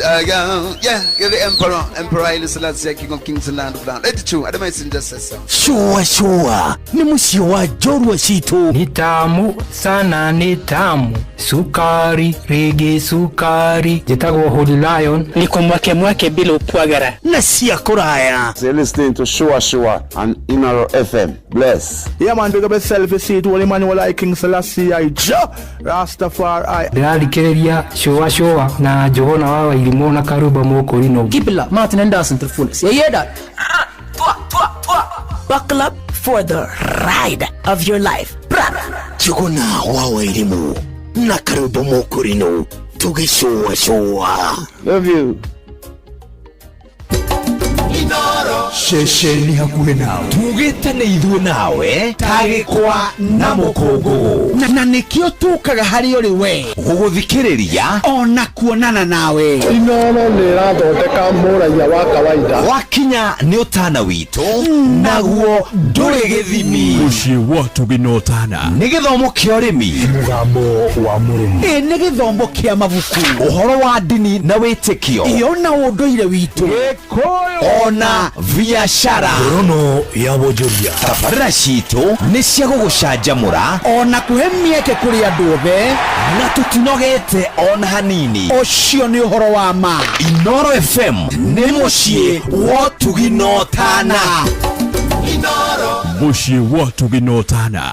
Give the Emperor Haile Selassie, King of Kings and Land of Land. Let the two, I might just say so. Shua, ni mushiwa jorwa shitu. Ni tamu, sana ni tamu. Sukari, rege sukari. Jitagwa Holy Lion. Niko mwake bila upwagara. Nasia koraya. You're listening to Shua on Inaro FM. Bless. Yeah man, big up yourself, you see it, Holy Emmanuel I King Selassie I Rastafari. Dali kereria Shua na Johona wawa ilimona karuba moko rino. Keep it up, Martin and Dawson to the fullest. You hear that? Buckle up for the ride of your life. Johona wawa ilimu na karuba moko rino. Tuge Shua. Love you. Shesheni hakuhe nawe tugitane idhuwe nawe tagikwa na mukungugu na nikio tukaga hari uri we guguthikiriria ona kuonana nawe Inoro nirathondeka muraia wa kawaida wakinya ni utana witu naguo nduri githimi muciĩ watu ginotana ni githomo kia urimi mugambo wa murimi ni githomo kia mabuku uhoro wa dini na witikio iyo na unduire witu ona biashara rono ya bojoria tabarira citu ni cia gugucanjamura ona kuhe mieke kuri andu othe na tutinogete ona hanini ucio ni uhoro wa ma Inoro FM ni muciĩ wa tuginotana muciĩ wa tuginotana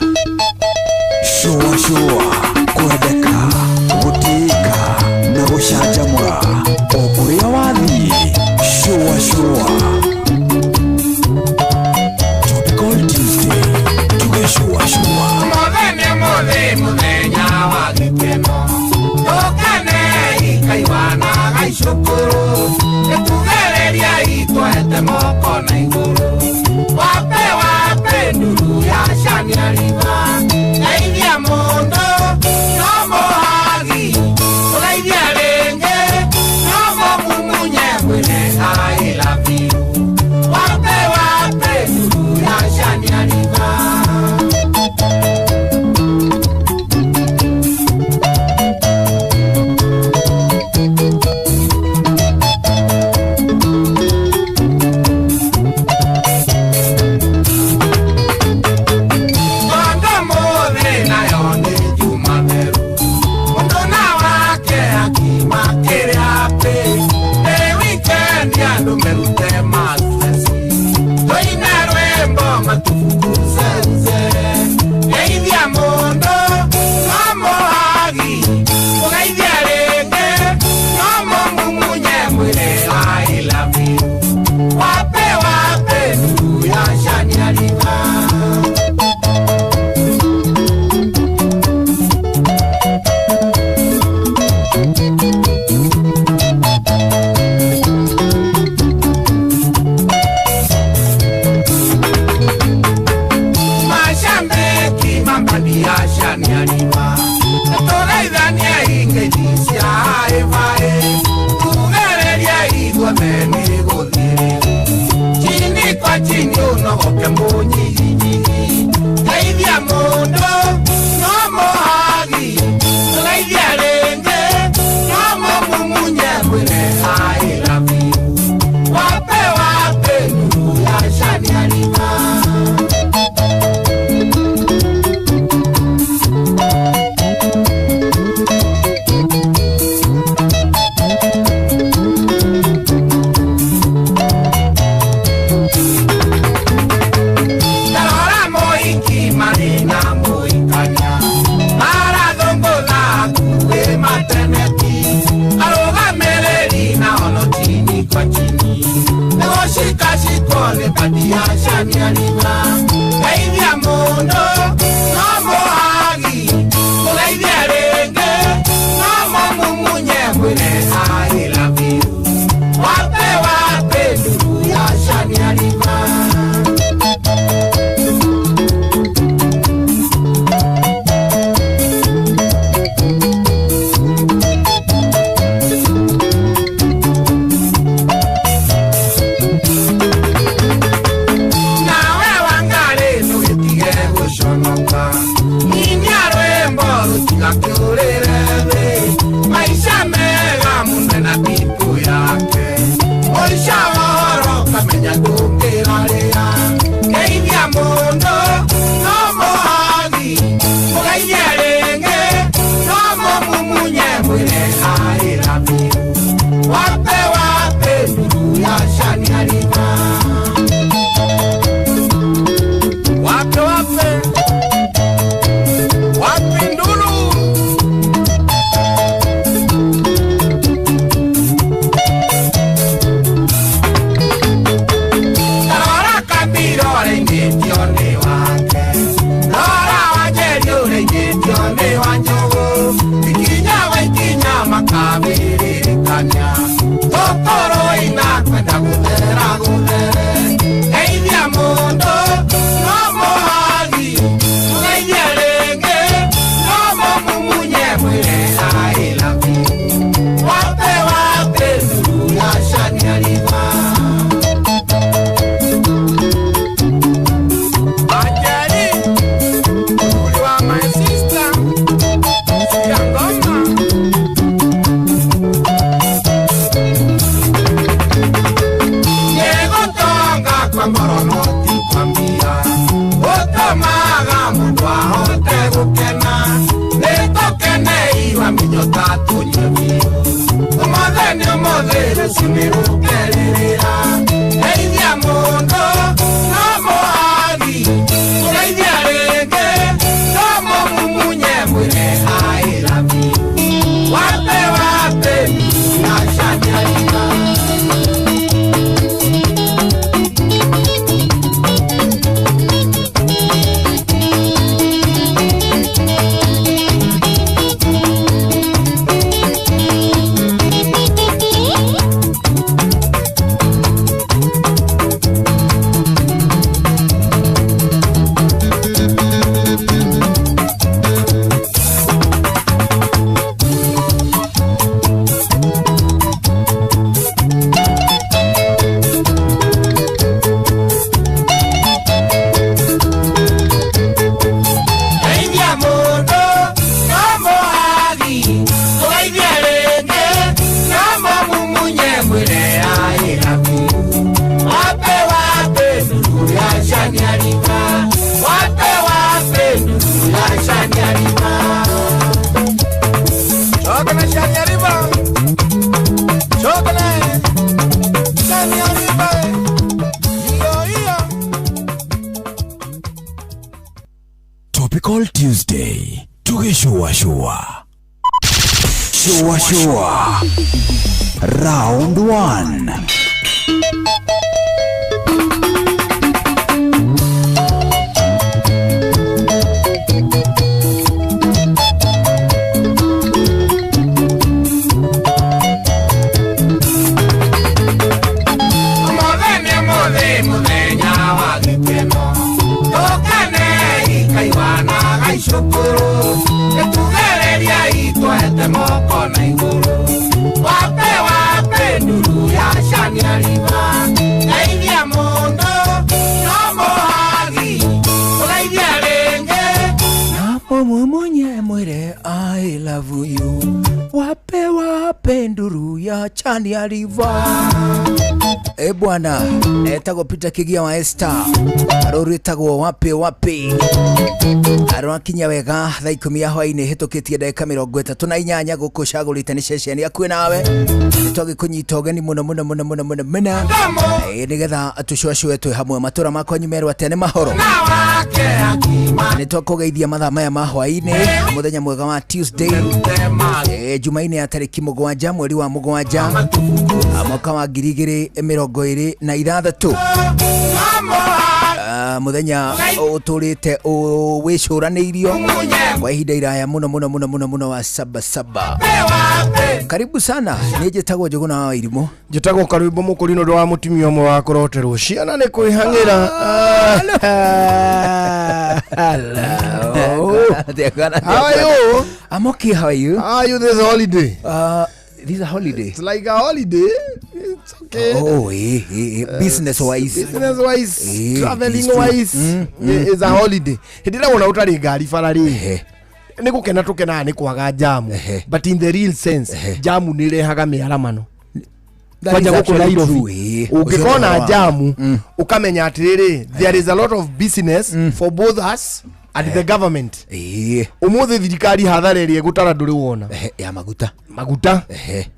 Shua kwendeka gutika na gucanjamura o kuria wathii Shua Muthenya wa gikeno tukane ikaiwana gaicukuru tugereria itwete moko na iguru wape nduru ya shania riva naithia mundu no muhagi uraithia ringi no mumunye mwire I love you wape nduru ya shania riva Nawe yake oisha wahoro kamenya ndungiraria geithia mundu no muhagi mugeithia ringi no mumumunye mwire airabi wape nduru ya shaniarima wape nduru Topical Tuesday. Shua. Round 1. I love you. Wape nduru ya chani ya riva. Bwana etagwo Peter Kigia wa Esther arori etagwo wape arokinya wega thaa 10 ya hwaini hitukitie ndagika 38 guku cagurite ni cecen yaku nawe nitogi kunyita ogeni muno nigetha atucwacwe twi hamwe matura makwa nyumerwo atene mahoro nitokugeithia mathaa maya ma hwaini muthenya mwega wa Tuesday Jumaine ya tariki 7 mweri wa 7 mwaka wa 2023 muthenya uturite wicuraniirio kwa ihinda iraya muno wa saba. Karibu sana nijitagwo Njuguna wa Irimũ njitagwo Karwimbo Mũkũrinũ ndo wa mutimia omwe wa koroterwo ciana ni kwihang'ira. How are you? I'm okay. How are you? How are you this holiday? This is a holiday. It's like a holiday. It's okay. Oh, business wise, traveling wise, is a holiday. Hidira wona utari ngari farari. Ni gukena tukena ni kwaga jamu. But in the real sense, jamu ni rehaga miaramano. Waja guku Nairobi ukikona jamu ukamenya atiriri there is a lot of business for both us and the government. Umuthi thirikari hatharerie gutara nduri wona ya maguta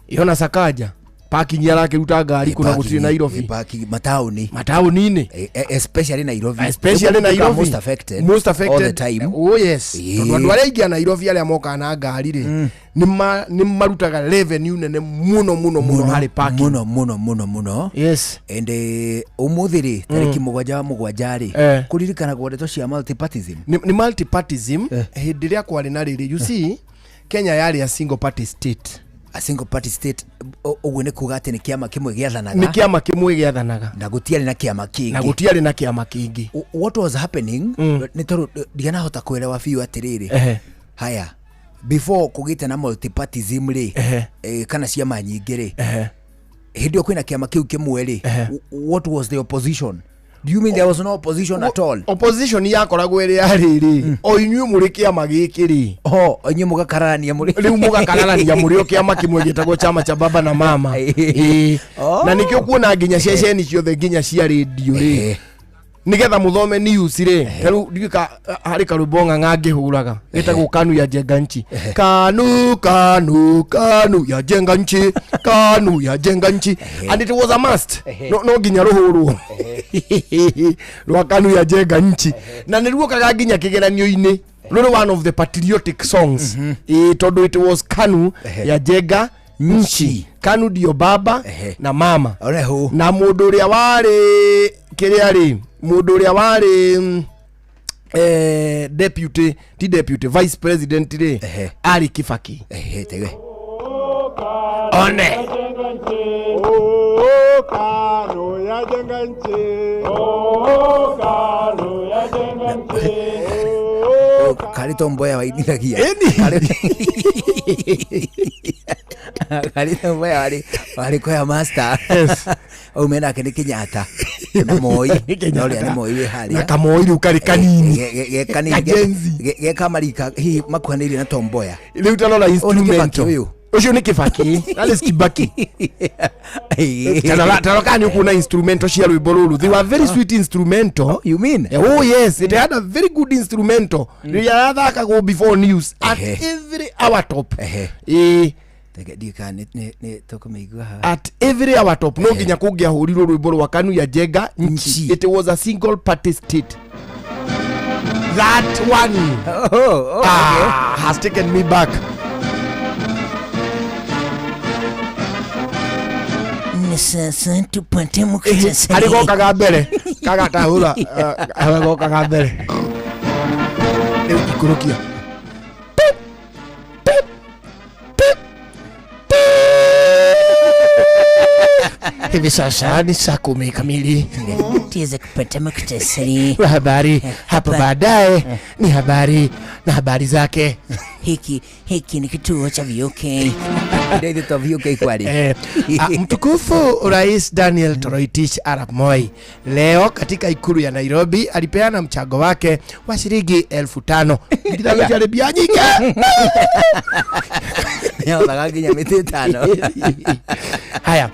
yona Sakaja parking yake ruta ngari kuna gutiri Nairobi parking matauni ni especially Nairobi most affected all the time. Oh yes tondu wale ingia Nairobi ale moka na ngari ri ni marutaga revenue nene muno hali parking muno yes and umuthiri tariki mugwanja ri kuririkana gweto cia multipartyism ni multipartyism hindiria kwari na riri you see Kenya yari a single party state ogwe ne kuga ati ni kiama kimwe giathanaga na gutiari na kiama kingi what was happening ni toru diana hota kuelewa fiu atiriri haya before kugite na multipartyism ri kana ciama nyingi ri hindio kwina kiama kiu kimwe ri what was the opposition? Do you mean there was no opposition at all? Opposition yakoragwo iri ariri o inyu muri kiama gikiri inyu mugakarania muri riu mugakarania muri o kiama kimwe gitagwo chama cha baba na mama na nikio kuona nginya ceceni ciothe nginya cia radio ri nigetha muthome news ri riu ndika hari karubonga ngangihuraga gitagwo kanu ya jenga nchi kanu ya jenga nchi kanu ya jenga nchi and it was a must no nginya ruhurwo rwa kanu ya jenga nchi na niruo kaga nginya kigeranio-ini ruri one of the patriotic songs tondu it was kanu ya jenga nchi kanu dio baba na mama na mundu uria wari kiria ri mundu uria wari deputy vice president ri ari Kibaki tege one kanu ya jenga nchi Karito Mboya wainiragia Karito Mboya wali kwa master umena kene Kenyatta na Moi nole ani Moi we hali na Moi ukari kanini ge kamarika hi makwaniri na Tomboya ile utalola instrumento ucio ni Kibaki ale Kibaki talokani kuna instrumento cia rwimbo ruru they were very sweet instrumento. You mean oh yes it had a very good instrumento ya thaka go before news at every hour top at every hour top no nginya kungia huriro rwimbo rwa kanu ya jenga nchi. It was a single party state. That one has taken me back. Sasa tupate muktasari. Aliko kagambere kagatahura aliko kagambere ikurukia hivi sasa ni saa 10 kamili. Tuweze kupata muktasari wa habari hapo baadaye. Ni habari na habari zake. Hiki ni kituo cha VOK. Ndio to VOK kwani. Mtukufu Rais Daniel Toroitich Arap Moi leo katika ikulu ya Nairobi alipeana mchango wake wa shilingi 5,000. Ndio jale bia nyingi. Leo nagaginya miti tano. Haya.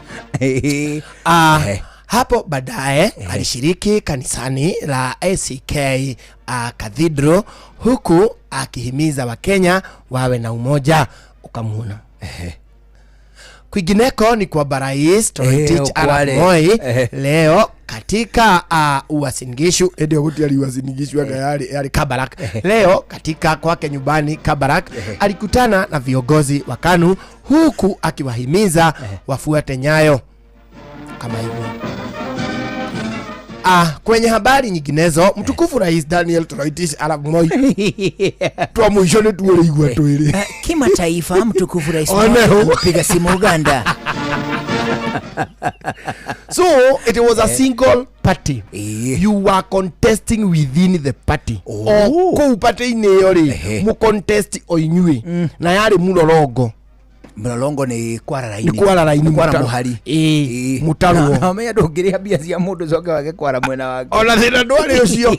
Hapo baadaye alishiriki kanisani la ACK Cathedral huku akihimiza Wakenya wawe na umoja. Ukamuona kwingineko ni kwa Rais Toroitich Arap Moi leo katika Uasin-Gishu ndio gutiari Uasin-Gishu yali Kabarak. Leo katika kwake nyumbani Kabarak alikutana na viongozi wa KANU huku akiwahimiza wafuate nyayo kama hivyo. Kwenye habari nyinginezo mtukufu Rais Daniel Toroitich Arap Moi twa mwishoni tuole igwa twili kimataifa. Mtukufu Rais Moi amepiga simu Uganda. So it was a single party. You were contesting within the party. Ko upate ineyori mu contest oinywe na yari mulolongo. Mlolongo ni kwara raini. Kwara muhari. Mutaruo. Na meya ndongiria bia cia mundu zoke wake kwara mwena wake. Ona thina ndwari ucio.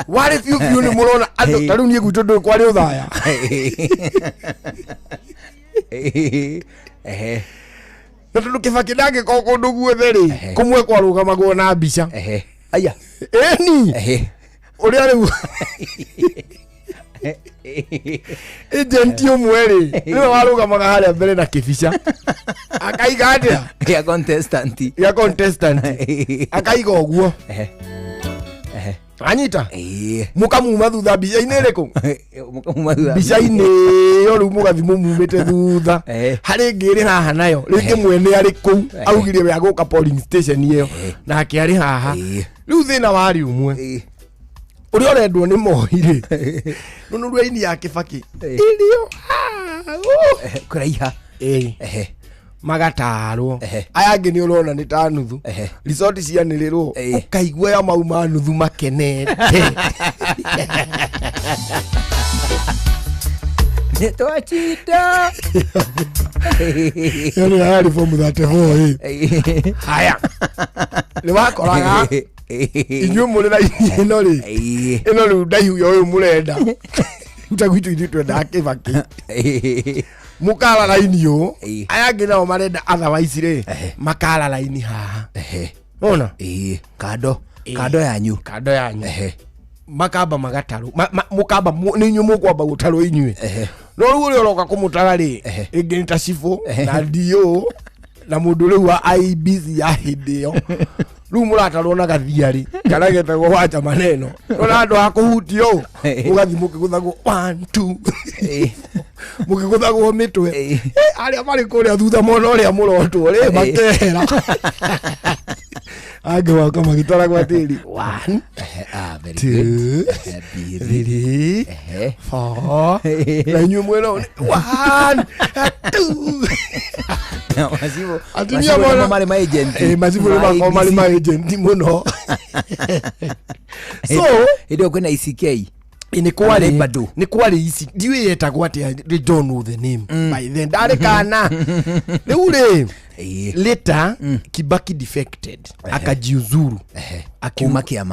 What if you ni murona ando taru ni gwitu ndu kwari uthaya. na tundu Kibaki ndage ko kundu guothe ri kumwe kwa rugamagwo na mbica aya eni uria riu agent umwe ri niwe warugamaga haria mbere na kibica akaiga atia ya contestant akaiga uguo anyita mukamuma thutha mbica-inĩ ĩrĩkũ mbica-inĩ ĩyo rĩu mũgathiĩ mumumĩte thutha harĩ ngĩrĩ haha nayo rĩngĩ mwene arĩ kũu augire we agũka polling station ĩyo nake arĩ haha rĩu thĩna warĩ ũmwe ũrĩa ũrendwo nĩ Moi-rĩ nũnũrũ-inĩ ya Kibaki irio kũraiha magatarwo aya angĩ nĩ ũrona nĩ ta nuthu resort cianĩrĩrwo ũkaigua ya mauma nuthu makenete twachita yani hali form that ho haya nĩ wakoraga inyuĩ mũrĩ na ino rĩu ndaihu ya ũyũ mũrenda utagwitũ ithuĩ twendaga Kibaki mukala laini yo aya ngĩ nao marenda otherwise rĩ makala laini haha ona kado yanyu makamba magatarwo mukamba nĩ inyuĩ mũkwamba gũtarwo inyuĩ no rĩu ũrĩa ũroka kũmũtara rĩ ĩngĩ nĩ ta cibũ na dio na mũndũ rĩu wa IEBC ya hĩndĩ ĩyo rĩu mũratarwo na gathiarĩ kana getagwo wacha maneno ona andũ a kũhutio ũgathiĩ mũkĩgũthagwo 1 2 mũkĩgũthagwo mĩtwe arĩa marĩ kũrĩa thutha mona ũrĩa mũrotwo rĩ makehera angĩ waka magĩtwaragwo atĩrĩ 1 2 3 4 na inyuĩ mwena 1 2 atumia mona mari ma agent mazibu nĩ mari ma agent muno so idio kwena ICK ni kwari isi ndiwe yetagwo atia they don't know the name by then ndare kana rĩu rĩ later Kibaki defected akajiuzuru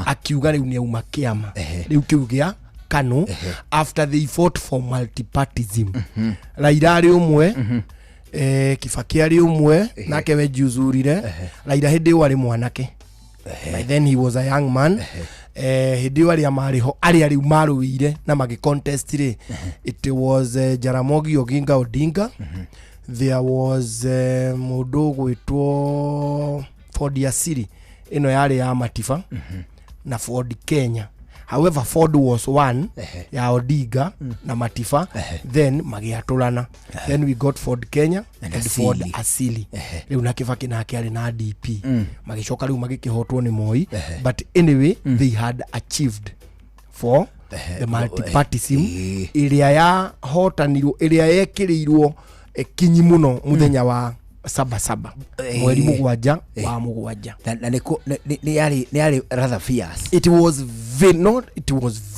akiuga rĩu nĩ auma kĩama rĩu kĩu gĩa KANU after they fought for multipartyism Raila arĩ ũmwe Kibaki arĩ ũmwe nake we jiuzurire Raila hĩndĩ ĩyo arĩ mwanake by then he was a young man hĩndĩ ĩyo arĩa marĩho arĩa rĩu marũire na magĩcontest rĩ it was Jaramogi Oginga Odinga there was mũndũ gwĩtwo Ford Asili ĩno yarĩ ya Matiba na Ford Kenya. However, Ford was one ya Odinga na Matiba then magiatũrana then we got Ford Kenya and Ford Asili rĩu na Kibaki nake arĩ na DP magĩcoka rĩu magĩkĩhotwo nĩ Moi but anyway they had achieved for the multipartyism ĩrĩa ya hotanirwo ĩrĩa yekĩrĩirwo kinyi mũno mũthenya wa Sabasaba mweri mũgwanja wa mũgwanja na nĩ yarĩ rather fierce. It was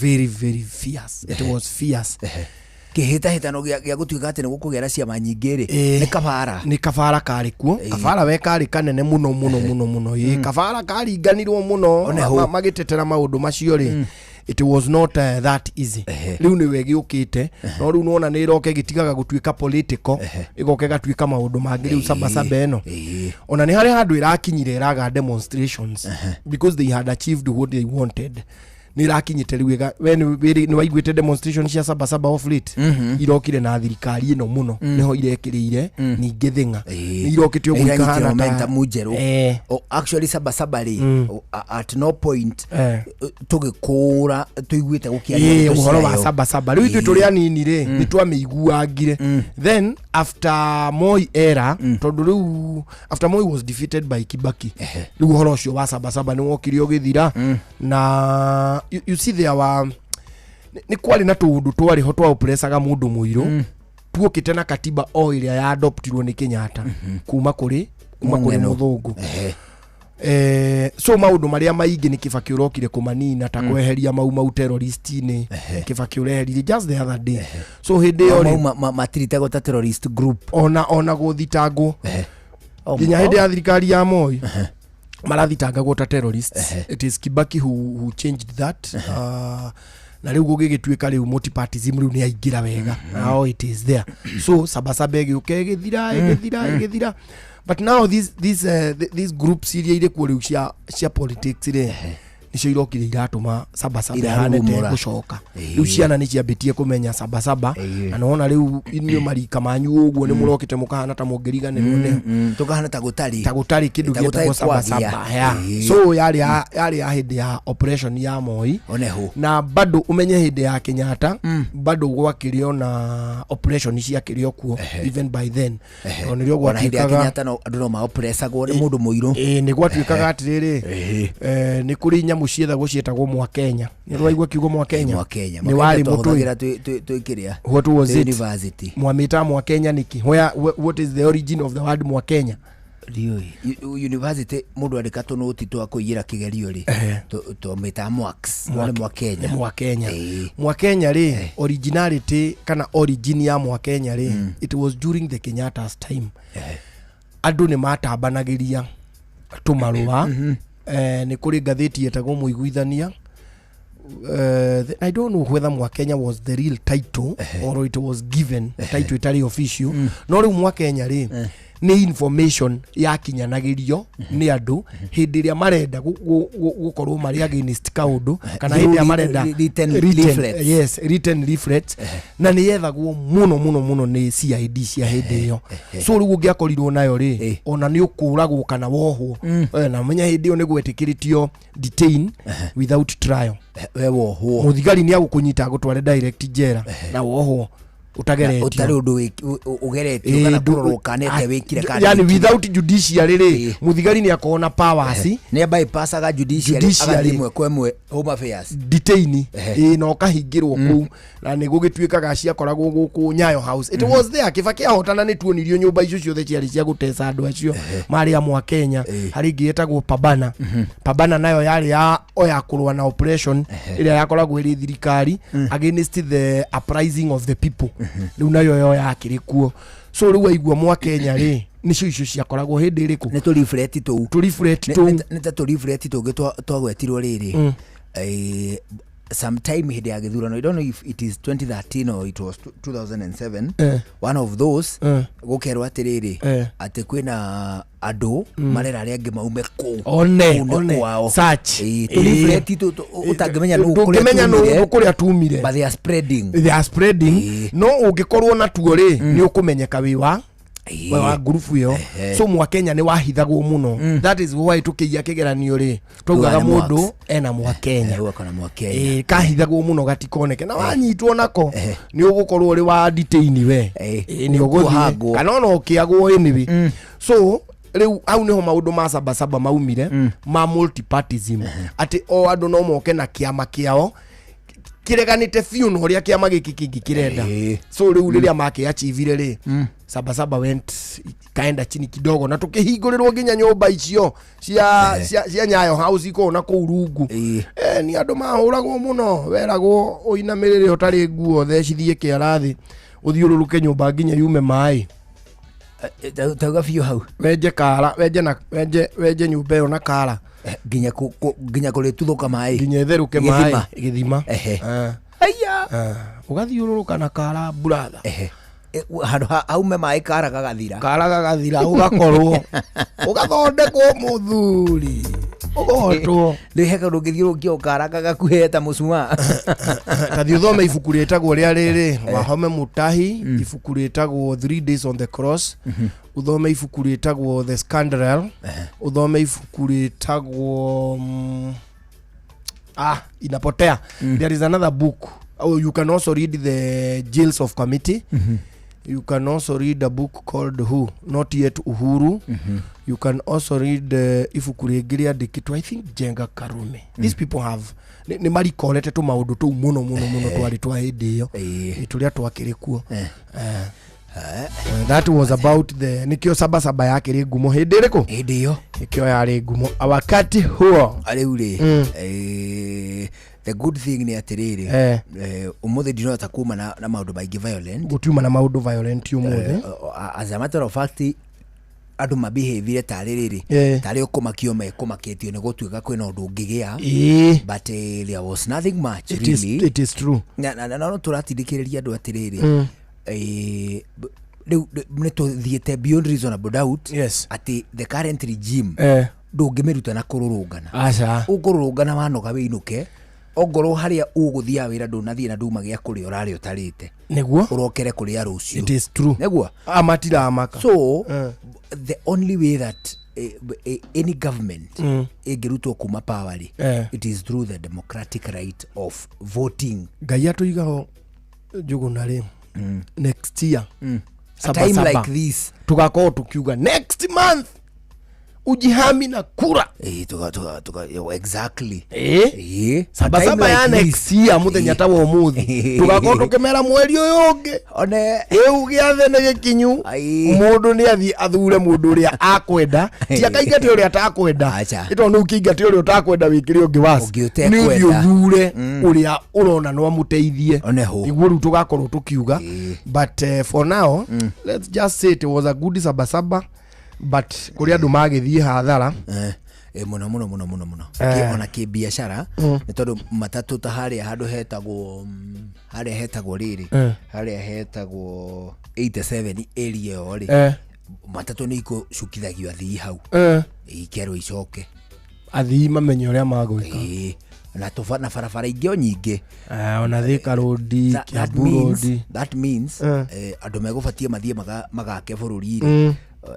very very fierce. It was fierce. Kĩhĩtahĩtano gĩa gũtuĩka atĩ nĩ gũkũgĩa na ciama nyingĩ rĩ nĩ kabara karĩ kuo kabara we karĩ kanene mũno kabara karinganirwo mũno magĩtetera maũndũ macio rĩ it was not that easy. Rĩu nĩ wegi ũkĩte no rĩu nona nĩ iroke gĩtigaga gũtuĩka political igoke gatuĩka maũndũ mangĩ rĩu Sabasaba ĩno ona nĩ harĩ handũ ĩrakinyire ĩraga demonstrations because they had achieved what they wanted. Nĩ irakinyite rĩu nĩ waiguĩte demonstration cia Sabasaba of late irokire na thirikari ĩno mũno niho irekĩrĩire ningĩ thĩng'a nĩ irokĩtio gũikara na mujeru actually Sabasaba rĩ at no point tũgĩkũra tũiguĩte gũkiaria ũhoro wa Sabasaba rĩu ithuĩ tũrĩ anini rĩ nĩ twamĩiguangire then after Moi era tondũ rĩu after Moi was defeated by Kibaki rĩu ũhoro ũcio wa Sabasaba nĩ wokire ũgĩthira na you see there were ni kwali na tũndũ twari ho twa oppressaga mũndũ mũirũ tuokite na katiba o ĩrĩa ya adoptirwo nĩ Kenyatta kuma kũrĩ mũthũngũ so maũndũ marĩa maingĩ nĩ Kibaki ũrokire kũmanina ta kweheria mau terrorist-inĩ Kibaki ũreheririe just the other day so hĩndĩ ĩyo matiritagwo ta terrorist group ona gũthitangwo nginya hĩndĩ ya thirikari ya Moi marathitangagwo ta terrorists. It is Kibaki who changed that na rĩu gũgĩgĩtuĩka rĩu multipartyism rĩu nĩ aingĩra wega now it is there so Sabasaba ĩgĩũka ĩgĩthira but now these groups iria ire kuo riu cia politics ire nicio irokire iratuma Sabasaba ihanete gucoka riu ciana ni ciambitie kumenya Sabasaba na nona riu inyo marika manyu uguo ni murokite mukahana ta mungiriganirwo ne tukahana ta gutari kindu gietagwo Sabasaba so yari hindi ya operation ya Moi oneho na bado umenye hindi ya Kenyatta bado gwakirio na operation cia kirio kuo even by then oniryo gwatikaga Kenyatta no andu no ma operessagwo ni mundu muiru ni gwatikaga atiriri ni kuri nyamu cietha gucietagwo Mwakenya ni rwaigwa kiugo Mwakenya ni wari mutuira tuikiria what was it university Mwamita Mwakenya niki what is the origin of the word Mwakenya university mundu andika tunuti twa kuigira kigerio ri to meta Mwakenya Mwakenya ri originality kana origin ya Mwakenya ri it was during the Kenyatta's time andu ni matambanagiria tumarua ni kuri gatheti yetagwo Muiguithania I don't know whether Mwakenya was the real title or it was given title itari official no riu Mwakenya ri ni information ya kinyanagirio ni andu hindi iria marenda gukorwo mari against kaundu kana hindi ya marenda written leaflets na ni yethagwo muno ni CID cia hindi iyo so riu ngiakorirwo nayo ri ona ni ukuragwo kana wohwo na menya hindi iyo ni gwetikiritio detain without trial we wohwo muthigari ni agukunyita gutware direct jera na wohwo utageretio utari undu ugeretio kana kurokanete wikire kandi yani without judiciary ri muthigari ni akona powers ni bypassaga judiciary agathiimwe kwemwe home affairs detain no kahingirwo ku na ni gugituikaga ciakoragwo guku Nyayo House it was there Kibaki ahotana ni tuonirio nyumba icio ciothe ciari cia gutesa andu acio mari ya Mwakenya hari ngietagwo Pabana nayo yari ya oya kurwa na operation iria yakoragwo iri thirikari against the uprising of the people riu nayo yo yakirikuo so riu aigua Mwakenya ri nicio icio ciakoragwo hindi iriku ni to reflect nita to reflect to twagwetirwo riri sometime hindi ya githurano I don't know if it is 2013 or it was 2007 one of those gukerwa atiriri ati kwina adu marera ria ngi maume ku one search to reflect to utangimenya no kuria tumire but they are spreading no ungikorwo na tuo ri ni ukumenyeka wiwa wa group yo so Mwakenya ni wahithagwo muno that is why tukiya kigeranio ri twaugaga mundu ena Mwakenya wakona Mwakenya kahithagwo muno gatikoneke na wanyitwo nako ni ugukorwo ri wa detain we ni uguthagwo kana no kiagwo eniwe so riu au niho maundu ma Sabasaba maumire ma multipartyism ati o andu no moke na kiama kiao kireganite fiu no ria kiama giki kingi kirenda so riu riria make achievire ri Sabasaba went kaenda chini kidogo na tukihingurirwo nginya nyumba icio cia Nyayo House iko na ku rungu ni andu mahuragwo muno weragwo uinamirire utari nguo thecithie kiarathi uthiururuke nyumba nginya yume mai tauga fiu hau weje kara weje nyumba yo na kara nginya kurituthuka mai nginya theruke mai githima aya ugathiururuka na kara brother handu haume mai kara gagathira ugakorwo ugathondekwo muthuri ugotwo ndiheka ndungithiurukia ukara gagakuheta musuma kathi uthome ibuku rietagwo ria riri Wahome Mutahi ibuku rietagwo 3 Days on the Cross uthome ibuku rietagwo The Scandal uthome ibuku rietagwo inapotea there is another book you can also read the Jails of Committee you can also read a book called Who Not Yet Uhuru you can also read ibuku ringiria ndikitwo I think Jenga Karume these people have ni mari kolete tu maundu tu muno twari twa hindi iyo ituria twakirikuo that was about the nikio Sabasaba yake ri ngumo hindi iriku hindi iyo nikio yari ngumo wakati huo ariuri the good thing ni atiriri umuthi ndino atakuma na maundu maingi violent gutiuma na maundu violent umuthi as a matter of fact andu mabehavior taririri tari ukumakio mekumaketio ni gutuika kwina undu ungigia but there was nothing much really it is true na no turatindikiriria andu atiriri neto thiete beyond reasonable doubt Yes. ati the current regime ndũngĩmĩruta na kũrũrũngana aca ũkũrũrũngana wanoga wĩinũke ongorwo harĩa ũgũthia wĩra ndũnathiĩ na nduma gĩa kũrĩa ũrarĩ ũtarĩte nĩguo ũrokere kũrĩa rũciũ. it is true nĩguo amatiramaka so the only way that any government ĩngĩrutwo kuma power it is through the democratic right of voting. Ngai atũigaho Njuguna rĩ next year a time like this tugakorwo tukiuga next month ujihami na kura exactly Sabasaba ya next year muthenya ta wa umuthi tugakorwo tukimera mweri uyu ungi one iu giathe ni gikinyu mundu ni athi athure mundu uria akwenda ti akaingate uria atakwenda ito ni ukingate uria utakwenda wikire ungi wasi ni uthi uthure uria urona no amuteithie iguo ru tugakorwo tukiuga but for now let's just say it was a good Sabasaba but kuria andu magithie hathara muno ona kibiashara ni tondu matatu ta haria handu hetagwo riri haria hetagwo 87 area ori matatu ni ikucukithagio athii hau ikerwo icoke athii mamenye uria magwika na barabara ingĩ o nyingĩ ona Thika Road, Kiambu Road. That means andu megũbatie mathie magake bũrũri-inĩ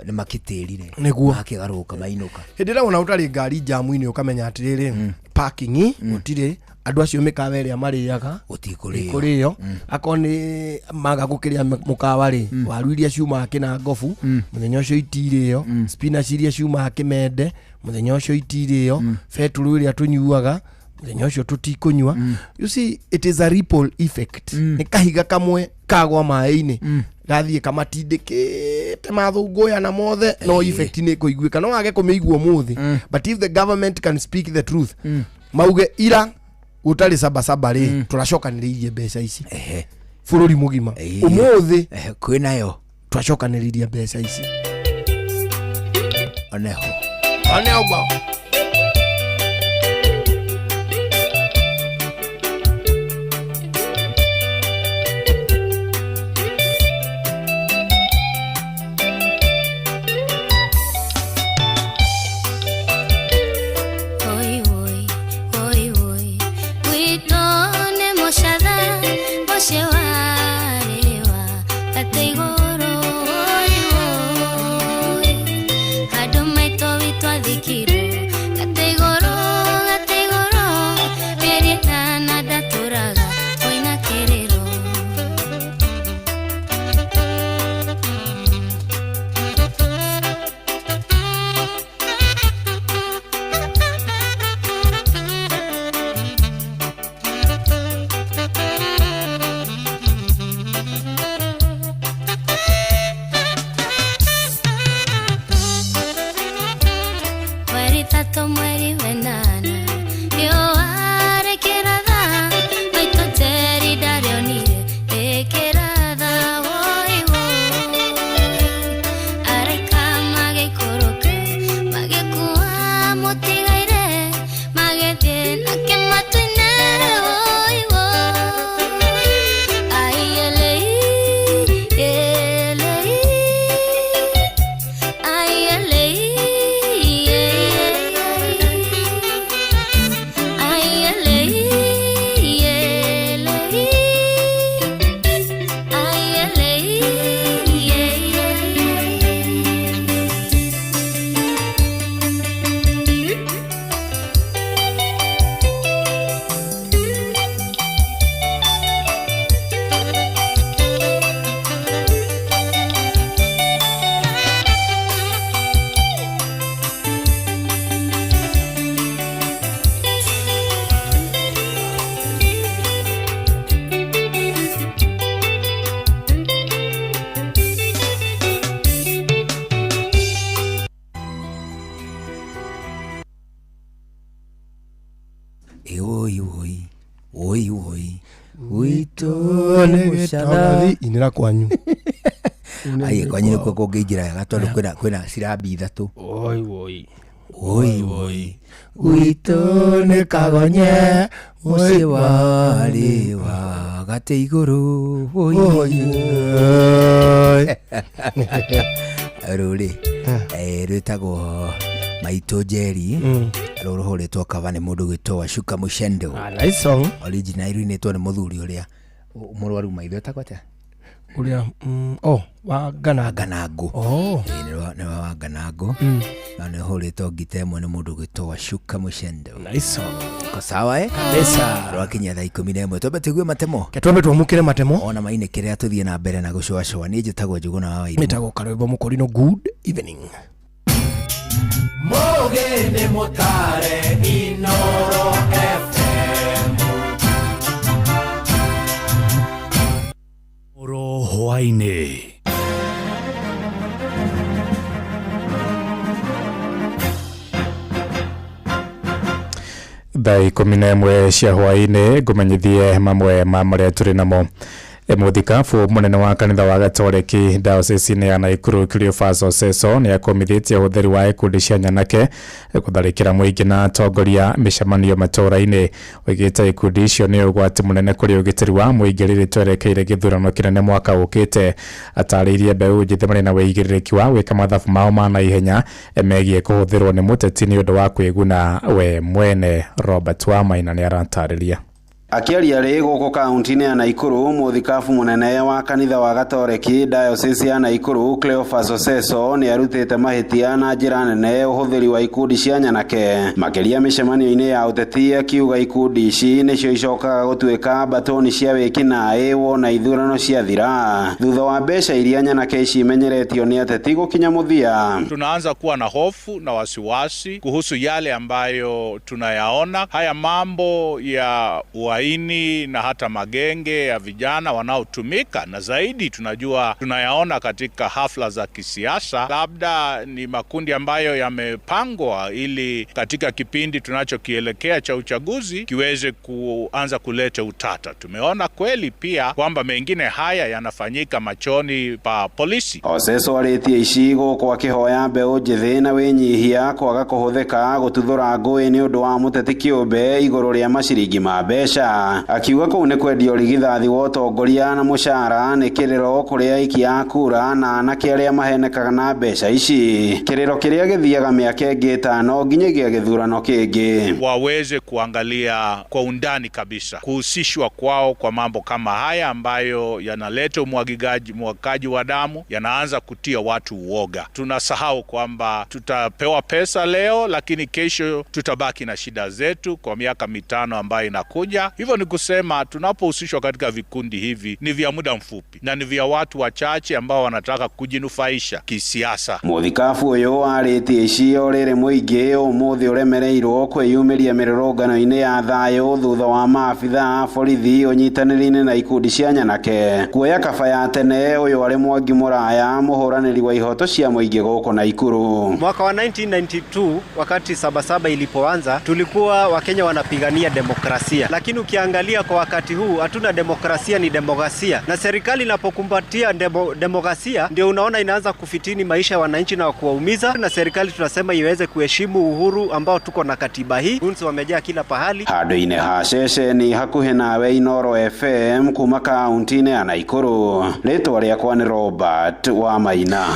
nĩ makĩtĩrire makĩgarũka mainũka hĩndĩ ĩrĩa wona ũtarĩ ngari jamu-inĩ ũkamenya atĩrĩrĩ parking gũtirĩ andũ acio mĩkawa ĩrĩa marĩaga gũtikũrĩo akorwo nĩ maga gũkĩrĩa mũkawa rĩ waru iria ciumaga Kĩnangobu mũthenya ũcio itirĩo spinach iria ciumaga Kĩmende mũthenya ũcio itirĩo betũrũ ĩrĩa tũnyuaga mũthenya ũcio tũtikũnyua you see it is a ripple effect nĩ kahiga kamwe kagwa maĩ-inĩ gathiĩ kamatindĩkĩte mathũngũya na mothe no effect nĩ kũiguĩka no wage kũmĩigua mũthĩ but if the government can speak the truth mauge ira gũtarĩ Sabasaba rĩ tũracokanĩrĩirie mbeca ici bũrũri mũgima ũmũthĩ kwĩnayo tũracokanĩrĩirie mbeca ici oneho bao inira kwanyu ai kwanyu nĩ kuo kũngĩingĩra wega tondũ kwĩna cirambi ithatũ witũ nĩ kagonye mũciĩ warĩ wa Agate iguru. Ruri. Rutago Maito Jerry. Roro hore toka vane mundu gitwa Shuka Mushendo. Nice song. Original ni to ni muthuri uria umurwaru maitho takwate. Uria wa Ganango. Ni wa Ganango. Na ni hore to gitemo ni mundu gitwa Shuka Mushendo. Nice song. Ko sawa Pesa. Rwakinya thaa 11 tobe tigue matemo. Ketwambe twamukire matemo. Ona maine kiria tuthie na mbere na gucwa ni njitagwo Njuguna wa Wairu. Mitago Karwebo Mukorino. Good evening. Mogene motare Inoro FM Oro Hwaine Thaa 11 cia hwaini ngumenyithie mamwe ma maria turi namo. Muthikabu munene wa kanitha wa Gatoreki diocese ya Naikuru Cleophas Oseso ni akomithitie utheri wa ikundi cia nyanake kutharikira muingi na atongoria micemanio matura-ini. Oigite ikundi icio ni ugwati munene kuri ugitiri wa muingi riri twerekeire githurano kinene mwaka ukite. Atariirie mbeu njithi mari na weigiriki wa wika mathabu mao ma na ihenya emegie kuhuthirwo ni muteti ni undu wa kwiguna we mwene. Robert Wamaina ni aratariria. Akiaria ri guku kaunti-ini ya Naikuru, muthikabu munene wa kanitha wa Gatoreki diocese ya Naikuru Cleophas Oseso ni arutite mahitia na njira nene uhuthiri wa ikundi cia nyanake. Makiria micemanio-ini ya uteti akiuga ikundi ici nicio icokaga gutuika batoni cia wikinaĩ wona ithurano cia thira. Thutha wa mbeca iria nyanake ici imenyeretio ni ateti gukinya muthia. Tunaanza kuwa na hofu na wasiwasi kuhusu yale ambayo tunayaona. Haya mambo ya uhaini na hata magenge ya vijana wanaotumika, na zaidi tunayaona katika hafla za kisiasa. Labda ni makundi ambayo yamepangwa ili katika kipindi tunachokielekea cha uchaguzi kiweze kuanza kuleta utata. Tumeona kweli pia kwamba mengine haya yanafanyika machoni pa polisi. Oseso aritie icigo kwa kihoya mbeu njithi na winyihia kwaga kuhuthika gututhura ngui ni undu wa muteti kiumbe iguru ria maciringi ma mbeca. Akiuga kuu ni kwendio rigithathi wa utongoria na mushara ni kiriro kuria ikia kura na anake aria mahenekaga na mbeca ici. Kiriro kiria githiaga miaka ingi 5 nginyagia githurano kingi. Waweze kuangalia kwa undani kabisa kuhusishwa kwao kwa mambo kama haya ambayo yanaleta mwagaji wa damu, yanaanza kutia watu uoga. Tunasahau kwamba tutapewa pesa leo, lakini kesho tutabaki na shida zetu kwa miaka 5 ambayo inakuja. Hivyo ni kusema tunapohusishwa katika vikundi hivi ni vya muda mfupi na ni vya watu wachache ambao wanataka kujinufaisha kisiasa. Muthikabu uyu aritie icio riri muingi umuthi uremereirwo kwiyumiria mirurungano-ini ya thayu thutha wa maabitha borithi unyitaniri-ini na ikundi cia nyanake kuoya kaba ya tene. Uyu ari Mwangi Muraya, muhuraniri wa ihoto cia muingi guku Naikuru. Mwaka wa 1992 wakati Sabasaba ilipoanza tulikuwa Wakenya wanapigania demokrasia, lakini ukiangalia kwa wakati huu hatuna demokrasia, ni demokrasia. Na serikali inapokumbatia demokrasia ndio unaona inaanza kufitini maisha ya wananchi na kuwaumiza. Na serikali tunasema iweze kuheshimu uhuru ambao tuko na katiba hii. Hunzi wamejaa kila pahali. Handu-ini ha ceceni hakuhi nawe Inoro FM kuma kaunti-ini ya Naikuru. Ritwa riakwa ni Robert Wamaina.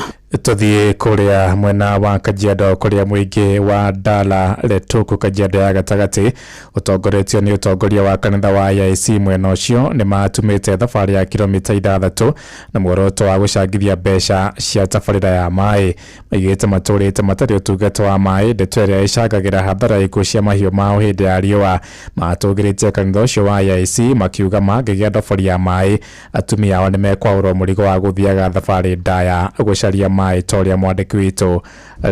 Tuthie kuria mwena wa Kajiado kuria muingi wa Dala Letuku Kajiado ya gatagati utongoretio ni utongoria wa kanitha wa IC mwena ucio ni matumite thabari ya kilomita 6 na muoroto wa gucangithia mbeca cia tabarira ya mai. Maigite maturite matari utungata wa mai ndeto iria icagagira hathara ikuo cia mahiu mao hindi ya riua. Matugiritie kanitha ucio wa IC makiuga mangigia thabari ya mai atumia ao ni mekwaurwo murigo wa guthiaga thabari ndaya gucaria mai toria mwandiki witu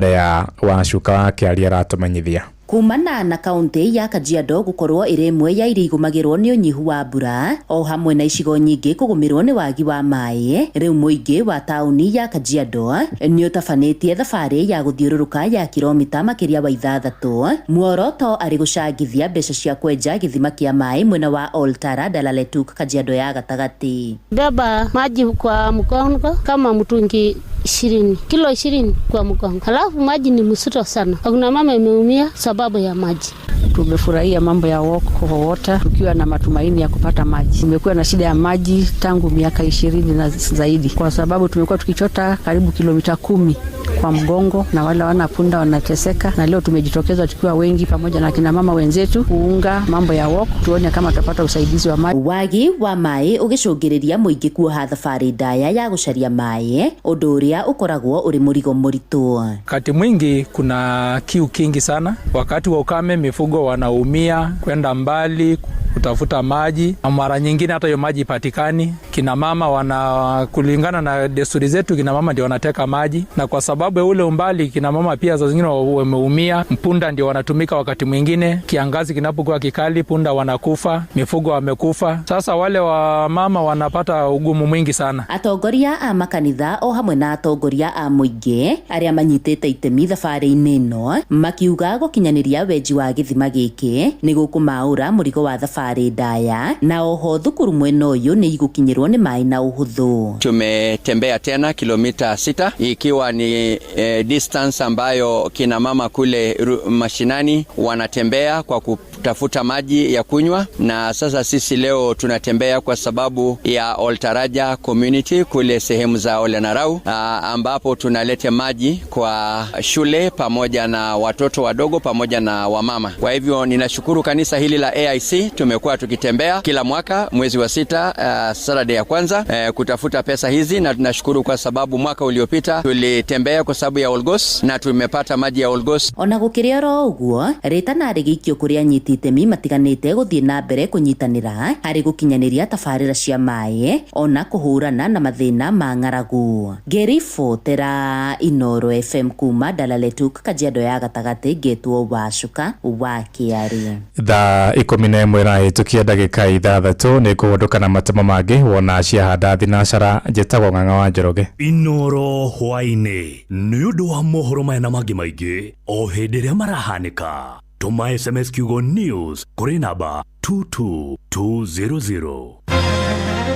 Lea Wacuka akiaria ratumenyithia. Kumana na kaunti ya Kajiado gukorwo iri imwe ya irigumagirwo ni unyihu wa mbura o hamwe na icigo nyingi kugumirwo ni wagi wa mai. Riu muingi wa tauni ya Kajiado ni utabanitie thabari ya guthiururuka ya kilomita makiria wa 6. Muoroto ari gucangithia mbeca cia kwenja githima kia mai mwena wa Oltara Dala Letuku Kajiado ya gatagati. Beba maji kwa mkongo kama mtungi 20 kilo 20 kwa mkongo. Halafu maji ni mzito sana. Kuna mama imeumia sababu ya maji. tumefurahia mambo ya walk for water tukiwa na matumaini ya kupata maji. Tumekuwa na shida ya maji tangu miaka 20 na zaidi, kwa sababu tumekuwa tukichota karibu kilomita 10 kwa mgongo, na wale wana punda wanateseka, na leo tumejitokeza tukiwa wengi pamoja na kina mama wenzetu kuunga mambo ya walk, tuone kama tutapata usaidizi wa maji. Wagi wa mai ugicungiriria muingi kuoha thabari ndaya ya gucaria mai, undu uria ukoragwo uri murigo muritu. Wakati mwingi kuna kiu kingi sana. Wakati wa ukame mifugo wanaumia kwenda mbali kutafuta maji, mara nyingine hata hiyo maji ipatikani. Kina mama kulingana na desturi zetu, kina mama ndio wanateka maji, na kwa sababu ya ule umbali kina mama pia za zingine wameumia. Punda ndio wanatumika wakati mwingine, kiangazi kinapokuwa kikali punda wanakufa, mifugo wamekufa. Sasa wale wa mama wanapata ugumu mwingi sana. Atongoria a makanitha o hamwe na atongoria a muingi aria manyitite itemi thabari-ini ino makiuga gukinyaniria weji wa githima giki ni gukumaura murigo wa thabari ndaya, na oho thukuru mwena uyu ni igukinyirwo ni mai na uhuthu. Tumetembea tena kilomita 6 ikiwa ni distance ambayo kina mama kule mashinani wanatembea kwa kutafuta maji ya kunywa, na sasa sisi leo tunatembea kwa sababu ya Oltaraja community kule sehemu za Olenarau, ambapo tunalete maji kwa shule pamoja na watoto wadogo pamoja na wamama. Kwa hivyo ninashukuru kanisa hili la AIC, tumekuwa tukitembea kila mwaka mwezi wa 6 Saturday ya kwanza kutafuta pesa hizi, na tunashukuru kwa sababu mwaka uliopita tulitembea kwa sababu ya Olgos na tumepata maji ya Olgos. Ona gukiria ro uguo rita na rigikio kuria nyitite mi matiganite guthie na mbere kunyitanira hari gukinyaniria tafarira cia mai ona kuhurana na mathina ma ng'aragu. Gerifotera Inoro FM kuma Dalaletuk Kajiado ya gatagati getwo Wacuka wa Kiari. Thaa 11 rahitukia ndagika 6 ni kuhundukana matemo mangi wona ciahanda thinacara njitagwo Ng'ang'a wa Njoroge. Inoro hwaini ni undu wa mohoro maya na mangi maingi o hindi ria marahanika. Tuma SMS kiugo news kuri namba 22200.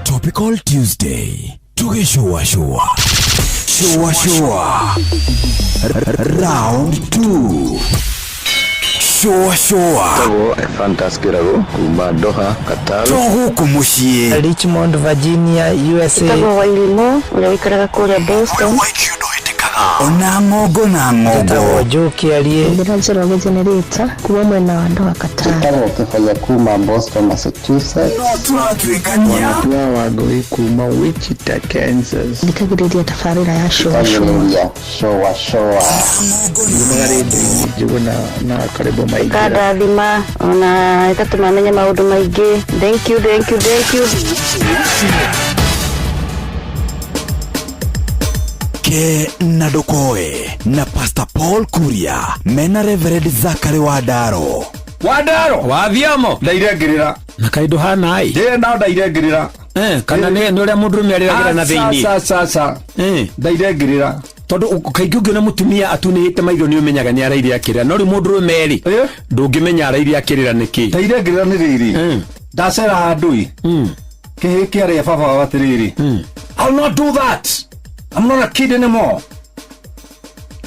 Topical Tuesday. Tugeshowa showa. Showa showa. Round 2. Showa showa. Tago Fantaskirago kuma Doha, Qatar. Togo kumushie Richmond, Virginia, USA. Tago Wailimo uliwikaraga kule Boston. Ona ngogo na ngogo. Tago Joki aliye Ndiransero wa generator kuwa mwena wa Doha, Qatar. Tago kifanya kuma Boston, Massachusetts. Tuatuikania Wanatua wagoi kuma Wichita, Kansas. Ndikagiriria tafarira ya showa showa. Showa showa. Juguna na karibu maigi. Kada dhima ona itatumamenya maundu maigi. Thank you. Ke Nadokoe na Pastor Paul Kuria mena Reverend Zachary Wadaro wathiamo ndairengirira na kaido hana ai na ndairengirira kana ni uria mundu rumiariragira na thiini sasa ndairengirira tondu kaingi ungiona mutumia atunihite maitho ni umenyaga ni araire akirira no ri mundu rumeri ndungimenya araire akirira niki ndairengirira ni riri ndacera handui kihiki aria baba wa tiriri I'll not do that. I'm not a kid anymore.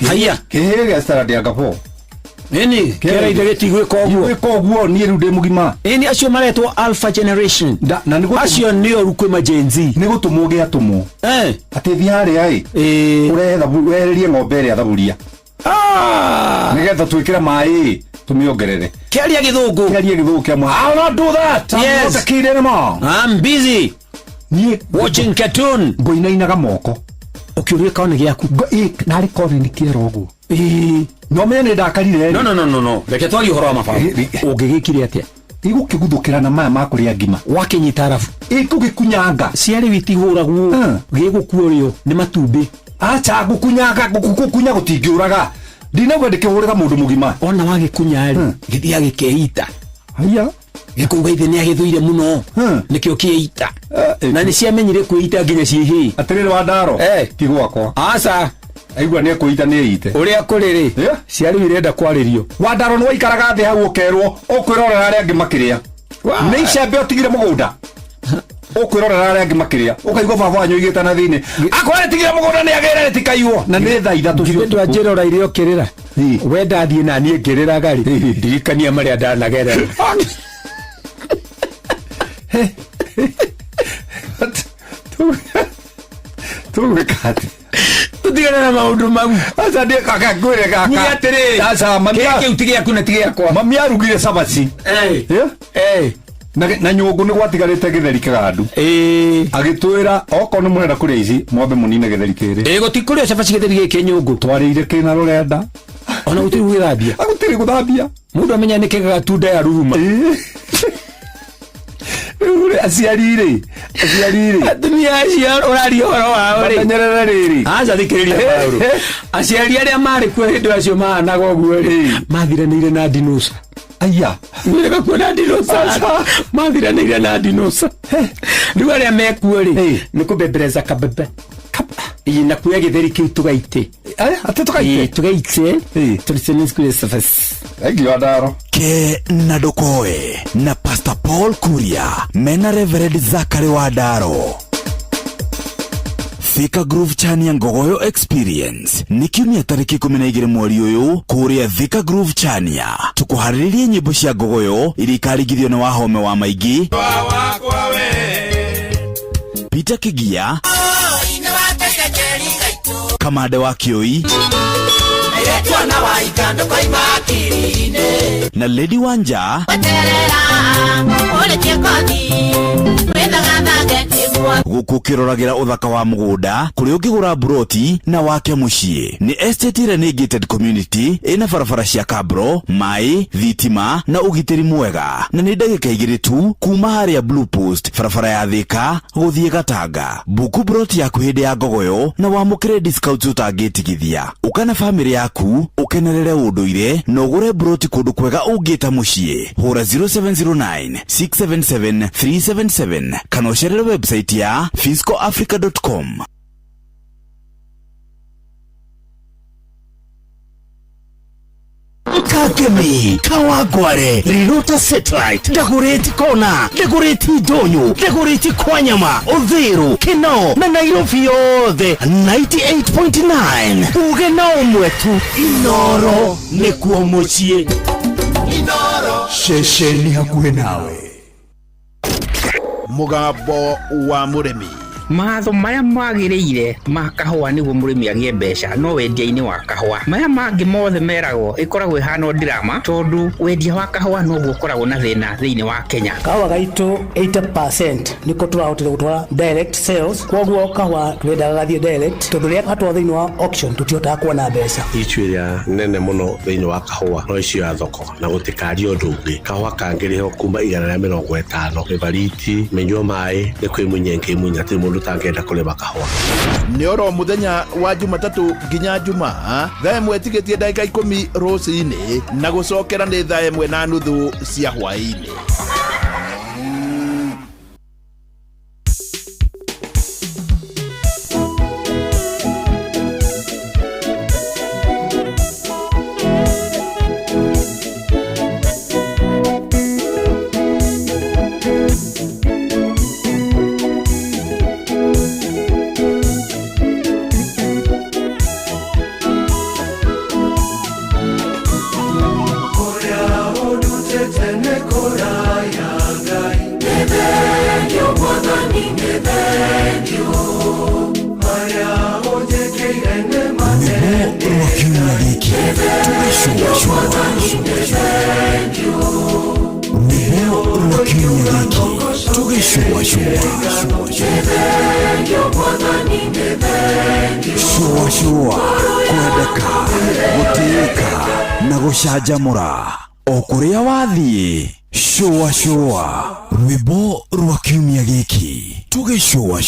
Haya kihege staradi agapo nini kera idegeti gwiko ni rude mugima eni acio maretwo alpha generation na nigo acio nio rukwe majenzi ni gutumoge atumo ati thiari ai uretha wererie ng'ombe ria thaburia nigetha twikira mai tumiongerere kiaria githungu kia mwa I'll not do that. I'm not a kid anymore. I'm busy watching cartoon ngoinainaga moko ukiuria kaone giaku nari kone ni kiero ugu no mene ndakarire no reke twagi uhoro wa mababa ungigikire atia igukiguthukira na maya makuria ngima wakinyita arafu igugikunyanga ciari witi huragwo gigukuorio ni matumbi acha gukunyanga gukunya gutingiuraga ndinagwe ndikihurira mundu mugima ona wagikunyari githia gikeita haya gikuga ithe ni agithuire muno nikio kieita na ni ciamenyire kuita nginya cihi atiriri wa ndaro ti gwakwa aca aigua ni kuita ni ite uria kuriri ciari irenda kwaririo wa ndaro ni waikaraga thi hau ukerwo ukwirorera aria angi makiria ni icembe utigire mugunda ukwirorera aria angi makiria ukaigua baba wanyu igita na thini akware tigira mugunda ni agere tikaiwo na ni tha ithatu cio ndu ajirora irio kirira we ndathie na nie ngirira gari ndirikania maria ndanagerera tugwikati tutigana na maundu mau acha ndie kaka ngwire kaka ni atiri acha mami yake utigia kuna tigia kwa mami arugire sabaci na nyungu ni gwatigarite githeri kagandu agitwira oko ni murenda kuria ici mwambe munine githeri kiri gutikuria sabaci githeri giki nyungu twarire kina rurenda ona gutiri gwithambia agutiri guthambia mundu amenya ni kigaga tunda ya ruruma aciarire atumia acio urario horo wao ri nyerere riri aca thikiriria Paulo aciari aria mari kuo hindu acio mahanaga uguo ri mathiranire na dinosa aya mwega kuona dinosa mathiranire na dinosa riu aria mekuo ri ni kubembereza kabebe na kuya githeri kiu tugaite ate tugaite tuliseni skule surface egio ndaro ke na dokoe na Pastor Paul Kuria mena Reverend Zakari wa Ndaro. Thika Groove Chania Ngogoyo Experience ni kiumia tariki 12 mweri uyu kuria Thika Groove Chania tukuhariririe nyimbo cia ngogoyo iria ikarigithio ni Wahome wa Maigi Peter Kigia Kamande wa Kioi na Lady Wanja gukukirораgira uthaka wa mugunda kuri ukigura broti na wake mucie ni estate renegated community ina barabara cia kabro mai thitima na ugitiri mwega na ni ndagika 2 tu kuma haria Blue Post barabara ya Thika guthie Gatanga buku broti yaku hindi ya ngogoyo na wamukire discount utangitigithia ukana family yaku ukenerere unduire na ugure broti kundu kwega ungita mucie hura 0709 677 377 kana ucerere website ya fiscoafrica.com. Kakemi, Kawagware, Rirota Satellite, Dagoretti Kona, Dagoretti Donyo, Dagoretti Kwanyama, Odhiru, Kino, na Nairobi yothe 98.9. Ugenao mwetu, Inoro, nekuo mochie. Inoro, shesheni hakuhe nawe. Mugambo wa murimi Matho maya magiriire ma kahua niguo murimi agie mbeca no wendia-ini wa kahua maya mangi mothe meragwo ikoragwo ihana drama tondu wendia wa kahua no guo koragwo na thina thiini wa Kenya. Kahua gaitu 80% niko turahotire gutwara direct sales koguo kahua twenda gathie direct tondu ria atwa thiini wa auction tutiotaga kuona mbeca ichwiria nene muno thiini wa kahua no icio ya thoko na gutikario ndungi kahua kangiriho kuma 150 evariti menyo mai ni kwimunyenke munyati mundu tangenda kulema kahua ni oro muthenya wa Jumatatu nginya Jumaa thaa 1 tigetie ndagika 10 ruciini na gucokera ni thaa 1:30 cia hwaini. Shajamura okuria wathie shua rwimbo rwa kiumia giki tugishua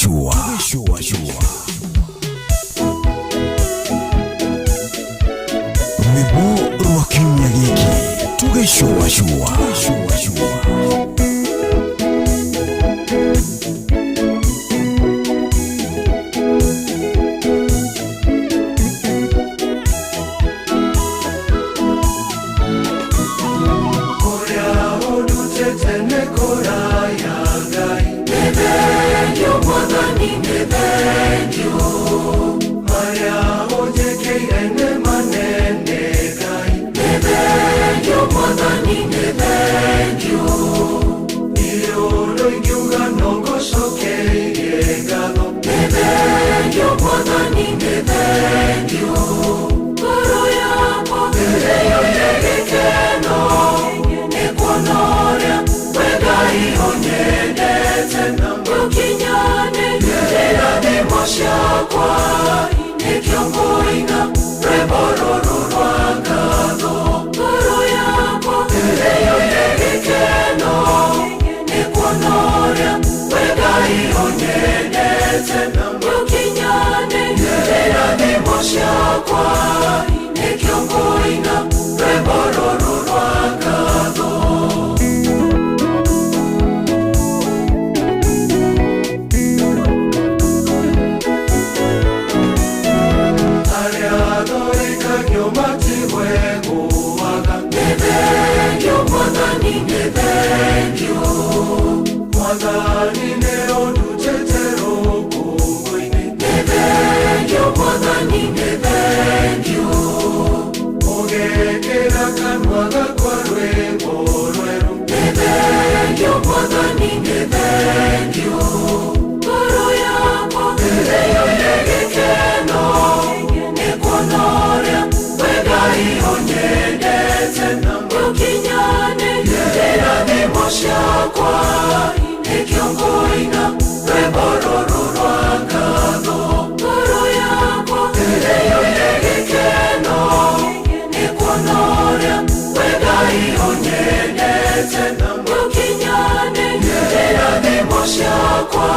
rwimbo rwa kiumia giki tugishua Tene kora ya gai thank you. Ngoro yakwa ndeyo negekeno nikuonoria wegai onyendete ukinyane irathimo ciakwa nikiongoina rwebororo rwa ngatho. Ngoro yakwa ndeyo negekeno nikuonoria wegai onyendete ukinyane irathimo ciakwa nikiongoina rwebororo rwa ngatho. Thank you. Mwadhani leo tutetero kungoine. Thank you, Mwadhani, thank you. Ogekera kanwa gakwa rwego rweru. Thank you, Mwadhani, thank you. Ngoro yakwa ndeyo negekeno nikuonoria wegai onyendete ukinyane irathimo ciakwa nikiongoina rwebororo rwa ngatho. Ngoro yakwa ndeyo negekeno nikuonoria wegai onyendete ukinyane irathimo ciakwa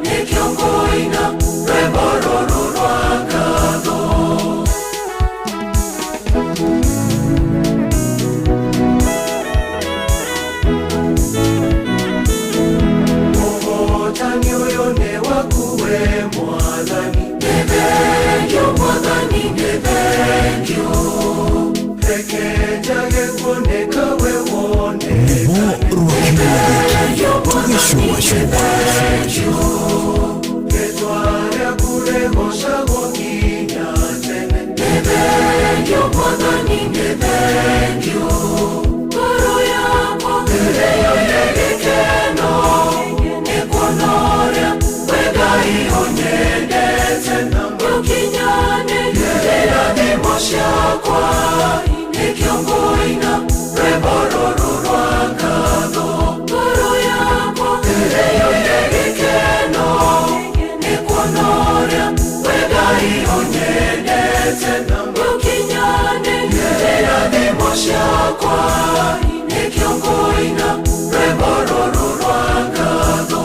nikiongoina rwebororo rwa ngatho. Thank you, Mwadhani, thank you. Rekejage kuoneka wewone. Thank you, Mwadhani, thank you. Ketwarea kuregosha gokinya tene. Thank you, Mwadhani, thank you. Ngoro yakwa ndeyo negekeno nikuonoria wegai onyendete ukinyane irathimo ciakwa nikiongoina rwebororo rwa ngatho. Ngoro yakwa ndeyo negekeno nikuonoria wegai onyendete ukinyane irathimo ciakwa nikiongoina rwebororo rwa ngatho.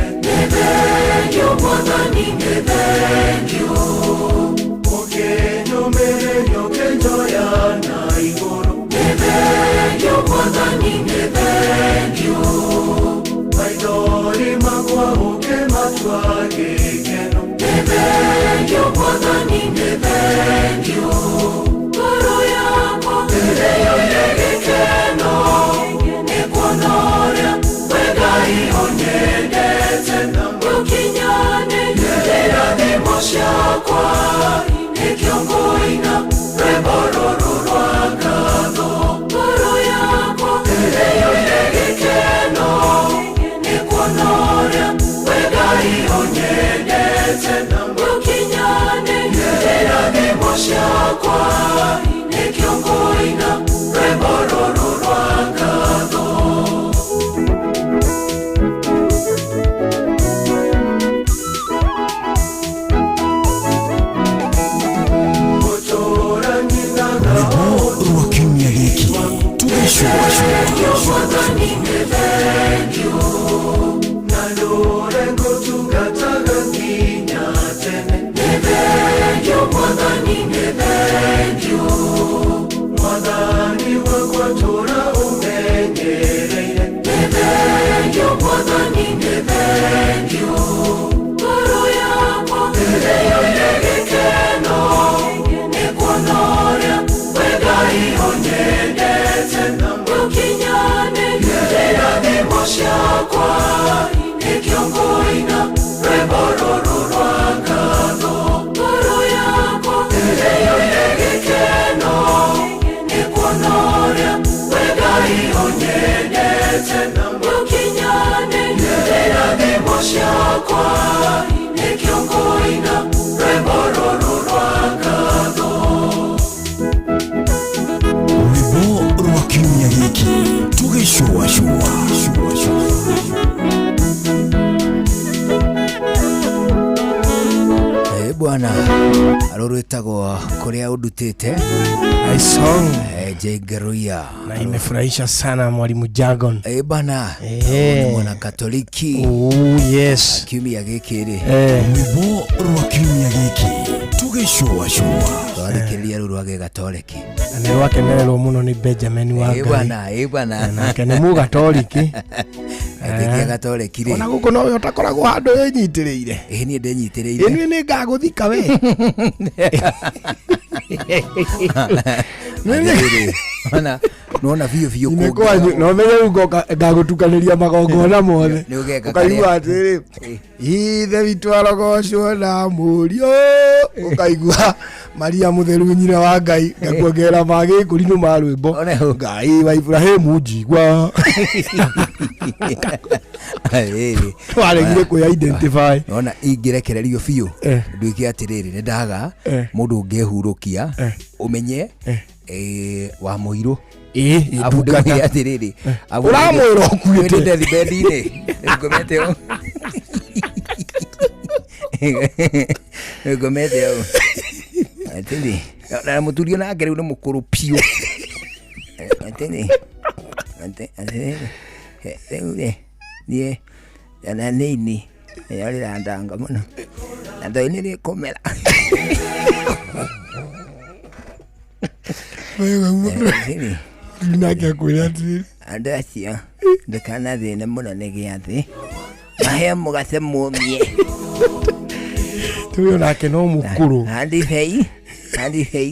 Thank you, Mwadhani, thank you. Okenyo merenyo kenyo ya naigoro. Thank you, Mwadhani, thank you. Maidori makwa oke matwage keno. Thank you, Mwadhani, thank you. Ngoro yakwa ndeyo negekeno nikuonoria wegai onyendete ukinyane irathimo ciakwa nikiongoina rwebororo rwa ngatho. Ngoro yakwa ndeyo negekeno nikuonoria wegai onyendete ukinyane irathimo ciakwa nikiongoina rwebororo rwa ngatho. Thank you. Nadorengo tugataga nginya tene. Thank you, Mwadhani, thank you. Mwadhani wakwa tora umenyereire. Thank you, Mwadhani, thank you. Ngoro yakwa ndeyo negekeno nikuonoria wegai onyendete ukinyane irathimo ciakwa nikiongoina rwebororo rwa ngatho. Ngoro yakwa ndeyo negekeno rwa ekiongoina rwembororo rwangatho rwimbo rwa kiumia giki tugicua-cua bwana arorwetagwo kuria udutite song Jaigaruya na imefurahisha sana mwalimu Jagon bana mwana Katoliki yes kiumia giki ri rwimbo rwa kiumia giki tugicua-cua twathikiriria ru rwa Gatoliki na rwakenererwo muno ni Benjamin wa Ngai bwana nake ni mu Gatoliki Atikia Gatoliki ri ona guko no yo takoragwo handu yenyitiriire ni ndenyitiriire ni ngaguthika we Ona nona vio ko no menye ugo ngagutukaniria magongona mothe ukaigua atiri ithe witwaro gocio na murio ukaigua Maria mutheru nyina wa Ngai ngakuongera magi kurinu ma rwimbo Ngai wa Ibrahimu njigwa twaregire ku identify ona ingirekererio biu nduike atiriri ni ndaga mundu ungehurukia umenye wa muiru abudukia atiriri uramwira okuite ndethi bendine ngomete o ngomete o atindi na muturio na ngere uri mukuru piu atindi nie yana nini yari randanga muno ndo ni komera wewe nake kwirati andacia ndekana thina muno ni giathi mahe mugase mumie tuyo nake no mukuru handi hei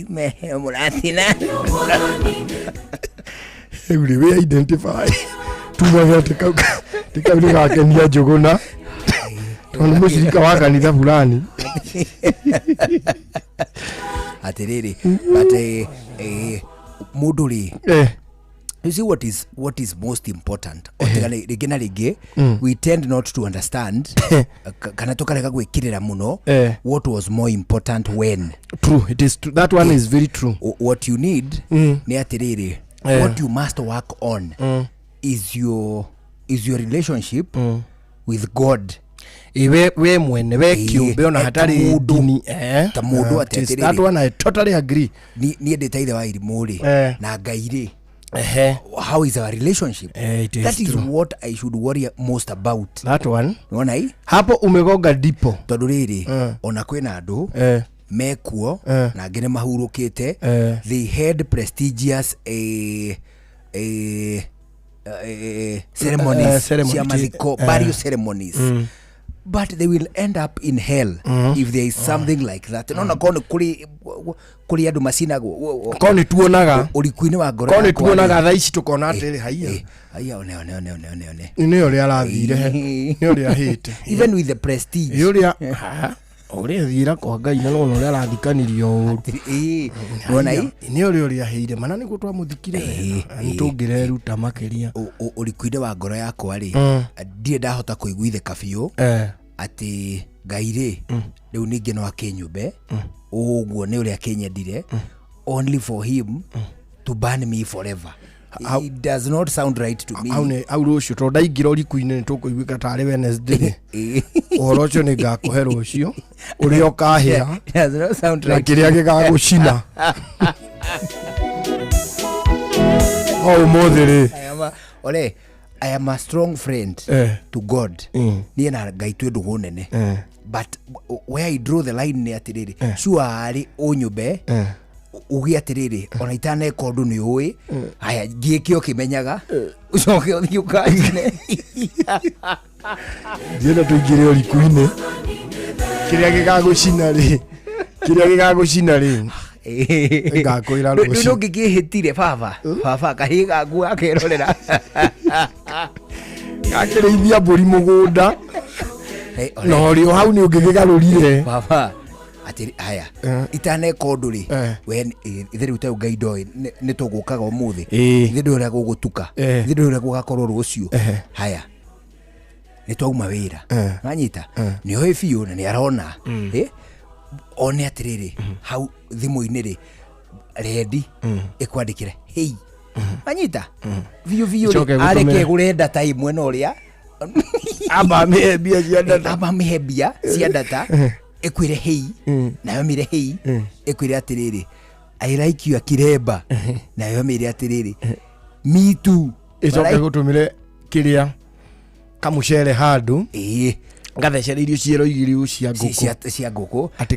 mehe muratina every way identify tumo tikabili gake ndia jogona tonu musirika wa kanitha fulani atiriri but muduri you see what is most important rigina rigi we tend not to understand kana tukareka gwikirira muno what was more important when true it is true. That one is very true. What you need ni atiriri what you must work on is your relationship with God. We mwene we kiumbe ona hatari dini ta mundu atetiriri that one I totally agree ni ndetaire wa irimuri na Ngai how is our relationship that is true. What I should worry most about that one unaona hii hapo umegonga dipo tondu riri ona kwina andu mekuo na ngene mahurukite they had prestigious ceremonies burial ceremonies but they will end up in hell if there is something like that no kono kuri andu macinagwo kono tuonaga urikuini wa ngoro kono tuonaga tha ici tukona atiri haiya one ni uri arathire ni uri ahite even with the prestige ni uri uri thira kwa Ngai na no uri arathikanirio uru wona hii ni uri ahire mana ni gutwa muthikire ntungireruta makiria urikuini wa ngoro yakwa ri ndie ndahota kuiguithika biu ati Ngai ri riu ningi no akinyumbe uguo ni uri akinyendire only for him to ban me forever. It does not sound right to me. Au rucio to ndaingira urikuine ni tukuiguika tari Wednesday uhoro ucio ni ngakuhe rucio uri okahira does not sound right kiria gigagucina oh modere I am a strong friend to God ni na Ngai twe ndugu nene but where I draw the line ni atiriri sure ari unyumbe ugi atiriri ona itane kondu ni uwi haya giekio kimenyaga ucoke uthiukane jena tuigire urikuine kiria gigagucina ri ngakwira rucio ndu ngigihitire baba kahiga ngu akerorera akirithia mburi mugunda no rio hau ni ungigigarurire baba atiri haya itane koduri when ithiru ta Ngai ndoi ni tugukaga umuthi ithiru ria gugutuka ithiru ria gugakorwo rucio haya nĩ twauma wĩra wanyita nĩ oĩ biũ na nĩ arona one atĩrĩrĩ hau thimũ-inĩ rĩ rendi ĩkwandĩkĩra hei wanyita biũ rĩ areke gũre data imwe na ũrĩa amba mĩhembia cia data ĩkwĩre hei nayo mĩre hei ĩkwĩre atĩrĩrĩ I like you akireba nayo mĩre atĩrĩrĩ me too ĩcoke gũtũmĩre kĩrĩa kamucere handu ngathecera irio ciero igiri cia ngũkũ ati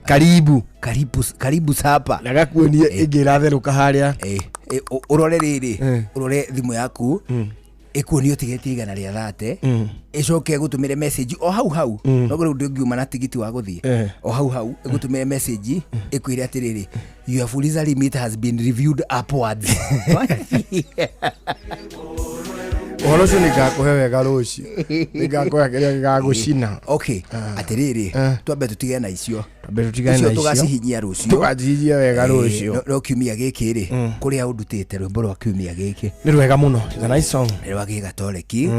karibu sapa na gakuonie ĩngĩratherũka harĩa urore rĩrĩ urore thimũ yaku ĩkuonie ũtigetie igana rĩa thate ĩcoke gũtũmĩre message o hau no rĩu ndĩngiuma na tigiti wa gũthiĩ o hau ĩgũtũmĩre message ĩkwĩre atĩrĩrĩ your fuliza limit has been reviewed upwards. Ohoro cio nĩngakũhe wega rũciũ nĩngakũhe kĩrĩa gĩgagũcina. Okay atĩrĩrĩ twambe tũtige na icio tũgacihinyia rũciũ tũgacihinyia wega rũciũ no kiumia gĩkĩ rĩ kũrĩa ũndutĩte rwĩmbo rwa kiumia gĩkĩ nĩ rwega mũno the nice song nĩ rwa gĩgatoreki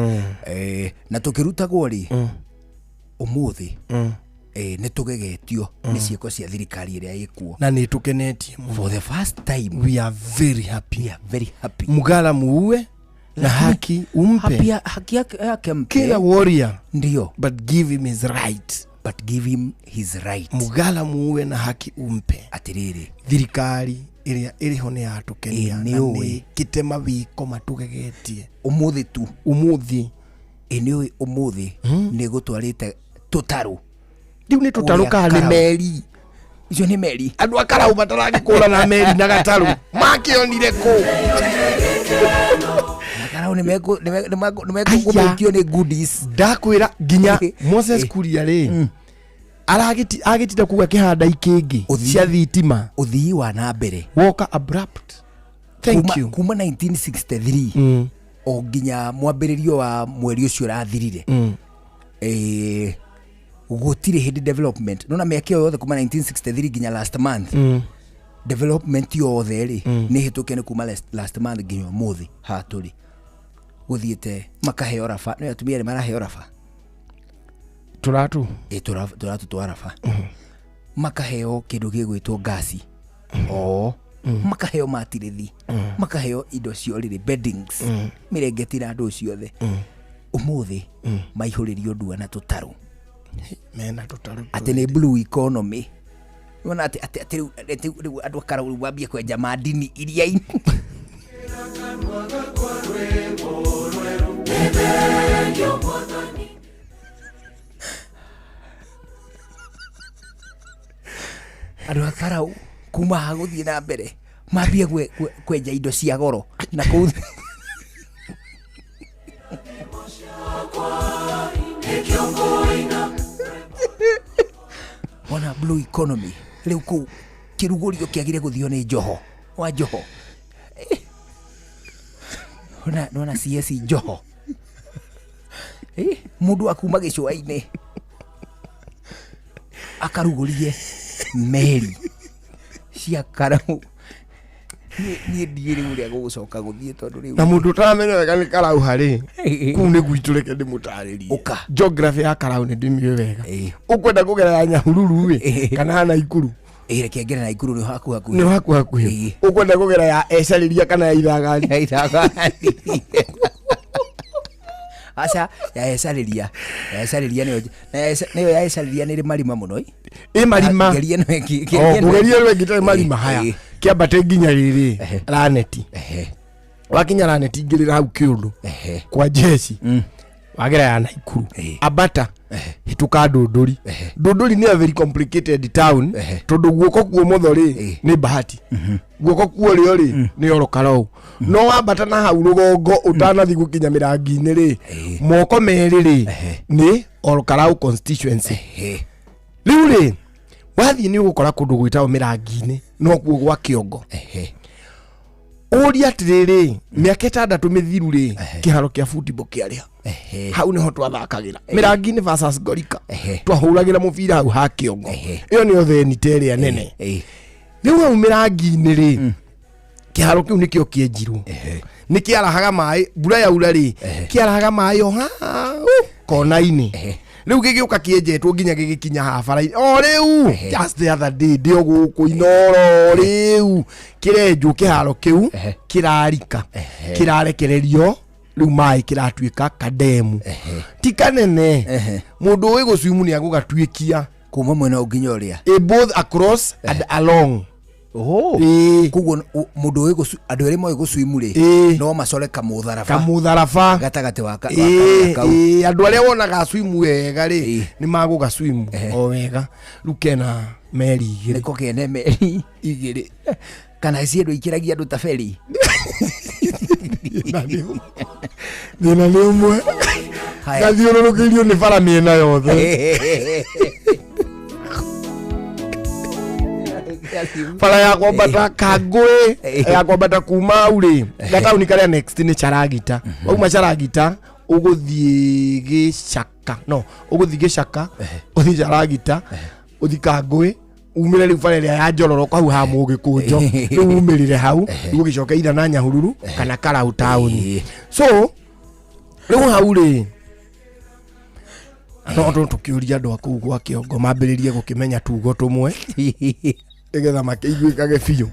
na tũkĩrutagwo rĩ ũmũthĩ nĩ tũgegetio nĩ ciĩko cia thirikari ĩrĩa ĩkuo na nĩ tũkenetie for the first time we are very happy Mugala muue na haki umpe haki yake mpe kila warrior ndio but give him his right Mugala muue na haki umpe atiriri thirikari iria iriho ni yatukenia ni kitema wiko matugegetie umuthi tu umuthi eniwe umuthi ni gutwarite tutaru ndiu ni tutaru kana ni meri icio ni meri andu akarau bataragikura na meri na gataru makionire ku Karao nimekugubikio ni goodies ndakwira ginya Moses Kuria ri agitida kuga kihanda ikingi cia thitima uthii wa na mbere woka abrupt thank you kuma 1963 o ginya mwambĩrĩrio wa mweri ũcio rathirire gutire hindi development nona mĩaka yothe kuma 1963 ginya last month development yothe ri ni hituke ni kuma last month ginya muthi haturi guthiete makaheo rafa no atumia ni maraheo rafa turatu twarafa makaheo kindu gigwitwo gasi makaheo matirithi makaheo indo cio riri beddings mirengeti na andu ciothe umuthi maihuririo ndua na tutaru mena tutaru ati ni blue economy wona ati andu akarau wambie kwenja madini iria-ini andu akarau kuma haguthie na mbere mambie kwenja indo cia goro na kuu ona blue economy riu ku kirugurio kiagire guthio ni njoho wa njoho ona CS njoho mundu akuma gicua-ini akarugurie meri cia karau ni ndiiri uria gugucoka guthie tondu riu na mundu taramenya wega ni karau hari kuu ni gwitu reke ndimutaririe geography ya karau ni ndimio wega ukwenda kugerera Nyahururu wi kana hana Ikuru reke ngere na Ikuru ni haku ni haku ukwenda kugera ya Ecariria kana ya Ithagani acha ya Ecariria niyo ya Ecariria ni marima muno marima gerie no gerie no ngita marima haya kiambate nginya riri raneti wakinya raneti ngirira hau kiundu kwa jeshi wagera ya Naikuru abata hituka Ndũndũri ni a very complicated town tondu guoko kuo mothori ni bahati guoko kuo rio ri ni Orokarau no wambata na hau rugongo utanathi gukinya mirangi-ini ri moko meri ri ni Orokarau constituency riu ri wathi ni ugukora kundu gwitao mirangi-ini no kuo gwa kiongo uria atiriri miaka 6 mithiru ri kiharo kia football kiaria hau niho twathakagira mirangi-ini versus Gorika twahuragira mubira hau ha kiongo iyo ni otheni teria nene riu hau mirangi-ini ri kiharo kiu nikio kienjirwo nikiarahaga mai mbura yaura ri kiarahaga mai o kona-ini riu gigiuka kienjetwo nginya gigikinya habara-ini o riu just the other day ndio guku inoro riu kirenjwo kiharo kiu kirarika kirarekererio riu mai kiratuika kademu ti kanene mundu uyu gucwimu ni agugatuikia kuma mwena unginya uria both across and along kugo mundu uyu andu eri moyo gucwimu ri no macore kamutharafa gatagati wa andu aria wonaga swimu wega ri ni maguga swimu o wega rukena meri igiri niko kene meri igiri kana ici andu ikiragia andu ta feri nina ni umwe gathiururukirio ni bara miena yothe bara ya kwambata Kangui ya kwambata kuma uri gatauni karia next ni Charagita wauma Charagita uguthie Gicaka uguthie Gicaka uthie Charagita uthie Kangui umire riu bara ya Njororo kwa ha mugikunjo riu umirire hau ugicoka ira na Nyahururu kana Karau town so riu hau ri no tukiuria andu aku gwa kiongo mambiririe gukimenya tugo tumwe egetha makiguikage biu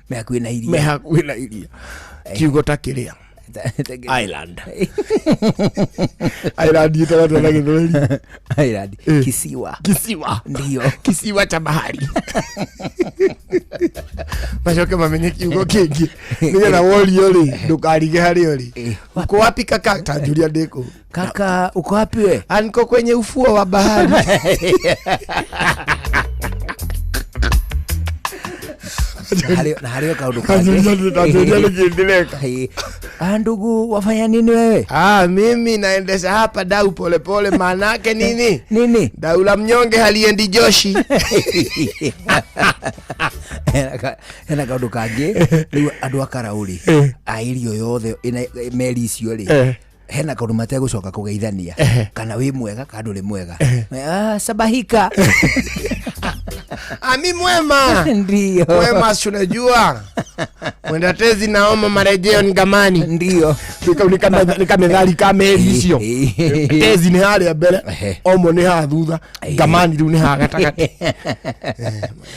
mehakuina iria kiugo ta kiria Island yitagwo na Githweri Island kisiwa ndio kisiwa cha bahari macoke mamenye kiugo kingi nigetha worio ri ndukarige hario ri uko wapi kaka tajuria ndiko kaka uko wapi we aniko kwenye ufuo wa bahari na hario kaundu kangi ndugu wafanya nini wewe mimi naendesha hapa dau pole pole manake nini dau la mnyonge haliendi joshi ena kaundu kangi riu andu akarauri airio yothe meri icio ri hena kaundu mategucoka kugeithania kana wi mwega kana nduri mwega sabahika ami mwema ndio mwema unajua mwenda tezi naoma marejeo Ngamani ndio nikamethali kameri icio tezi ni haria mbere omo ni ha thutha Ngamani riu ni ha gatagati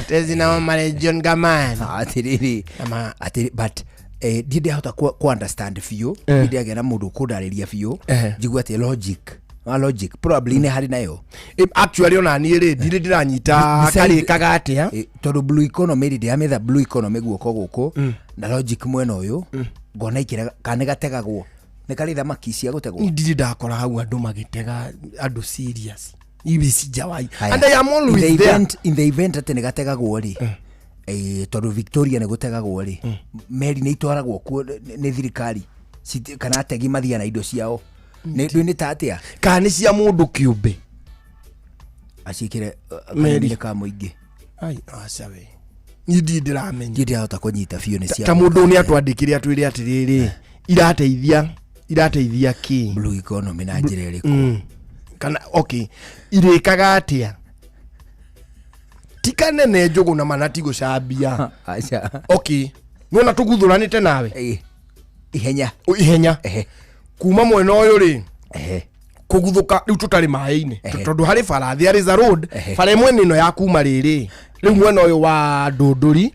tezi naoma marejeo Ngamani atiriri but did hata ku understand fio did agera mundu kundariria fio jigwa te logic probably ni hari nayo actually ona ni ri ndiranyita kari kagatia tondu blue economy ri ametha blue economy guoko guku na logic mwena uyu ngona ikira kane gategagwo ni kari thamaki cia gutegwo ndiri ndakora hau andu magitega andu serious ibi sijawai and I am always there in the event ati ni gategagwo ri tondu Victoria ni gutegagwo ri meri ni itwaragwo kuo ni thirikari kana ategi mathia na indo ciao ni tatia kana cia mundu kiumbe acikire meri ka muingi ai acawe ndi ndiramenya ndi hota kunyita fio ni cia ta mundu ni atwandikire atwire atiriri irateithia ki blue economy na njira iriku kana okay irikaga atia tikanene njugu na manati gucambia acha okay nona tuguthuranite nawe ihenya kuma mwena uyu ri kuguthuka riu tutari mai-ini tondu hari bara there is a road bara imwe nino ya kuma riri riu mwena uyu wa Ndunduri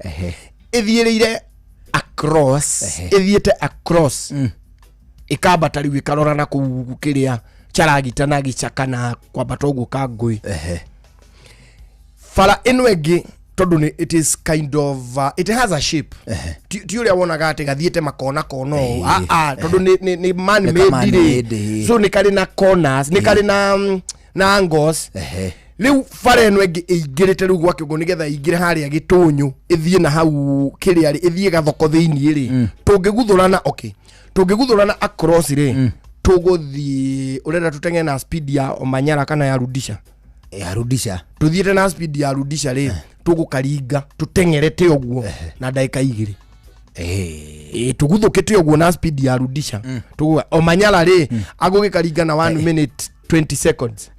ithiirire across ikambata riu ikarora na kukiria Charagita na Gicaka na kwambata uguo Kangui bara ino ingi tondu it is kind of it has a shape ti uria wonaga ati gathiete makona kono tondu ni man made so ni kari na corners ni kari na angles riu bara ino ingi igirite riu gwa kiugo nigetha igire haria Gitunyu ithie na hau kiria ri ithie gathoko thiini ri tungiguthurana tungiguthurana across ri tuguthie urenda tutenge na speed ya Omanyala kana ya Rudisha tuthiete na speed ya Rudisha ri tugukaringa tutengerete uguo na ndagika igiri tuguthukite uguo na speed ya Rudisha tuguga Omanyala ri agugikaringa na 1 minute 20 seconds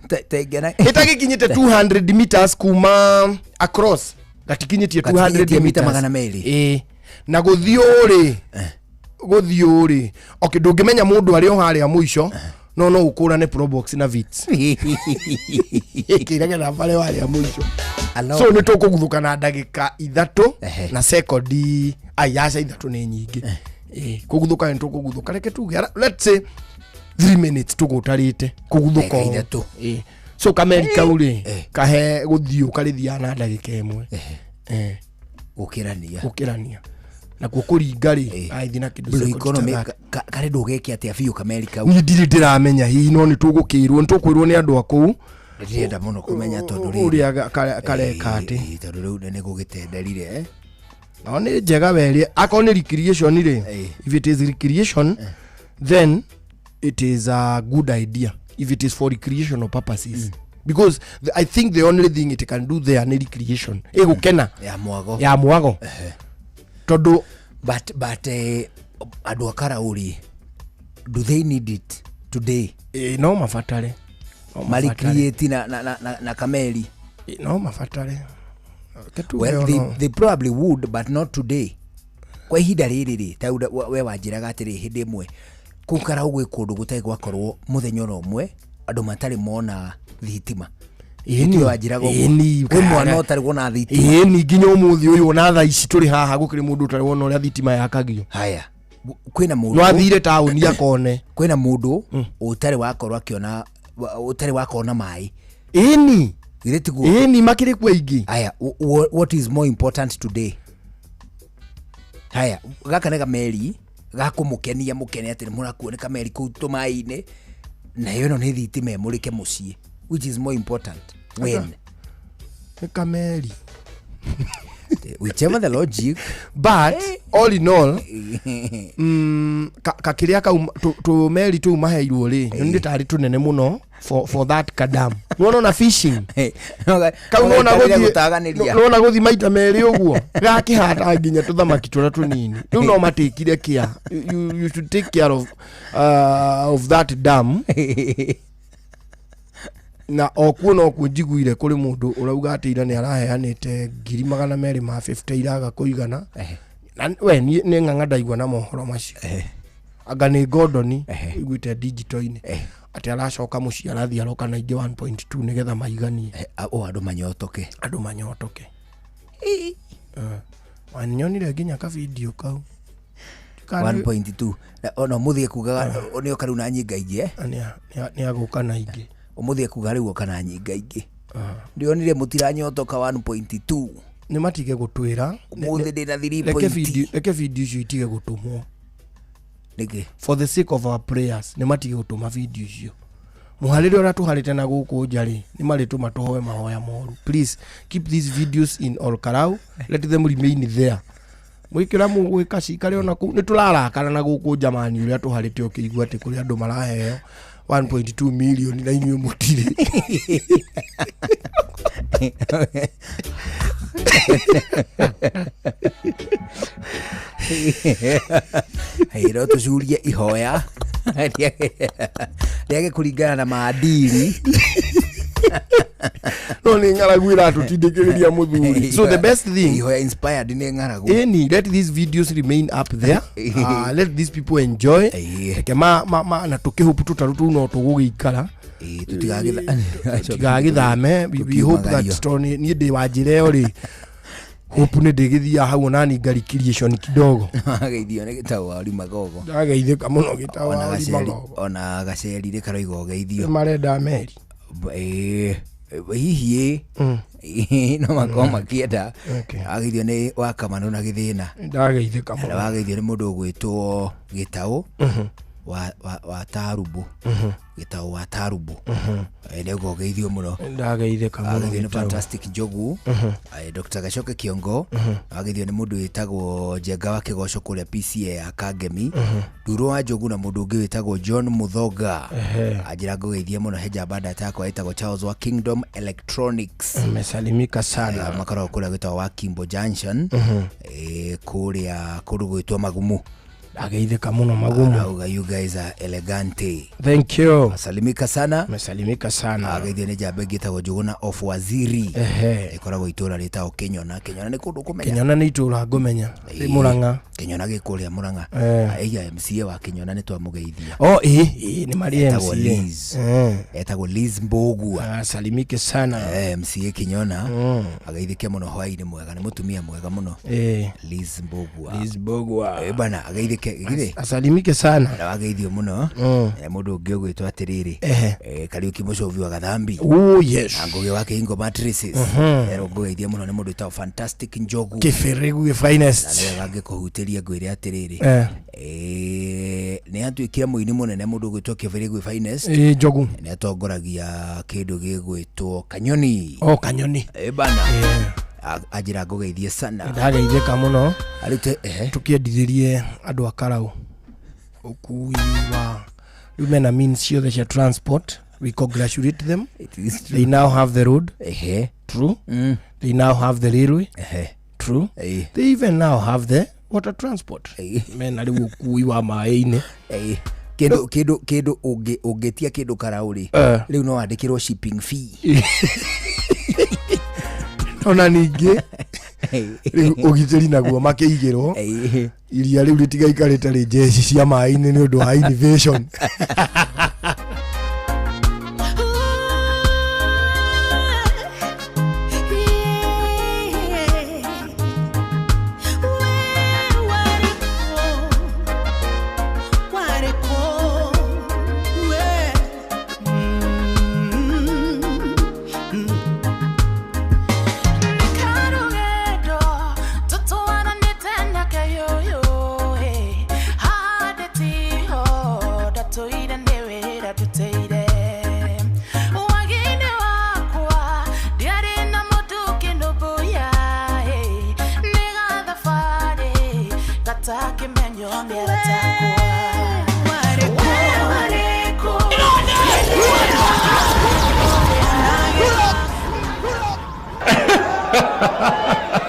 itagikinyite 200 meters kuma across gatikinyitie 200 meters magana meri na guthiuri okay ndungimenya mundu ari o haria muico no ukurane probox na vits ikirage na pale wale ya mwisho. So ni tukuguthuka na ndagika 3 na sekondi ayasha 3 ni nyingi kuguthuka ni tukuguthuka reke tuge let's say 3 minutes tugutarite kuguthuka 3 so Amerika uri kahe guthio karithia na ndagika 1 ukirania na kukuringa ri aithi na kindu blue economy kare ndugeke atia biu Amerika ni ndiramenya hihi no ni tugukwirwo ni andu akuu ndienda muno kumenya tondu ri kare kati tondu riu ni gugitenderire no ni njega weri akoni recreation ri if it is recreation then it is a good idea if it is for recreational purposes because I think the only thing it can do there ni recreation gukena ya mwago tondu but andu akara uri do they need it today no mafatare mali create na kameli no mafatare well they probably would but not today kwa ihinda riri ta we wanjiraga atiri hindi imwe kukara ugwe kundu gutai gwakorwo muthenya umwe andu matari mona thitima Eni wajiraga we mwana utari wona thitima eni nginya umuthi uyu ona tha ici turi haha gukiri mundu utari wona uria thitima yakagio haya kwina mundu no athire tauni akone kwina mundu utari wakorwo akiona utari wakona mai eni makiri kwa ingi haya what is more important today haya gaka nega meri gakumukenia ati murakuoneka meri ku tumaine na yo no ni thitima emurike mucie which is more important when kameri whichever the logic but all in all kakiria ka tu meri tu maheirwo ri ni tari tunene muno for that kadam no na fishing kau no guthi maita meri uguo gakihata nginya tuthamaki tura tunini riu no matikire kia you should take care of that dam na okuona okujiguire kuri mundu urauga atira ni araheanite 250 iraga kuigana na we ni nganga ndaigwa na mohoro macio anga ni Gordon igwite digital ini ati aracoka muci arathi aroka na ingi 1.2 nigetha maiganie andu manyotoke wanyonire nginya ka video kau 1.2 ona muthie kugaga onio karu na nyinga ingi ni aguka na ingi umuthie kuga riu kana nyinga ingi ndionire mutiranyotoka 1.2 ni matige gutwira umuthi ndina 3.2 leke video icio itige gutumwo niki for the sake of our prayers ni matige gutuma video icio muharire ora tuharite na guku njari ni maritu matuhoe mahoya moru please keep these videos in all karau let them remain there mwikira mugwika cikare ona ku ni turarakana na guku jamani uria tuharite ukigwa ati kuri andu maraheo 1.2 million na inyuĩ mutire hero tucurie ihoya riage kuringana na maadili no ni ngaragu iratutindikiriria muthuri so the best thing ihoya inspired ni ngaragu let these videos remain up there let these people enjoy kema na tukihupu tutarutu no tugugikara tutigagithame we hope that story ni ndi wanjireo ri hope ni ndigithia hau nani recreation kidogo geithio ni gitawa ari magogo ndageithika muno gitawa ari magogo ona gaceri ri karoigo geithio marenda meri hihi no makoma kienda ageithio ni wakamano na githina ndageithika muno wageithio ni mundu gwitwo gitau wa tarubu gitau wa tarubu nego geithio muno ndageithika muno ni fantastic jogu Dr. Gacoke Kiongo ageithio ni mundu witagwo Njenga wa Kigoco kuria PCA Academy Nduro wa Jogu na mundu ungi witagwo John Muthoga ajira geithia muno heja banda takwa witagwo Charles wa Kingdom Electronics mesalimika sana makaro kuria gitwa wa Kimbo Junction kuria kundu gwitwa Magumu Ageithika muno magumu. You guys are elegante. Thank you. Masalimika sana. Mesalimika sana. Ageithia ni jambe gitagwo Njuguna of Waziri. Ikoragwo itura rita o Kenyona. Kenyona ni kundu kumenya. Kenyona ni itura ngumenya. Ri Murang'a. Kenyona gikuria Murang'a. Aiya MCA wa Kenyona ni twamugeithia. Ni Maria MCA. Etagwo Liz Mbogua. Salimike sana. MCA Kenyona. Ageithike muno hwaini mwega, ni mutumia mwega muno. Liz Mbogua. Bana ageithike gire. Asalimike sana. Na ageithio muno. Mundu ungi gwitwa atiriri. Kariuki Mucovi wa Gathambi. Yes. Angugi wake Ingo Mattresses. Ngogeithia muno ni mundu ta Fantastic Njogu. Kifirigu ge finest. Na nge kuhutiria ngwire atiriri. Ni atuikira muini munene mundu gwitwa Kifirigu ge finest. Njogu. Ni atongoragia kindu gigwitwo Kanyoni. Kanyoni. Bana. Ajira ngogeithie sana. Ndageithika muno. Arute tukiendithirie andu akarau. Ukui wa women means ciothe cia transport. We congratulate them. They now have the road. True. They now have the railway. True. They even now have the water transport. Mena riu ukui wa maĩ-inĩ. Kindu ungetia kindu karauri. Riu no wandikirwo shipping fee. Ona ningi ugitiri naguo makiigirwo iria riu ritigaikare tari jeshi cia maĩ-inĩ nĩ ũndũ wa innovation.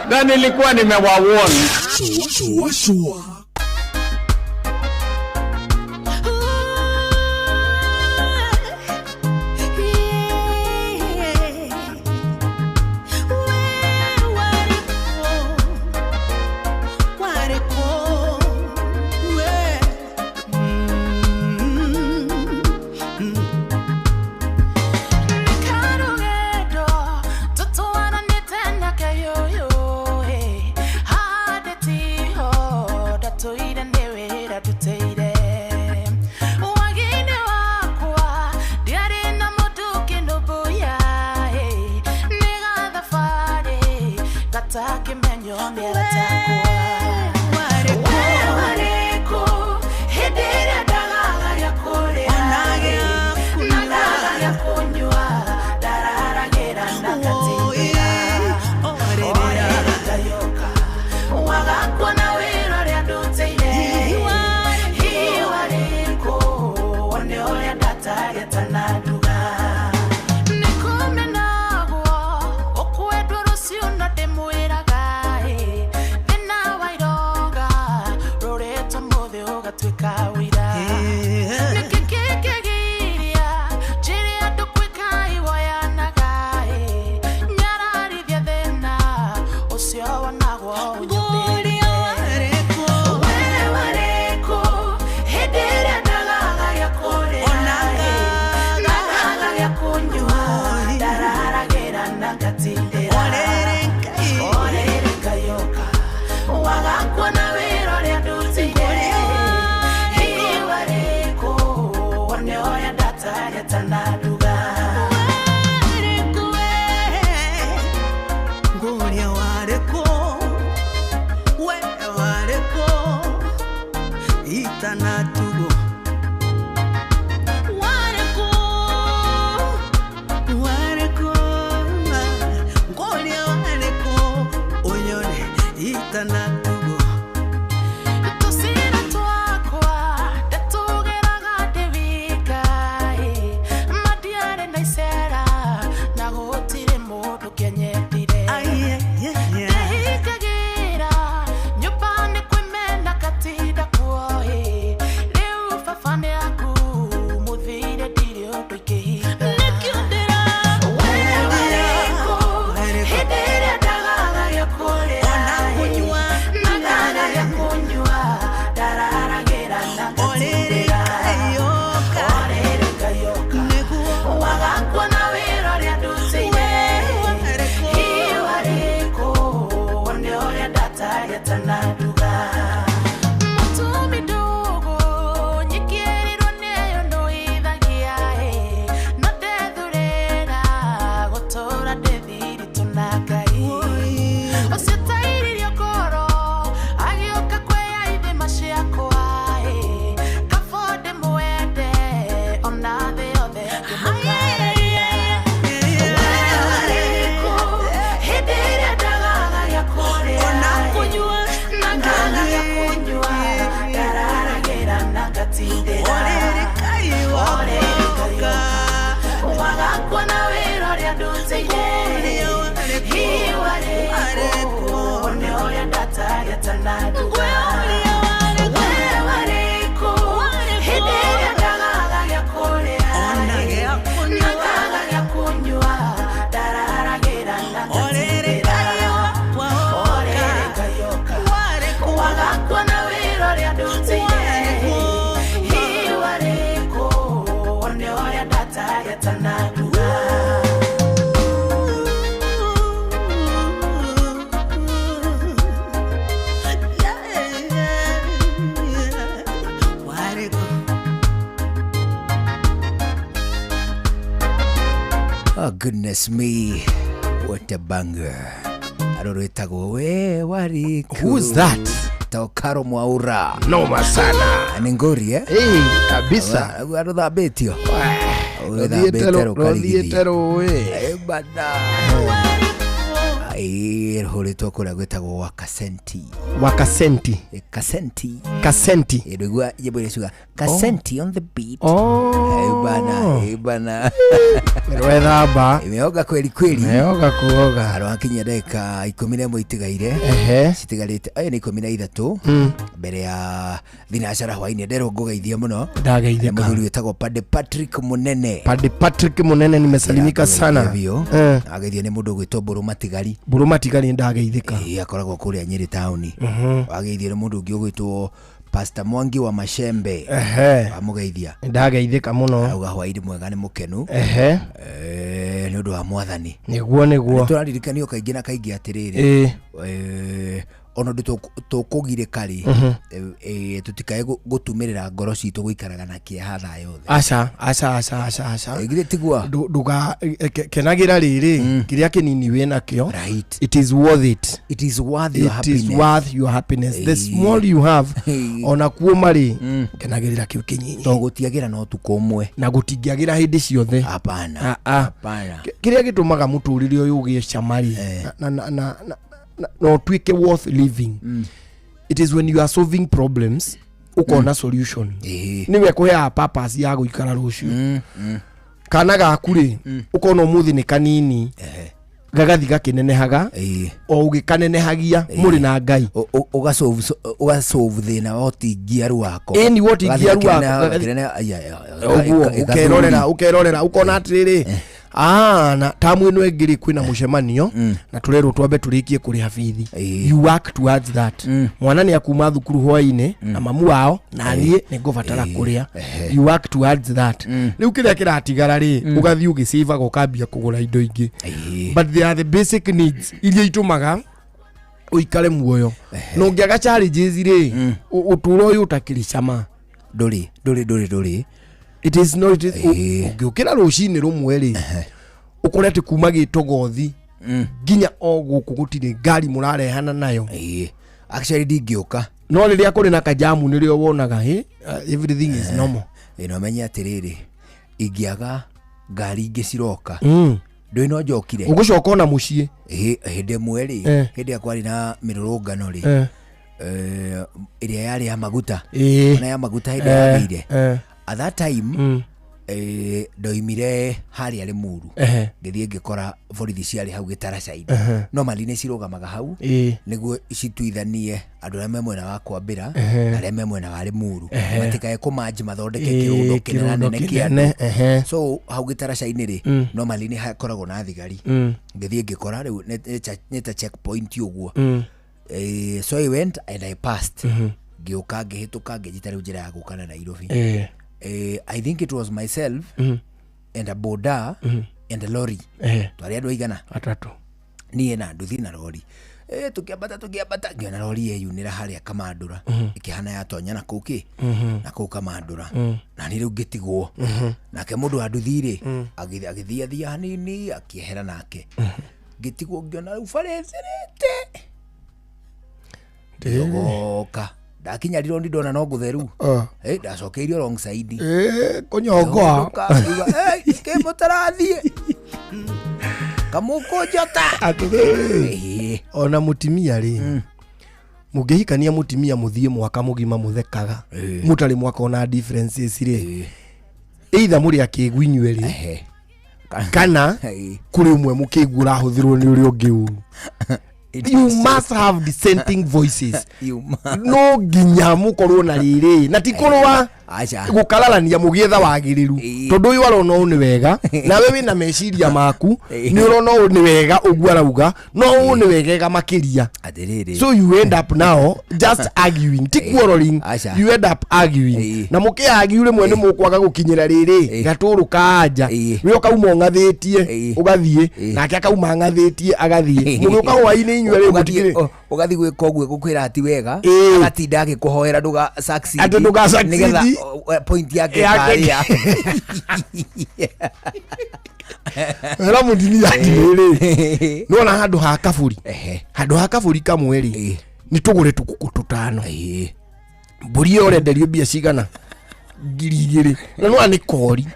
Na nilikuwa nimewawarn. Shua. ndataria tanaduga matumi dogo nyikirirwo neyo no ithagia no ndethurera gutura ndethiri tunagai ositairirio koro agioka kweya ithe maciakwa kabode mwende ona the othe Oh goodness me, what a banger. Aroretago we wariku. Who's that? Taokaro Mwaura. Noma sana. Anengori kabisa. Arodha betio. Rodhietero we. Bada. Holeto kora gwetagwo Wakasenti. Wakasenti. Kasenti. Kasenti. Edugwa yebole suga. Kasenti on the beat. Bana. Rwethamba. Imeoga kweli kweli. Imeoga kuoga. Arokinya deka 11 itigaire. Citigarite aya ni 13 mbere ya thinacara hwaini ndero ngogeithia muno. Ndageithia muthuri wetagwo Padre Patrick Munene. Padre Patrick Munene nimesalimika sana. Ageithio ni mundu gwitwo Burumatigari. Burumatigari ndageithika. Akoragwo kuria Nyeri town. Ageithio ni mundu ungi gwitwo Pastor Mwangi wa Mashembe. Amugeithia. Ndageithika muno. Auga hwaini mwega ni mukenu. Ni undu wa mwathani. Niguo. Turaririkanio kaingi na kaingi atiriri. Ono tukugire kari tutikae gutumirira ngoro citu guikaraga na kieha thayo aca igire tigwa nduga kenagira riri kiria kinini wena kio it is worth it. It is worth your happiness. The small you have ona kuo mari kenagirira kiu kinyinyi to gutiagira no tukomwe na gutingiagira hindi ciothe. Hapana. Kiria gitumaga muturire uyu ugie chamari na no twike worth living. It is when you are solving problems ukona solution. Niwe kuhea purpose ya guikara rucio kana gakuri ukona umuthi ni kanini gagathi gakinenehaga o ugikanenehagia muri na Ngai ugasolve thina wotingiaru wako ni wotingiaru wako ukerorera ukona atiriri na tamu ino egiri kwina mushemanio na turero twambe turikie kuri hafithi. You work towards that. Mwana ni akuma thukuru hwaine na mamu wao na nie ni ngovatara kuria. You work towards that. Riu kiria kiratigara ri ugathi ugisave gukambia kugura indo ingi. But they are the basic needs iria itumaga uikare muoyo. No ngiaga challenges ri uturo uyu utakiricama dori. It is not ugiukira rucini rumwe ri ukorete kuma gitogothi ginya oguku gutire ngari murarehana nayo. Actually dingiuka no riria kuri na kajamu nirio wonaga everything is normal. Ino menya atiriri ingiaga ngari ingi ciroka ndo ino njokire ugucoka ona mucie hinde mweri hinde akwari na mirurungano ri iria yari ya maguta na ya maguta hinde yagire at that time ndoimire hari ari muru ngithie ngikora borithi ciari hau gitaracaini no maline cirugamaga hau niguo cituithanie andu arĩa memwena wa kwambira na arĩa memwena wa muru matikae kumanji mathondeke kirundo kinene kiane. So hau gitaracaini ri no maline hakoragwo na thigari ngithie ngikora riu neta checkpoint uguo. So I went and I passed ngiuka ngihituka ngijita riu njira ya gukana Nairobi. I think it was myself and a boda and a lorry. Twari andu aigana atatu niĩ na nduthi na lorry tukiambata ngiona rori yeyunira haria Kamandura ikihana yatonya na kuki na kuu Kamandura na ni riu ngitigwo nake mundu wa nduthi agithia hanini akiehera nake ngitigwo ngiona riu barezerete ndogoka ndakinya rirondi ndona no gutheru ndacokeirio wrong side kunyongoa kemutarathie kamuko jota ona mutimia ri mugihikania mutimia muthie mwaka mugima muthekaga mutari mwaka ona differences ri either muri akigwinywe ri kana kuri umwe mukigura huthirwo ni uri ungi uru. You must have dissenting voices. No ginya mukorwo na riri na tikorwa gukararania mugietha wagiriru tondu uyu arona u ni wega nawe wina meciria maku ni urona u ni wega ugu arauga no u ni wega makiria. So you end up now just arguing, quarreling. You end up arguing na muki argue rimwe ni mukwaga gukinyira riri gaturu kaja wi ukauma ngathitie ugathie nake akauma ngathitie agathie mugi ukawaini inywe ri mutigire ugathi gwika ogwe gukwira ati wega agatinda agikuhoera nduga succeed ati nduga succeed point yake karia era mudini yatiriri nona handu ha kaburi kamwe ri ni tugure tukuku tutano mburi orenderio bia cigana 2,000 na no ani kori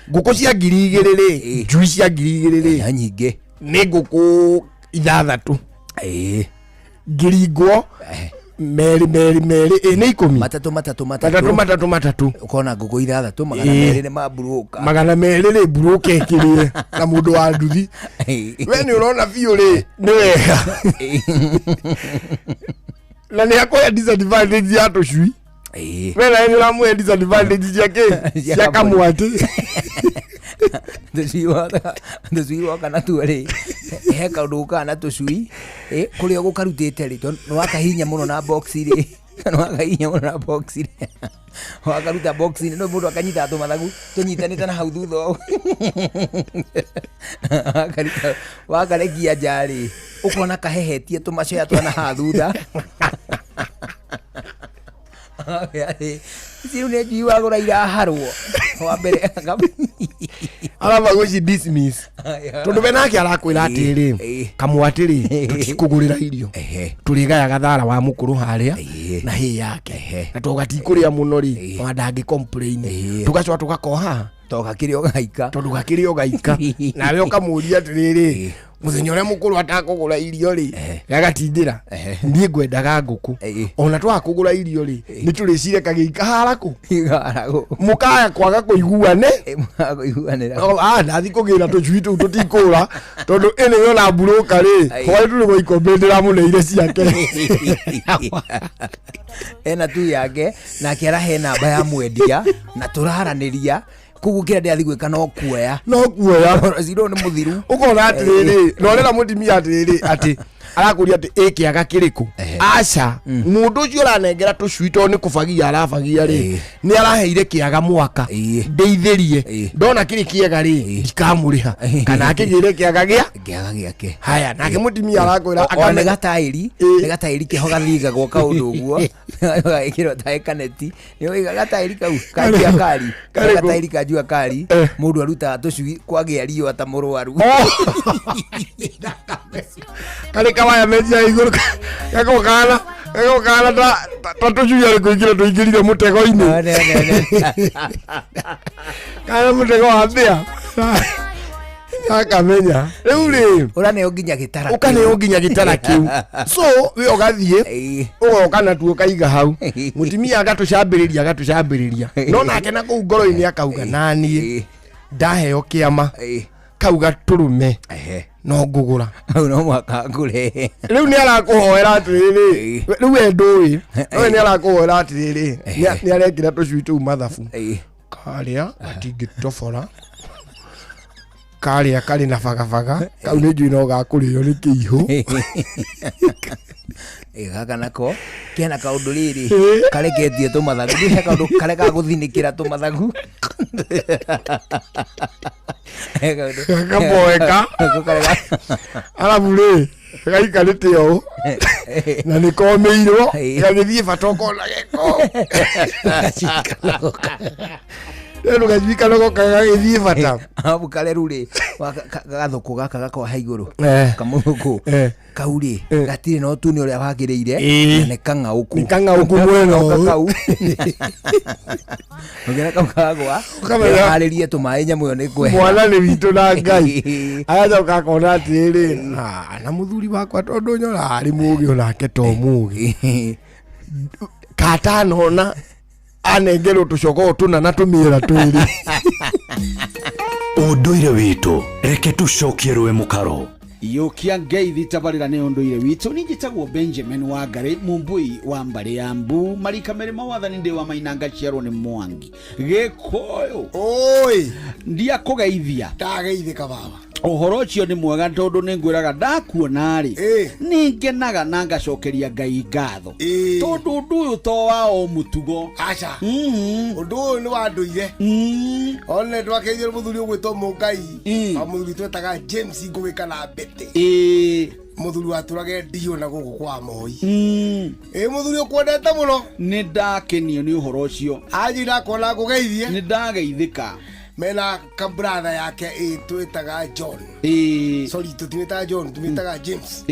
nguku cia 2,000 ri njui cia 2,000 ri nyinge ni nguku 6 ngiringwo meri ni 10 matatu ukona nguku 6 magana meri ni maburuka 200 ri buruka ekirire na mundu wa nduthi we ni urona biu ri ni wega na ni akoya disadvantage ya tucui we na ni ramwe disadvantage yake ya kamwati Nduzui kana tuari he kaundu kana tucui kuri gukarutite ri no wakahinya muno na box ri no wakahinya muno na box ri wakaruta box no mundu akanyita tumathagu tunyitanite na hau thutha wakarekia njari ukona kahehetie tumacoya twana ha thutha siu ne jiwa gora ira harwo wa mbere araba goci dismiss tondu benake arakwira atiri kamwatiri tukikugurira irio turigaya gathara wa mukuru haria na hi yake na tugatiikuria muno ri wandangi complain tugacwa tugakoha togakirio gaika tondu gakirio gaika nawe ukamuria atiriri muthenya uria mukuru atakugura irio ri gagatindira ndie ngwendaga nguku ona twakugura irio ri ni turicire kagiika haraku mukaya kwaga kuiguane ndathi kugira tucui tu tutikura tondu ene yona buruka ri hoi tuli goikombendera muneire ciake ena tu yake na kiara he namba ya mwendia na turaraniria kugukira ndiathi gwika no kuoya ziro ni muthiru ukona atiriri norera mutimia atiriri ati arakuria ati ikiaga kiriku aca mundu ucio aranengera tucui to ni kubagia arabagia ri ni araheire kiaga mwaka ndeithirie ndona kiri kiaga ri ndikamuriha kana akigire kiaga giake haya nake mutimia arakwira akane gatairi kihoga thiga gwa kaundu uguo ikiro tae kaneti yo gatairi kau kajia kari gatairi kajua kari mundu aruta tucui kwagia rio atamurwaru kale kawaya meja iguru kako kana ta tucui ari kuingira tuingirire mutego-ini kana mutego wa mbia akamenya riu ri uraneo nginya gitara ukaneo nginya gitara kiu so we ogathie ugokana tu ukaiga hau mutimia agatucambiriria no nake na kuu ngoro-ini akauga nani ndaheo kiama kauga turume no ngugura au no mwaka ngure riu ni arakuhoera atiriri riu endui no ni arakuhoera atiriri ni arekira tucui tu mathabu karia atingitobora karia kari na bagabaga kau ni njui no gakurio ni kiihu gaka nako kena kaundu riri kareketie tumathagu he kaundu kare ga guthinikira tumathagu kaboeka alafu ri gaikarĩte ũũ na nĩ komĩirwo gagĩthiĩ bata ũkona geko rĩu gacui kanogoka gagĩthiĩ bata abu kare rũrĩ gathũkũ gaka gakwa igũrũ kamũthũkũ kau rĩ gatirĩ na ũtuni ũrĩa wagĩrĩire nĩ kang'aũku mwena kau ũgera kau kagwa harĩrie tũmaĩ nyamũ ĩyo nĩ kweha mwana nĩ witũ na Ngai agacoka akona atĩrĩ na mũthuri wakwa tondũ nyora harĩ mũgĩ onake to mũgĩ katanona anengerwo tũcogoo tũna na tũmĩera twĩrĩ ũndũire witũ reke tũcokie rũĩ mũkaro Yokia ngeithi tabarĩra nĩ ũndũire witũ nĩ njĩtagwo Benjamin Wangari Mumbui wa Mbarĩ ya Mbu marika merĩ mawathani ndĩ wa Mainanga ciarwo nĩ Mwangi Gĩkũyũ oi ndia kũgeithia ndageithĩka baba ũhoro ũcio nĩ mwega tondũ nĩ ngwĩraga ndakuona rĩ nĩ ngenaga na ngacokeria Ngai ngatho tondũ ũndũ ũyũ to wa o mũtugo aca ũndũ ũyũ nĩ wa ndũire one ndwakeithio nĩ mũthuri ũgwĩtwo Mũngai wa mũthuri twetaga James Ngũgĩ na Bete mũthuri watũrage ndio na gũkũ kwa Moi mũthuri ũkwendete mũno nĩ ndakenio nĩ ũhoro ũcio anjĩra kona ngũgeithie nĩ ndageithĩka mena kabratha yake twetaga John sorry tutimetaga John tumetaga James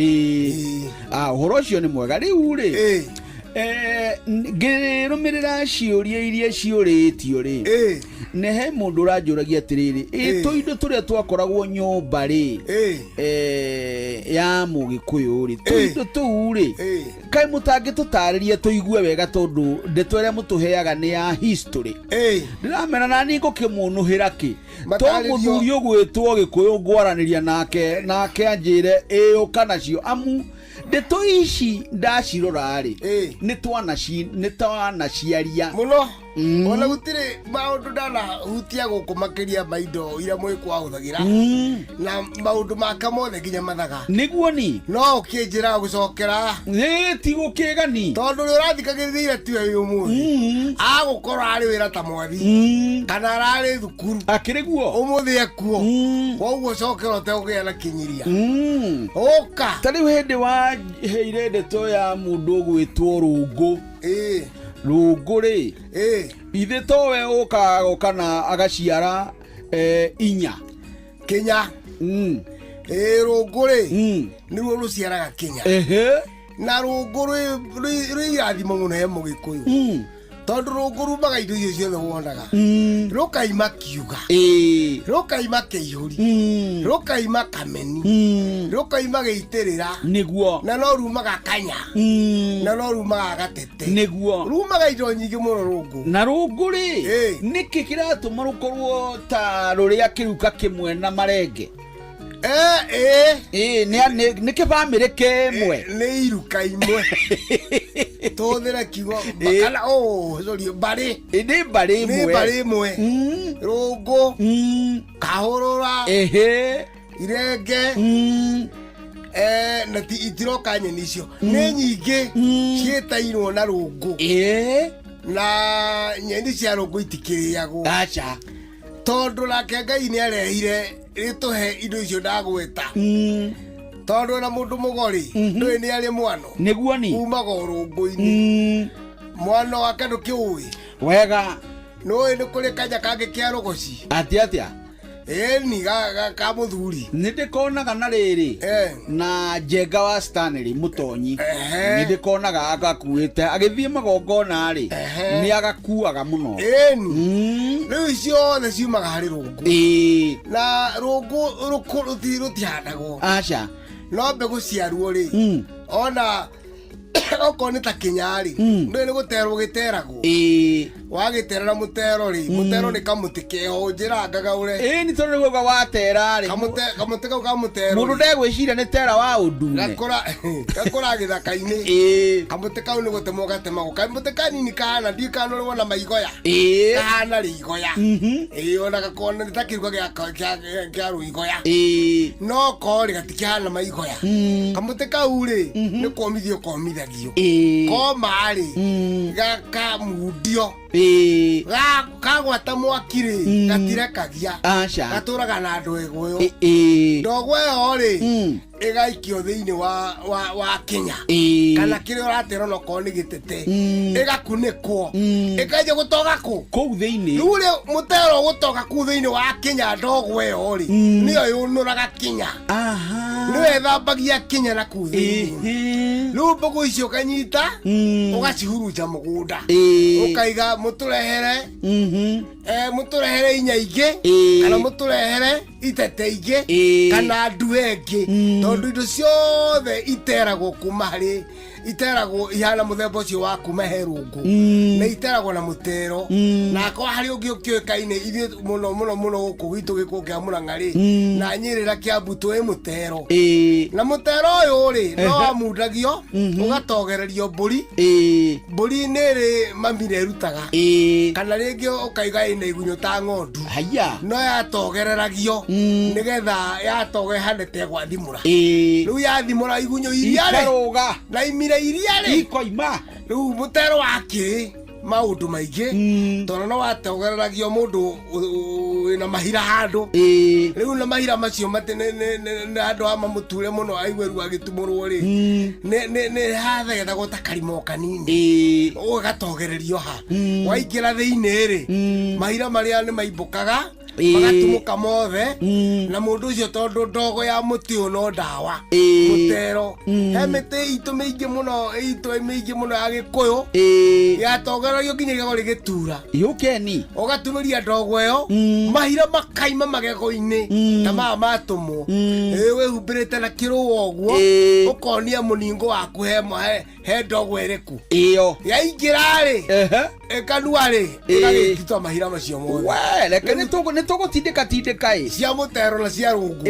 ũhoro ũcio nĩ mwega rĩu rĩ ngĩrũmĩrĩra ciũria iria ciũrĩtio rĩ nĩ he mũndũ ũranjũragia atĩrĩrĩ tũindo tũrĩa twakoragwo nyũmba rĩ ya Mũgĩkũyũ rĩ tũindo tũu rĩ kaĩ mũtangĩtũtarĩria tũigue wega tondũ ndeto ĩrĩa mũtũheaga nĩ ya history ndĩramena nani ngũkĩmũnũhĩra kĩ to mũthuri ũgwĩtwo Gĩkũyũ ngwaranĩria nake anjĩre ũka nacio amu ndeto ici ndacirora rĩ nĩ twanaciaria mũno ona gũtirĩ maũndũ ndanahutia gũkũ makĩria maindo iria mwĩkwahũthagĩra na maũndũ maka mothe nginya mathaga nĩguo ni no ũkĩnjĩra gũcokera ti gũkĩgani tondũ nĩ ũrathikagĩrĩria tiwe ũmũthĩ agũkorwo arĩ wĩra ta mwathi kana ararĩ thukuru akĩrĩ guo ũmũthĩ ekuo koguo cokera ũtegũgĩa na kĩnyiria ũka ta rĩu hĩndĩ waheire ndeto ya mũndũ ũgwĩtwo Rũngũ Rũngũ rĩ ithe towe ũkaga na agaciara inya Kenya Rũngũ rĩ nĩruo rũciaraga Kenya na Rũngũ rwĩ irathimo mũno he Mũgĩkũyũ tondũ Rũngũ rumaga indo icio ciothe wonaga rũkaima kiuga rũkaima kĩihũri rũkaima kameni rũkaima gĩitĩrĩra nĩguo na no rumaga kanya na no rumaga gatete nĩguo rumaga indo nyingĩ mũno Rũngũ na Rũngũ rĩ nĩkĩ kĩratũma rũkorwo ta rũrĩa kĩruka kĩmwe na Marenge nĩ kĩbamĩrĩ kĩmwe nĩ iruka imwe tũthĩre kiugo kana mbarĩ nĩ mbarĩ imwe Rũngũ Kahũrũra Irenge na itiroka nyeni icio nĩ nyingĩ ciĩtainwo na Rũngũ na nyeni cia Rũngũ itikĩrĩagwo aca tondũ nake Ngai nĩ arehire rĩtũhe indo icio ndagweta tondũ na mũndũ mũgori ndũĩ nĩ arĩ mwano nĩguo ni umaga Rũngũ-inĩ mwano wake ndũkĩũĩ wega nũĩ nĩ kũrĩ kanya kangĩ kĩa Rogoci atĩa ni ka mũthuri nĩ ndĩkonaga na rĩrĩ na Njenga wa Stanley Mũtonyi nĩ ndĩkonaga agakuĩte agĩthiĩ magongona rĩ nĩ agakuaga mũno rĩu ciothe ciumaga harĩ Rũngũ na Rũngũ rũtihandagwo aca no mbegũ ciaruo rĩ ona okorwo nĩ ta Kenya rĩ ndũĩ nĩ gũterwo gĩteragwo wagĩtera na mũtero rĩ mũtero nĩ kamũtĩ keho njĩrangaga ũre nĩ tondũ nĩguo watera rĩ kamũtĩ kau ka mũtero mũndũ ndegwĩciria nĩ tera wa ũndune gakũra gĩthaka-inĩ kamũtĩ kau nĩ gũtemwo gatemagwo kamũtĩ kanini kahana ndiũ kana ũrĩ wona maigoya kahana rĩigoya ona gakona nĩ ta kĩruka kĩa rũigoya no korĩ gatikĩhana maigoya kamũtĩ kau rĩ nĩ kũmithio komithagio koma rĩ gakamundio kagwata mwakiri gatirekagia gaturaga na andu eguyo ndogo yo ri igaikio thiini wa Kenya kana kire uratero no ko ni gitete igakunekwo ikaje gutoga ku thiini rure mutero gutoga ku thiini wa Kenya ndogo yo ri niyo yunuraga Kenya niwe thambagia Kenya na ku thiini rumbugu icio kanyita ugacihuruja mugunda ukaiga muturehere inya ingi kana muturehere itete ingi kana nduengi tondu indo ciothe iteragwo kuma hari iteragwo ihana muthemba ucio wa kuma herungu na iteragwo na mutero na ko hari ungi ukioikaine ithe muno guku gitu gikuo kia Murang'ari na Nyirira Kiambu twi mutero na mutero uyu ri no mundagio ugatogererio mburi niri mamire erutaga kana ringi ukaiga ina igunyo ta ng'ondu no yatogereragio nigetha yatoge handete gwa thimura riu yathimura igunyo iria na imire iria ri ikoima riu mutero waki maundu maingi tono no watogereragio mundu na mahira handu riu na mahira macio matene andu ama muture muno aigweru agitumurwo ri ne hathe gutakarimo kanini ugatogererio ha waingira thiini ri mahira maria ni maimbukaga magatumuka mothe na mundu ucio tondu ndogo ya muti no ndawa mutero he miti itu mingi muno ya Gikuyu yatogeragio nginya igego rigitura yukeni ugatumiria ndogo yo mahira makaima magego-ini ta matumwo wehumbirite na kiruwa oguo ukonia muningo waku he ndogo eriku iyo yaingira ri ekanua ri igagititwa mahira macio mothe reke nitugutindika cia mutero na cia rungu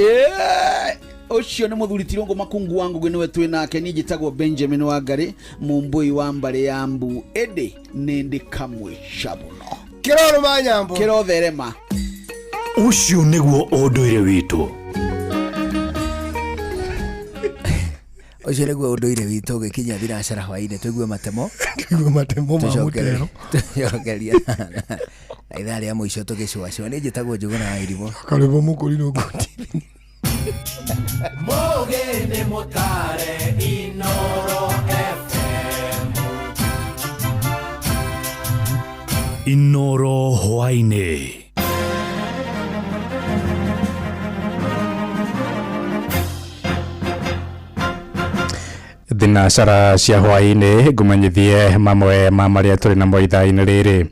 ucio ni muthuri Tirungu Makungu wangu niwe twi nake ni njitagwo Benjamin Wangari mumbui wa mbare ya Mbu edi nindi kamwe shabuno kiroro manyambo kirotherema ucio niguo unduire witu ucio niguo unduire witu gikinya thiracara hwaini twigue matemo ma mutero tucokeria na ithaa ria muico tugicwacwa ni njitagwo Njuguna wa Irimũ karibu mukurino nguti Mogene motare Inoro FM Inoro hwaini thinacara cia hwaini ngumanyithie mamwe ma maria turi namo ithaa-ini riri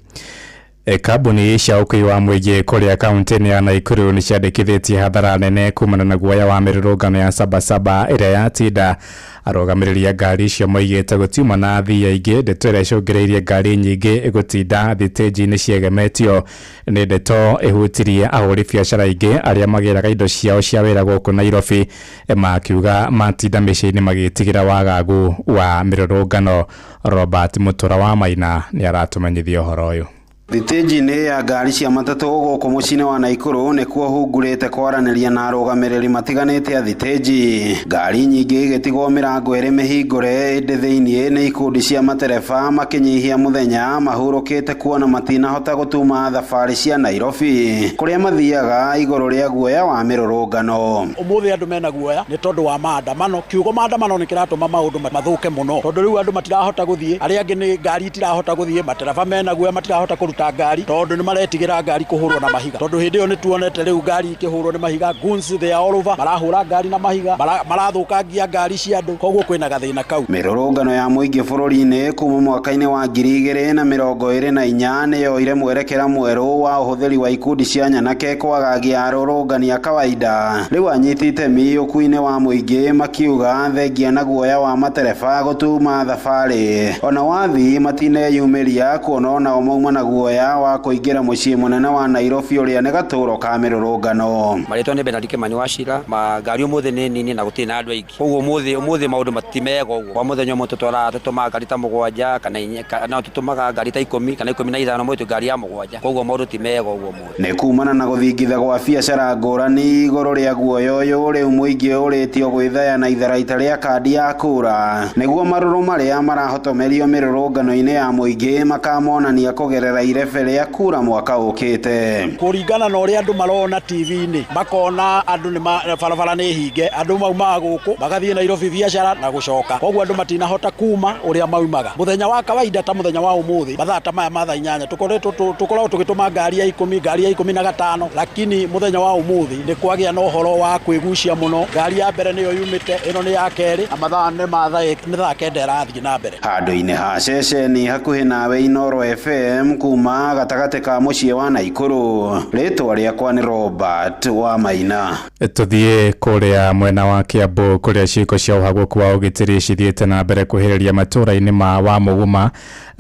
kambuni cia ukui wa muingi kuria kaunti-ini ya Nakuru ni ciandikithitie hathara nene kumana na guoya wa mirurungano ya Sabasaba iria yatinda arugamiriria ngari icio moigite gutiuma na thia ingi ndeto iria icungireirie ngari nyingi gutinda thitĩnji-inĩ ciegemetio ni ndeto ihutirie ahũri biacara ingi aria magĩraga indo ciao cia wĩra gũkũ Nairobi makiuga matinda mĩciĩ-inĩ magĩtigĩra wagagu wa mirurungano. Robert Mutura wa Maina ni aratumenyithia ũhoro ũyũ. Thitĩnji-inĩ ya ngari cia matatũ gũkũ mũciĩ-inĩ wa Nakuru nĩkuo hungurĩte kwaranĩria na arũgamĩrĩri matiganĩte a thitĩnji. Ngari nyingĩ igĩtigwo mĩrango ĩrĩ mĩhingũre ĩndĩ thĩiniĩ nĩ ikundi cia matereba makĩnyihia mũthenya mahurũkĩte kuona matinahota gũtuma thabarĩ cia Nairobi kũrĩa mathiaga igũrũ rĩa guoya wa mĩrũrũngano. Ũmũthĩ andũ mena guoya nĩ tondũ wa maandamano. Kiugo maandamano nĩ kĩratũma maũndũ mathũke mũno tondũ rĩu andũ matirahota gũthiĩ, arĩa angĩ nĩ ngari itirahota gũthiĩ, matereba mena guoya matirahota kũruta ngari tondu ni maretigira ngari kuhurwo na mahiga tondu hindi yo ni tuonete riu ngari ikihurwo ni mahiga guns they are all over marahura ngari na mahiga marathukangia ngari cia andu koguo kwina gathina kau. Mirurungano ya muingi bururi-ini kuma mwaka-ini wa 2024 ni yoire mwerekera mweru wa uhuthiri wa ikundi cia nyanake kwagagia arurungania kawaida. Riu anyitite itemi ukui-ini wa muingi makiuga thengia na guoya wa matereba gutuma thabari ona wathi matineyumiria kuona ona mauma na guoya guoya wa kuingira mucii munene wa Nairobi uria ni gaturo ka mirurungano. Maritwa ni Benard Kimani Wachira, magari umuthi ni nini na gutina andu aingi. Koguo umuthi maundu matimega uguo. Kwa muthenya umwe tutuma ngari ta 7 kana tutumaga ngari ta 10 kana 15 mwe ngari ya 7. Koguo maundu timega uguo mu. Ni kumana na guthingitha gwa biacara ngurani iguru ria guoya uyu riu muingi uritio gwithaya na itharaita ria kandi ya kura niguo maruru maria marahotomerio mirurungano-ini ya muingi makamonania kugerera irebe ria kura mwaka ukite. Kuringana na uria andu marona TV-ini makona andu ni barabara ni hinge, andu maumaga guku magathie Nairobi biacara na gucoka. Koguo andu matinahota kuma uria maumaga. Muthenya wa kawaida ta muthenya wa umuthi mathaa ta maya mathaa 8 tukoragwo tugituma ngari ya 10 ngari ya 15, lakini muthenya wa umuthi ni kwagia na uhoro wa kwigucia muno. Ngari ya mbere niyo yumite, ino ni ya keri, amathaa ni thaa 9 irathie na mbere. Handu-ini ha ceceni hakuhi nawe Inoro FM kuma gatagati ka mucii wa Naikuru. Ritwa riakwa ni Robert wa Maina. Tuthie kuria mwena wa Kiambu kuria ciiko cia uhaguku wa ugitiri cithiite na mbere kuhiriria matura-ini ma wa Muguma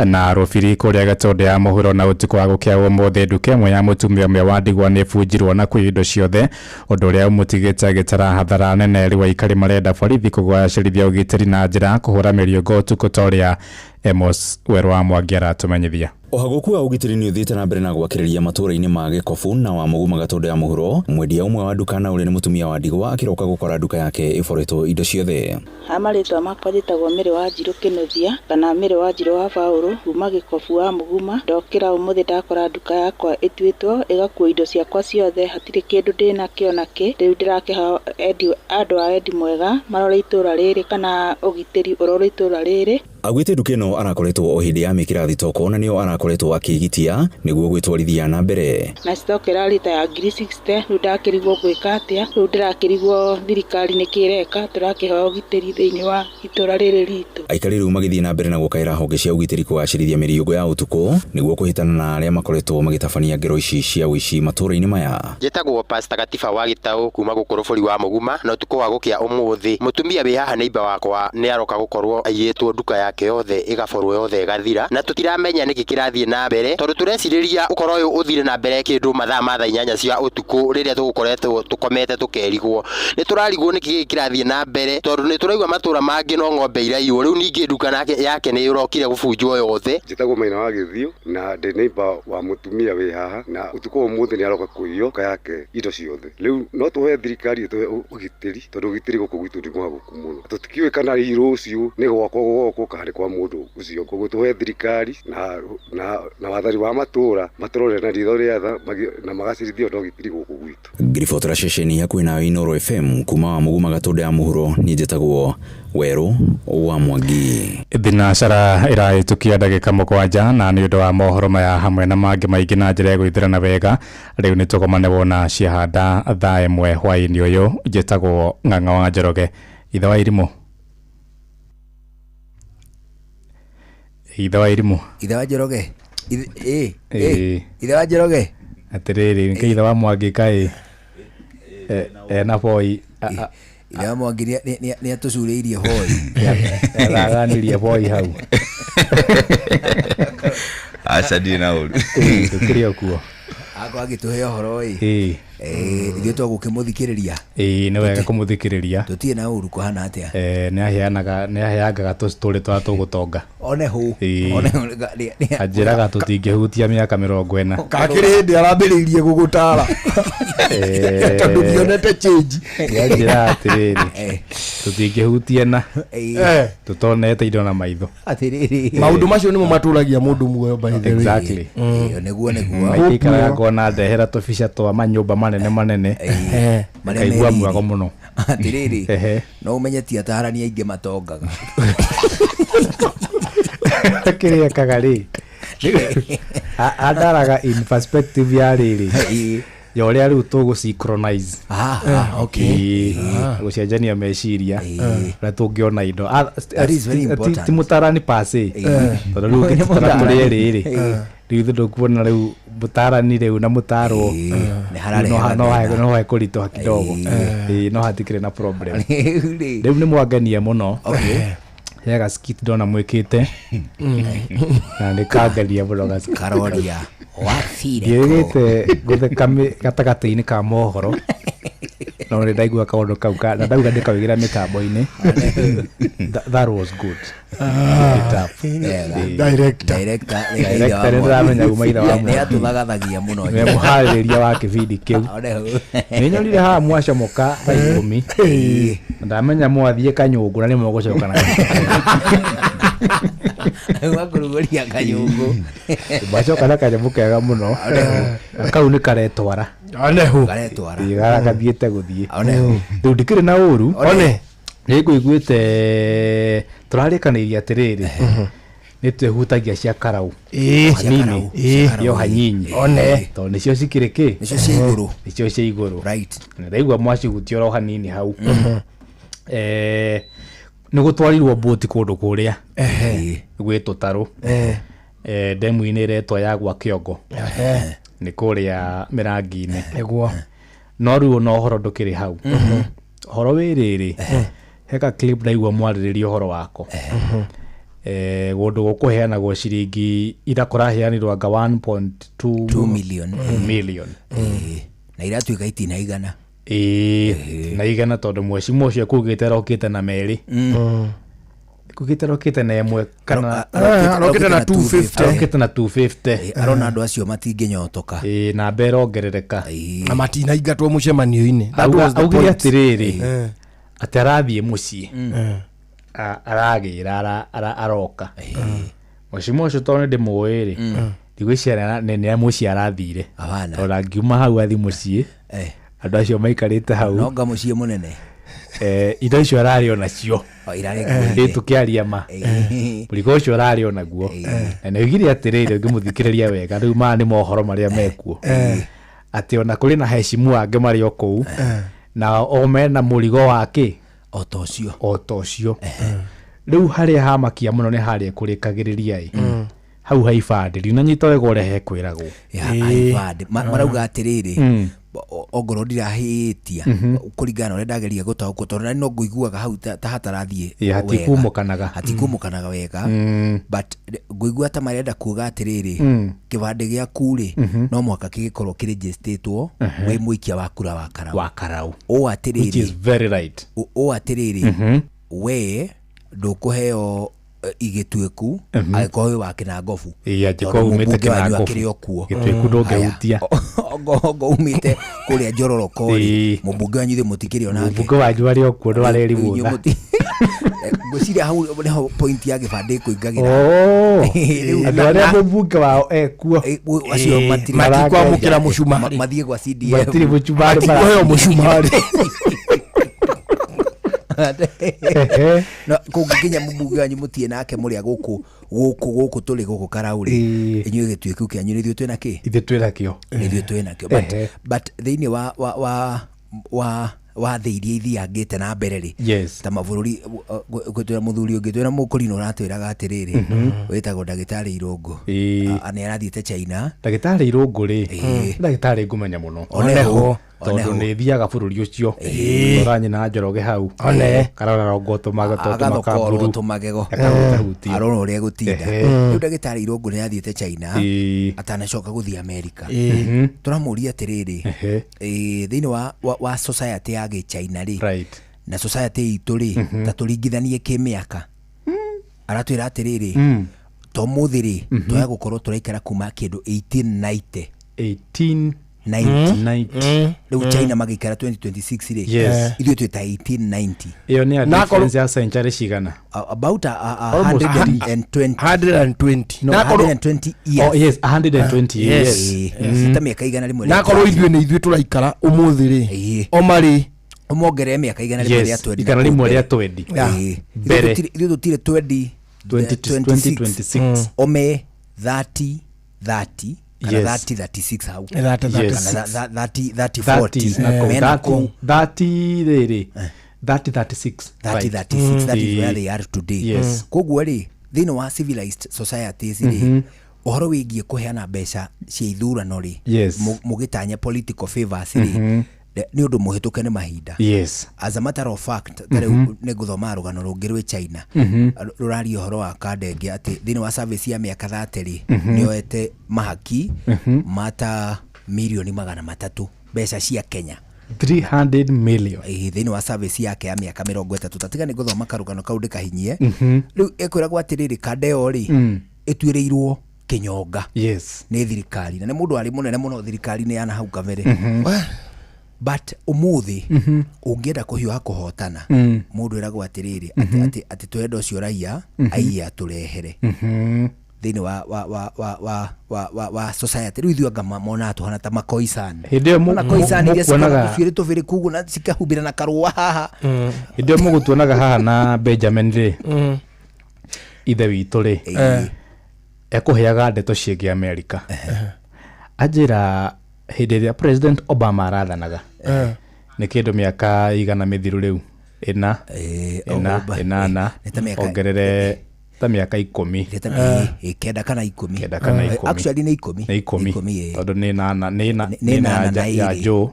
na Rufiri kuria Gatonde ya muhuro na utuku wa gukia umuthi nduka imwe ya mutumia umwe wa ndigwa ni bunjirwo na kwi indo ciothe undu uria umutigite gitara hathara nene riwa ikari marenda borithi kugwacirithia ugitiri na njira kuhura miriongo utuku toria Emos Werwa Mwangiara tumenyithia. Uhaguku wa ugitiri ni uthite na mbere na gwakiriria matura-ini ma Gikofu na wa Muguma Gatonde ya muhuro. Mwendia umwe wa duka na uri ni mutumia wa ndigwa akiroka gukora duka yake iboretwo indo ciothe. Amaritwa makwa njitagwo Miri wa Njiru Kinuthia kana Miri wa Njiru wa Paulu kuma Gikofu wa Muguma. Ndokira umuthi ndakora duka yakwa ituitwo igakua indo ciakwa ciothe, hatiri kindu ndina kio naki. Riu ndirakiha andu a endi mwega marore itura riri kana ugitiri urore itura riri. Agwite duka ino arakoretwo o hindi ya mikira thitoko na nio arakoretwo akigitia niguo gwitwarithia na mbere. Na stock ralita ya 60 riu ndakirigwo gwika atia, riu ndirakirigwo thirikari nikireka turakiheo ugitiri thiini wa itura riri ritu. Aikari riu magithie na mbere na gukaira honge cia ugitiri kugacirithia miriongo ya utuku niguo kuhitana na aria makoretwo magitabania ngero ici cia uici matura-ini maya. Njitagwo Pastor Gatiba wa Gitau kuma gukuru buri wa Muguma na utuku wa gukia umuthi. Mutumia wi haha neighbor wakwa ni aroka gukorwo aiyetwo duka yake yothe igaforwo yothe gathira na tutiramenya niki kirathie na mbere tondu tureciriria ukoro uyu uthire na mbere kindu mathaa 8 cia utuku riria tugukoretwo tukomete tukerigwo ni turarigwo niki kirathie na mbere tondu ni turaigwa matura mangi no ng'ombe iraiyo riu ningi duka yake ni urokire gubunjwo yothe. Njitagwo Maina wa Githio na ndi neighbor wa mutumia wi haha na utuku umuthi ni aroka kuiyo ka yake indo ciothe. Riu no tuhe thirikari tuhe ugitiri tondu ugitiri guku gwitu ndi mwaguku muno. Tutikiwe kana ruciu ni gwako kari kwa mundu ucio koguo tuhe thirikari na wathari wa matura maturore na ritho riatha na magacirithio ndo gitiri guku gwitu. Ngirifotora ceceni hakuhi nawe Inoro FM kuma wa Muguma Gatonde ya muhuro ni njitagwo Weru wa Mwangi. Thinacara irahitukia ndagika 7 na ni undu wa mohoro maya hamwe na mangi maingi na njira ya gwithirana wega. Riu ni tukomane wona ciahanda thaa imwe hwaini uyu njitagwo Ng'ang'a wa Njoroge. Ithe wa irimu Ithe wa irimu Ithe wa Njoroge Ithe wa Njoroge atiriri ngai ithe wa Mwangi kai na boy Ithe wa Mwangi ni atucuriirie hoi araganirie boy hau aca ndi na uru tukirio kuo akwa agituhe uhoro ithuĩ tũgũkĩmũthikĩrĩria nĩ wega kũmũthikĩrĩria tũtirĩ na ũru kũhana atĩa nĩ aheangaga tũtũrĩ twa tũgũtonga one hũ anjĩraga tũtingĩhutia mĩaka 40 kakĩrĩ hĩndĩ arambĩrĩirie gũgũtara tondũ ndionete change anjĩra atĩrĩrĩ tũtingĩhutia na tũtonete indo na maitho maũndũ macio nĩmo matũragia mũndũ muoyo by the way exactly nĩguo maikaraga ngona ndehera tũbica twa manyũmba manene kaigua mwago mũno atirĩrĩ no ũmenye ti atarania aingĩ matongaga kĩrĩa kagarĩ andaraga in perspective ya rĩrĩ ya ũrĩa rĩu tũgũ-synchronize gũcenjania meciria ũrĩa tũngĩona indo ti mũtarani pase tondũ rĩu ũngĩtara tũrĩ rĩrĩ rĩu ndũkuona rĩu mũtarani rĩu na mũtarwo no hae kũritũha kidogo no hatikĩrĩ na problem rĩu nĩ mwangenia mũno Yaga skit ndona mwikite na nikageria muno karoria wafire ngirite gutheka gatagati-ini ka mohoro no nĩ ndaigua kaũndũ kau na ndauga ndĩkawĩgira mĩtambo-inĩ. That was good. Director nĩndĩramenya kuma ithe wa nĩ atũthagathagia mũno nĩ mũharĩrĩria wa kĩbindi kĩu. Nĩnyonire haha mwacomoka thaa 10 ndamenya mwathiĩ Kanyũngũ na nĩ mũgũcoka na wakuruguria Kanyũngũ mwacoka na kanyamũ kega mũno kau nĩ karetwara gagathiĩte gũthiĩ rĩu ndikĩrĩ na ũru nĩngũiguĩte tũrarĩkanĩirie atĩrĩrĩ nĩ twĩhutagia cia Karau hanini yo hanyinyi tondũ nĩcio cikĩrĩ kĩ nĩcio cia igũrũ na ndaigua mwacihutia oro hanini hau. Nĩ gũtwarirwo boti kũndũ kũrĩa gwĩ tũtarũ ndemu-inĩ ĩretwo ya gwa Kĩongo nĩ kũrĩa Mĩrangi-inĩ no rĩu no ũhoro ndũkĩrĩ hau. Ũhoro wĩrĩrĩ heka clip ndaigua mwarĩrĩria ũhoro wako gũndũ gũkũheanagwo ciringi ira kũraheanirwo anga 1.2 million na iratuĩka itinaigana na igana tondũ mwecimu ũcio kugĩte rokĩte na merĩ kugĩte rokĩte na ĩmwe kana rokĩte na 250 arona andũ acio matingĩnyotoka na mbere ongerereka na matinaingatwo mũcemanio-inĩ. Augire atĩrĩrĩ atĩ arathiĩ mũciĩ aragĩra aroka mwecimu ũcio tondũ ndĩmũĩ-rĩ ndigwĩciria nĩ mũciĩ arathire tondũ angiuma hau athi mũciĩ andũ acio maikarĩte hau nonga mũciĩ mũnene indo icio ararĩ onacio tũkĩaria ma mũrigo ũcio ararĩ onaguo na nĩoigire atĩrĩrĩ ũngĩmũthikĩrĩria wega rĩu maya nĩ mohoro marĩa mekuo atĩ ona kũrĩ na hecimu angĩ marĩ o kũu na o mena mũrigo wake o ta ũcio rĩu harĩa hamakia mũno nĩ harĩa kũrĩkagĩrĩria hau ha ibandĩ ndinanyita wega ũrĩa hekwĩragwo marauga atĩrĩrĩ ongorwo ndirahĩtia kũringana ũrĩa ndageria gũtaũkwo tondũ nani no ngũiguaga hau ta hatarathiĩ hatikumũkanaga wega but ngũigua ta marenda kuuga atĩrĩrĩ kĩbandĩ gĩaku-rĩ no mũhaka kĩgĩkorwo kĩrĩnjĩstĩtwo wĩ mũikia wa kura wa Karau ũũ atĩrĩrĩ we ndũkũheo igĩtuĩku agĩkorwo wĩ wa Kĩnangobu mũmbunge wanyu akĩrĩ o kuo ongo umĩte kũrĩa Njororoko-rĩ mũmbunge wanyu ithe mũtikĩrĩ onake mũmbunge wanyu arĩ o kuo ndwareri gũtha ngwĩciria hau nĩho point ya gĩbandĩ kũingagĩra andũ arĩa mũmbunge wao ekuo acio matikwamũkĩra mũcumarĩ mathiĩ gwa CDF matirĩ mũcumarĩ matikuheo mũcumarĩ kũngĩkinya mũmbunge wanyu mũtiĩ nake mũrĩa gũkũ tũrĩ gũkũ Karau-rĩ inyuĩ gĩtuĩku kĩanyu nĩthuĩ twĩna kĩ nĩthuĩ twĩnakĩo but thĩinĩ wa thĩ iria ithiangĩte na mbere-rĩ ta mabũrũri gwĩtwĩra mũthuri ũngĩ twĩra mũkũrino ũratwĩraga atĩrĩrĩ wĩtagwo ndagĩtarĩ Irũngũ nĩ arathiĩte China. Ndagĩtarĩ Irũngũ-rĩ ndagĩtarĩ ngũmenya mũno tondũ nĩ thiaga bũrũri ũcio ũranye na Njoroge hau karararongotwo magego arona ũrĩa gũtinda rĩu ndagĩtarĩ Irũngũ nĩ athiĩte China atanacoka gũthiĩ Amerika. Tũramũria atĩrĩrĩ thĩinĩ wa society ya gĩ-China-rĩ na society itũ-rĩ ta tũringithanie kĩmĩaka aratwĩra atĩrĩrĩ tomũthĩ-rĩ tũya gũkorwo tũraikara kuma kĩndũ 1890 rĩu China magĩikara 2026-rĩ ithuĩ twĩ ta 1890 ĩyo nĩ difference ya century cigana about 120 years 120 years ta mĩaka igana rĩmwe nakorwo ithuĩ nĩ ithuĩ tũraikara ũmũthĩ-rĩ omarĩ ũmongerere mĩaka igana rĩmwe rĩa twendi ithuĩ tũtirĩ 2026 ome 30 36 hau 30-36 that is where they are today. Koguo-rĩ thĩinĩ wa civilized societies-rĩ ũhoro wĩgiĩ kũheana mbeca cia ithurano-rĩ mũgĩtanya political favors-rĩ ni undu muhituke ni mahinda. Yes. As a matter of fact, tare ne guthoma rugano rungi rwi China. Rurari uhoro wa Kadenge ati thini wa service ya miaka 30 nioete mahaki mata milioni 300 mbeca cia Kenya. 300 million. Thini wa service yake ya miaka 30 tatiga ni guthoma karugano kau ndikahinyie. Riu ekwira gwa atiriri Kadeo ri etwireirwo kinyonga. Yes. Ni thirikari na ni mundu ari munene muno thirikari ni yana hau kabere. But umuthi ungienda kuhiuha kuhotana mundu iragwo atiriri ati twenda ucio raia aiya turehere thini wa society riu ithuanga mona tuhana ta makoisan hinde mukuonaga tuire tuviri kugu na cikahumbira na karua haha hinde mugutuonaga haha na Benjamin ri ithe witu ri ekuheaga ndeto ciĩgiĩ America ajira hĩndĩ ĩrĩa President Obama arathanaga nĩ kĩndũ mĩaka igana mĩthiru rĩu ĩna ongerere ta mĩaka 10 kenda kana 10 actually ni 10 tondũ nĩ na ya Joe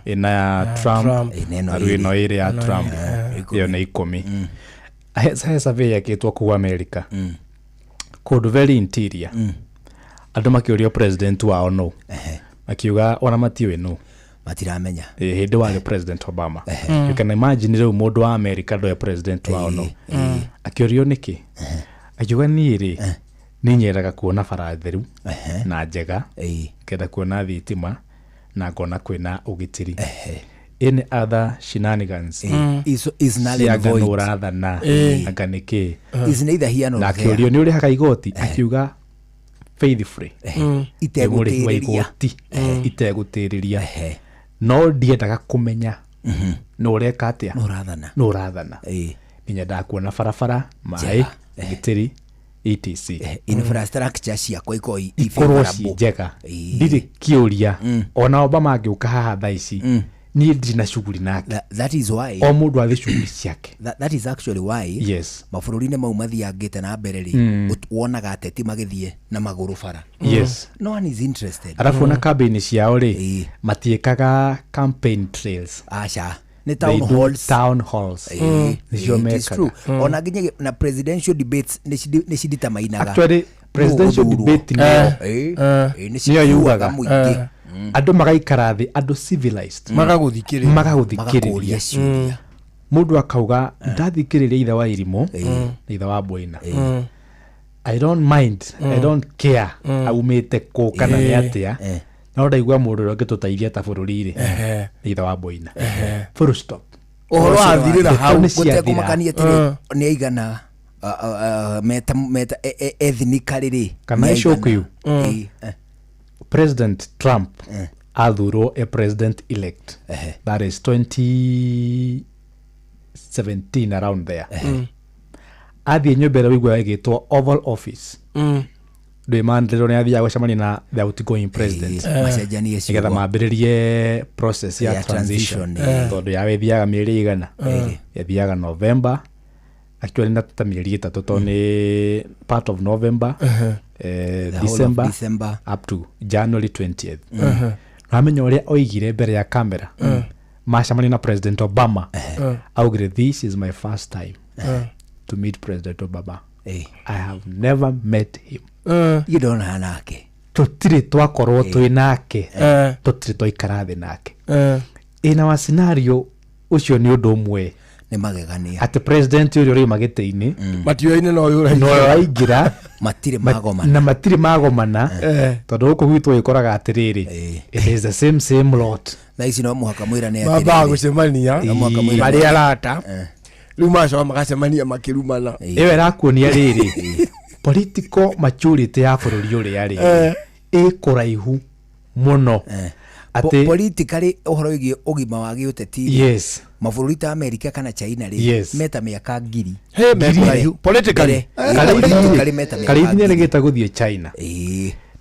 ĩna ya Trump na rĩu ĩno ĩrĩ ya Trump ĩyo nĩ 10 survey yakĩtwo kũu America kũndũ very interior andũ makĩũrio president wao no akiuga ona matiwe no matiramenya hĩndĩ warĩ President Obama. You can imagine rĩu mũndũ wa America ndoe president wao no akĩũrio nĩkĩ akiuga niĩ rĩ nĩ nyeraga kuona bara theru na njega kenda kuona thitima na ngona kwĩna ũgitĩri. Any other shenanigans is null and void. Ũrathana anga nĩkĩ is neither here nor there. Akĩũrio nĩ ũrĩhaga igoti akiuga faith free itegutĩrĩria no ndiendaga kũmenya no ũreka atĩa no ũrathana nyendaga kuona barabara maĩ gĩtĩri etc infrastructure ciakwa ikorwo ci njega ndirĩ kĩũria ona Obama angĩũka haha thaa ici niĩ ndirĩ na shughuli nake. That is why o mũndũ athiĩ shughuli ciake. That is actually why yes mabũrũri-inĩ mau mathiangĩte na mbere ri wonaga ateti magĩthiĩ na magũrũ bara. Yes, no one is interested. Arabu na campaign ciao ri matiĩkaga campaign trails. Acha ni town halls nicio mekaga. Ona nginya na presidential debates nĩ ciditamainaga. Actually presidential debate nĩyo yugaga andũ magaikara thĩ, andũ civilized magaguthikĩrĩria mũndũ akauga ndathikĩrĩria ithe wa Irimũ na ithe wa Boina. I don't mind, I don't care aumĩte kũ kana nĩ atĩa, no ndaigua mũndũ ũrĩa ũngĩtũteithia ta bũrũri-rĩ ithe wa Boina. Full stop. Ũhoro wathirĩra hau gũtekũmakania atĩrĩ nĩ aigana meta ethnically kana icũkĩu. President Trump athurwo a president elect that is 2017 around there. Athiĩ nyũmba ĩrĩa wĩiguaga ĩgĩtwo Oval Office. Ndĩmanĩrĩrwo nĩ athiaga gũcemania na the outgoing president nĩgetha mambĩrĩrie process ya transition tondũ yawe ĩthiaga mĩeri igana ĩthiaga November actually na ta mĩeri 3 tondũ nĩ part of November December up to January 20th. Namenya ũrĩa oigire mbere ya kamera macemania na President Obama augire this is my first time to meet President Obama. I have never met him. You don't have nake. Tũtirĩ twakorwo twĩ nake, tũtirĩ twaikara thĩ nake. Ina wa scenario ũcio nĩ ũndũ ũmwe nĩ magegania atĩ president ũrĩa ũrĩ magĩtĩ-inĩ matioinĩ no aingĩra matirĩ magomana tondũ gũkũ gwitũ ĩkoraga atĩrĩrĩ it is the same lot. Na ici no mũhaka mwĩrane atĩrĩrĩ mamba gũcemania marĩ arata rĩu macoka magacemania makĩrumana. Ĩyo ĩrakuonia rĩrĩ political maturity ya bũrũri ũrĩa rĩ ĩkũraihu mũno. Politically ũhoro wĩgiĩ ũgima wa gĩũteti. Yes. Mabũrũri ta America kana China rĩ meta mĩaka ngiri. Politically Karithi nĩregeta gũthiĩ China.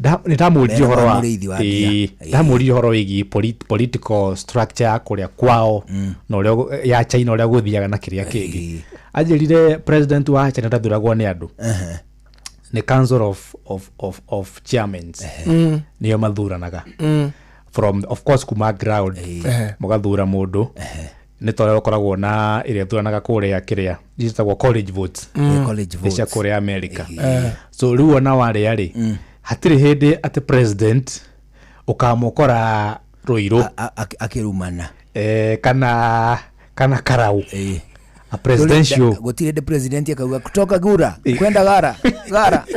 Nĩndamũririe ũhoro wĩgiĩ political structure ya kũrĩa kwao na ũrĩa ya China ũrĩa gũthiaga na kĩrĩa kĩngĩ. Anjĩrire president wa China ndathuragwo nĩ andũ, nĩ council of chairmen nĩyo mathuranaga. from of course kuma ground mugathura mundu ni tore ukoragwo na iria thuranaga kuria kiria jitagwo college votes college votes cia kuria America so riu ona wari ari hatiri hindi ati president ukamukora Ruiru akirumana kana karau a presidential gutire de president akauga kutoka gura kwenda gara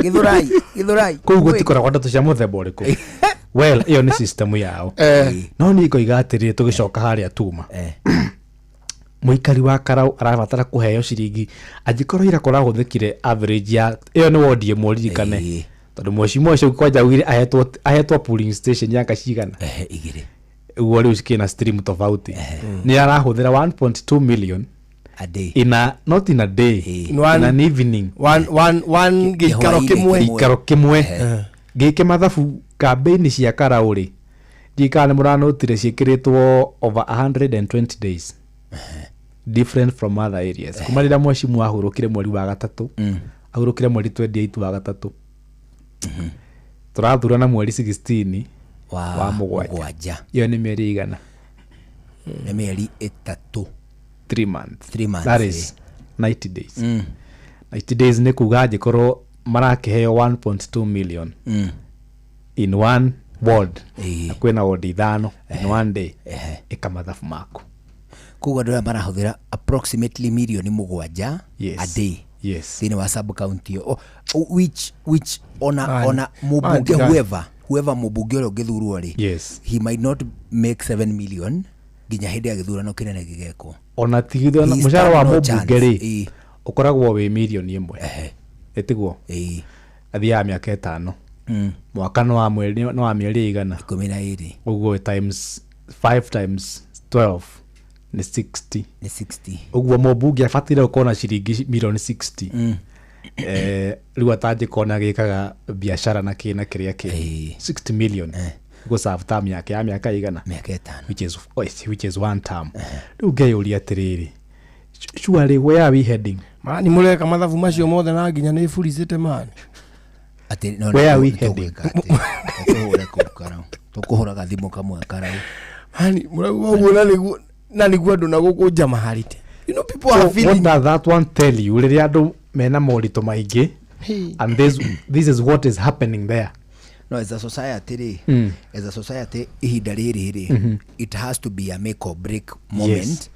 githurai kuu gutikora kwenda tucia muthemba uriku well iyo ni system yao no ni koiga atiri tugicoka haria tuma muikari wa karau arabatara kuheo ciringi angikorwo ira korahuthikire average ya iyo ni wodi muririkane tondu mwecimu ucio kwanja wire ahetwo polling station yaka cigana igire uwo riu cikina stream tofauti ni arahuthira 1.2 million a day not in a day in an evening one gikaro kimwe gike mathabu campaign cia karauri gikane muranotire cikiritwo over 120 days different from other areas kumarira mwecimu ahurukire mweri wa gatatu ahurukire mweri 28 wa gatatu turathurana mweri 16 wa mugwanja iyo ni mieri igana ni mieri itatu 3 months that is 90 days 90 days ni kuga gikorwo marakiheo 1.2 million in one ward kwena ward ithano in one day ikamathafu mako kuga ndoya marahuthira approximately million mugwanja a day thini wa sub county which ona mubunge whoever mubunge ule githurwo ri he might not make 7 million ginya hindi ya githurano kinene gigeko ona tigithio mushara wa mubunge ri ukoragwo wi million imwe etiguo athia miaka 5 mwaka no wa mweri no wa mieri igana 12 uguo times 5 times 12 ni 60 uguo mubunge afatire ukona ciringi million 60 riu ataje kona gikaga biashara na kina kiria ki 60 million go serve term yake ya miaka igana miaka 5 which is one term riu ngeyuria atiriri surely where are we heading mani mureka mathabu macio mothe na nginya ni furizite mani where are we heading tukuhuraga thimu kamwe karau mani murauga na niguo andu na gukunja maharite you know people are feeling what does that one tell you riria andu mena morito maingi and this is what is happening there no as a society ihinda riri it has to be a make or break moment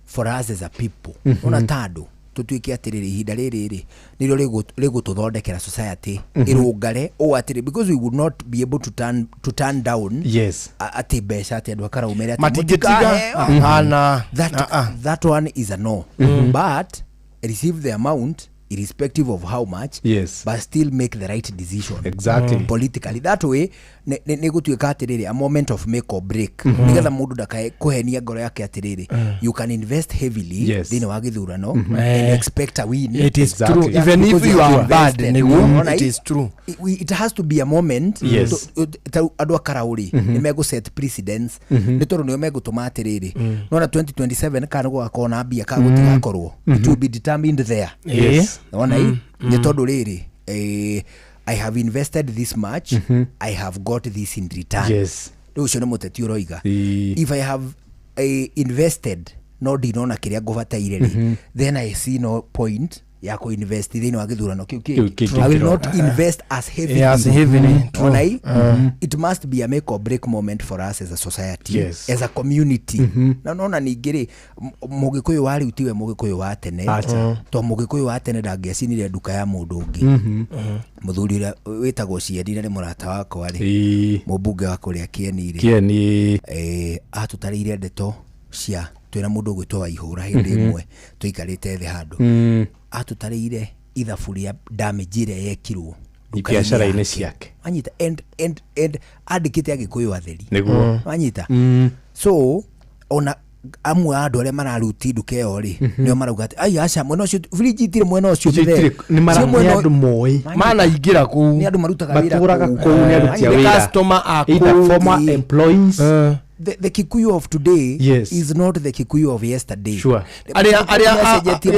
for us as a people ona tando tutuike atiriri ihinda riri nirio rigututhondekera society irungare o atiri because we would not be able to turn down ati besha ati andu akaraumira that one is a no but receive the amount irrespective of how much but still make the right decision politically that way ne gutuika atiriri a moment of make or break nigetha mundu ndakae kuhenia ngoro yake atiriri you can invest heavily thini wa githurano and expect a win. It is true even if you are bad it is true it has to be a moment andu akarauri ni mego set precedence ni toru ni mego tumaatiriri nona 2027 kana gwakona bia ka gutigakorwo it will be determined there ona ni toru riri I have invested this much I have got this in return ucio ni muteti uroiga if I have invested no dinona kiria ngubataire then I see no point ya ko invest thini wa githurano kiu I will not invest as heavily it must be a make or break moment for us as a society as a community na nona ningiri mugikuyu wari utiwe mugikuyu wa tene to mugikuyu wa tene ndangiacinire nduka ya mundu ungi muthuri ria witagwo Cieni ni murata wako ari mubunge wa kuria Kieni atutarire ndeto cia twina mundu gwitwa ihura hindi imwe tuikarite thi handu atutarire ithaburia damage ire yekirwo biashara ine ciake anyita and andikite agikuyu atheri niguo anyita so ona amwe andu aria mararuti nduka iyo ri nio marauga ati ai acha mwena ucio fridge itire mwena ucio ni maranya andu moi mana ingira ku ni andu marutaga wira ku ni andu tia wira customer aku former employees the Kikuyu of today is not the Kikuyu of yesterday. Sure. Aria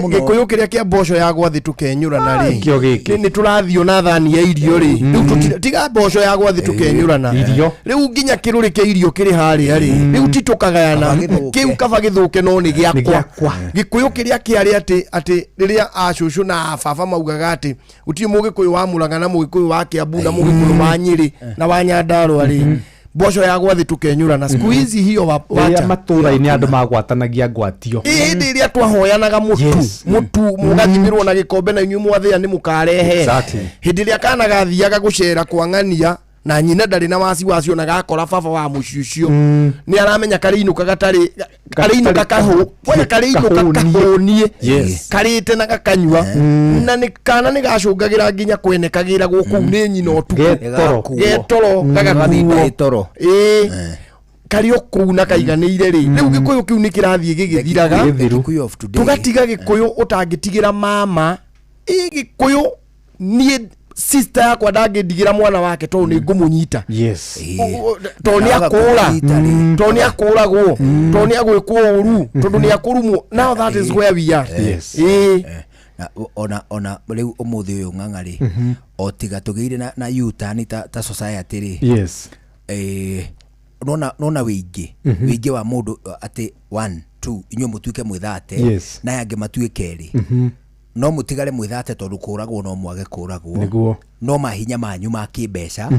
Gikuyu kiria kia mboco ya gwathi tukenyurana ri. Ni turathio na thani ya irio ri. Riu tiga mboco ya gwathi tukenyurana. Riu nginya kiruri kia irio kiri haria ri. Riu titukagayana. Kiu kaba githuke no ni giakwa. Gikuyu kiria kiari ati riria acucu na baba maugaga ati uti Mugikuyu wa Murang'a na Mugikuyu wa Kiambu na Mugikuyu wa Nyeri na wa Nyandarua ri. Mboco ya gwathi tukenyurana squeeze hiyo wacha matura-ini andu magwatanagia ngwatio indi iria twahoyanaga mutu mugathimirwo na gikombe na inyu mwathia ni mukarehe hindi iria kana gathiaga gucera kwa ng'ania na nyina ndari na wasi wacio na gakora baba wa muciucio ni aramenya kariinuka gatari kariinuka kahu wona kariinuka kahonie karite na gakanywa na ni kana ni gacungagira nginya kwenekagira guku ni nyina otu getoro gagathitoro kario kuna kaiganire ri riu Gikuyu kiu ni kirathie gigithiraga tugatiga Gikuyu utangitigira mama Gikuyu ni sister yakwa ndangidigira mwana wake to ni ngumunyita to ni akuragwo to ni agwikwo uru tondu ni akurumo. Now that is where we are. ona riu umuthi uyu ng'ang'ari o tiga tugeire na youth ta society ri nona wingi wa mundu ati 1 2 inyo mutuike mwithate na yange matuike eri no mutigare mwithate tondu kuragwo no mwage kuragwo no mahinya manyu ma kimbeca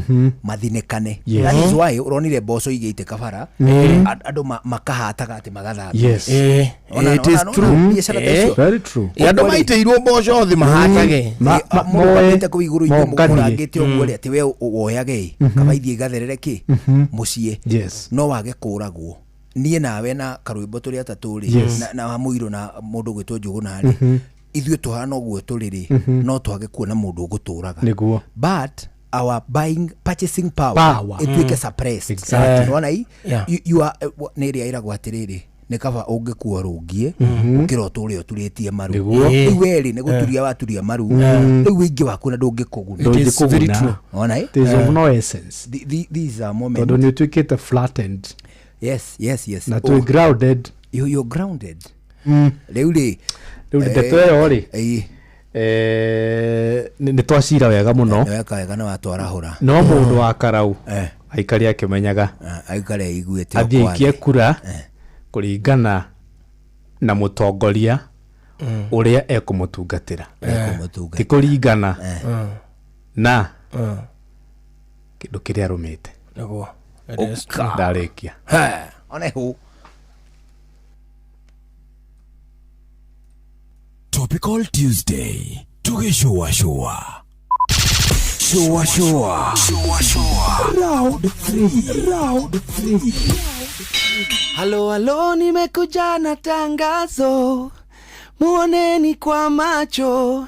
mathinekane. That is why uronire mboco igite kabara andu makahataga ati magathambia. It is true, very true. Andu maiteirwo mboco thi mahatage moete ku iguru inyu mukurangite ogwo ati we woyage kabaithie gatherere ki mucie no wage kuragwo. Nie nawe na karwimbo turi ataturi na wamuiro na mundu gwitwo Njuguna ri ithuĩ tuhana ũguo tũrĩrĩ no twage kuona mũndũ ũgũtũraga but our purchasing power ituĩke suppressed. Unaona hii you are nĩ ĩrĩa ĩragwo atĩrĩrĩ nĩ kaba ũngĩkua rũngie ũkĩra ũtũrĩa ũturĩtie maru rĩu werĩ nĩ gũturia waturia maru rĩu wĩingĩ waku na ndũngĩkũguna. Unaona hii there is no essence. These are moments tondũ nĩ ũtuĩkĩte flattened. Yes na to grounded. You're grounded. Rĩu rĩ ndeto yo ri ni twacira wega muno wega na watwarahura no mundu wa karau aikari akimenyaga aikari iguite athikie kura kuringana na mutongoria uria ekumutungatira ti kuringana na kindu kiria arumite naguo ndarikia ona hu Topical Tuesday. Showa. Round 3. Halo, nimekuja na tangazo. Muoneni kwa macho.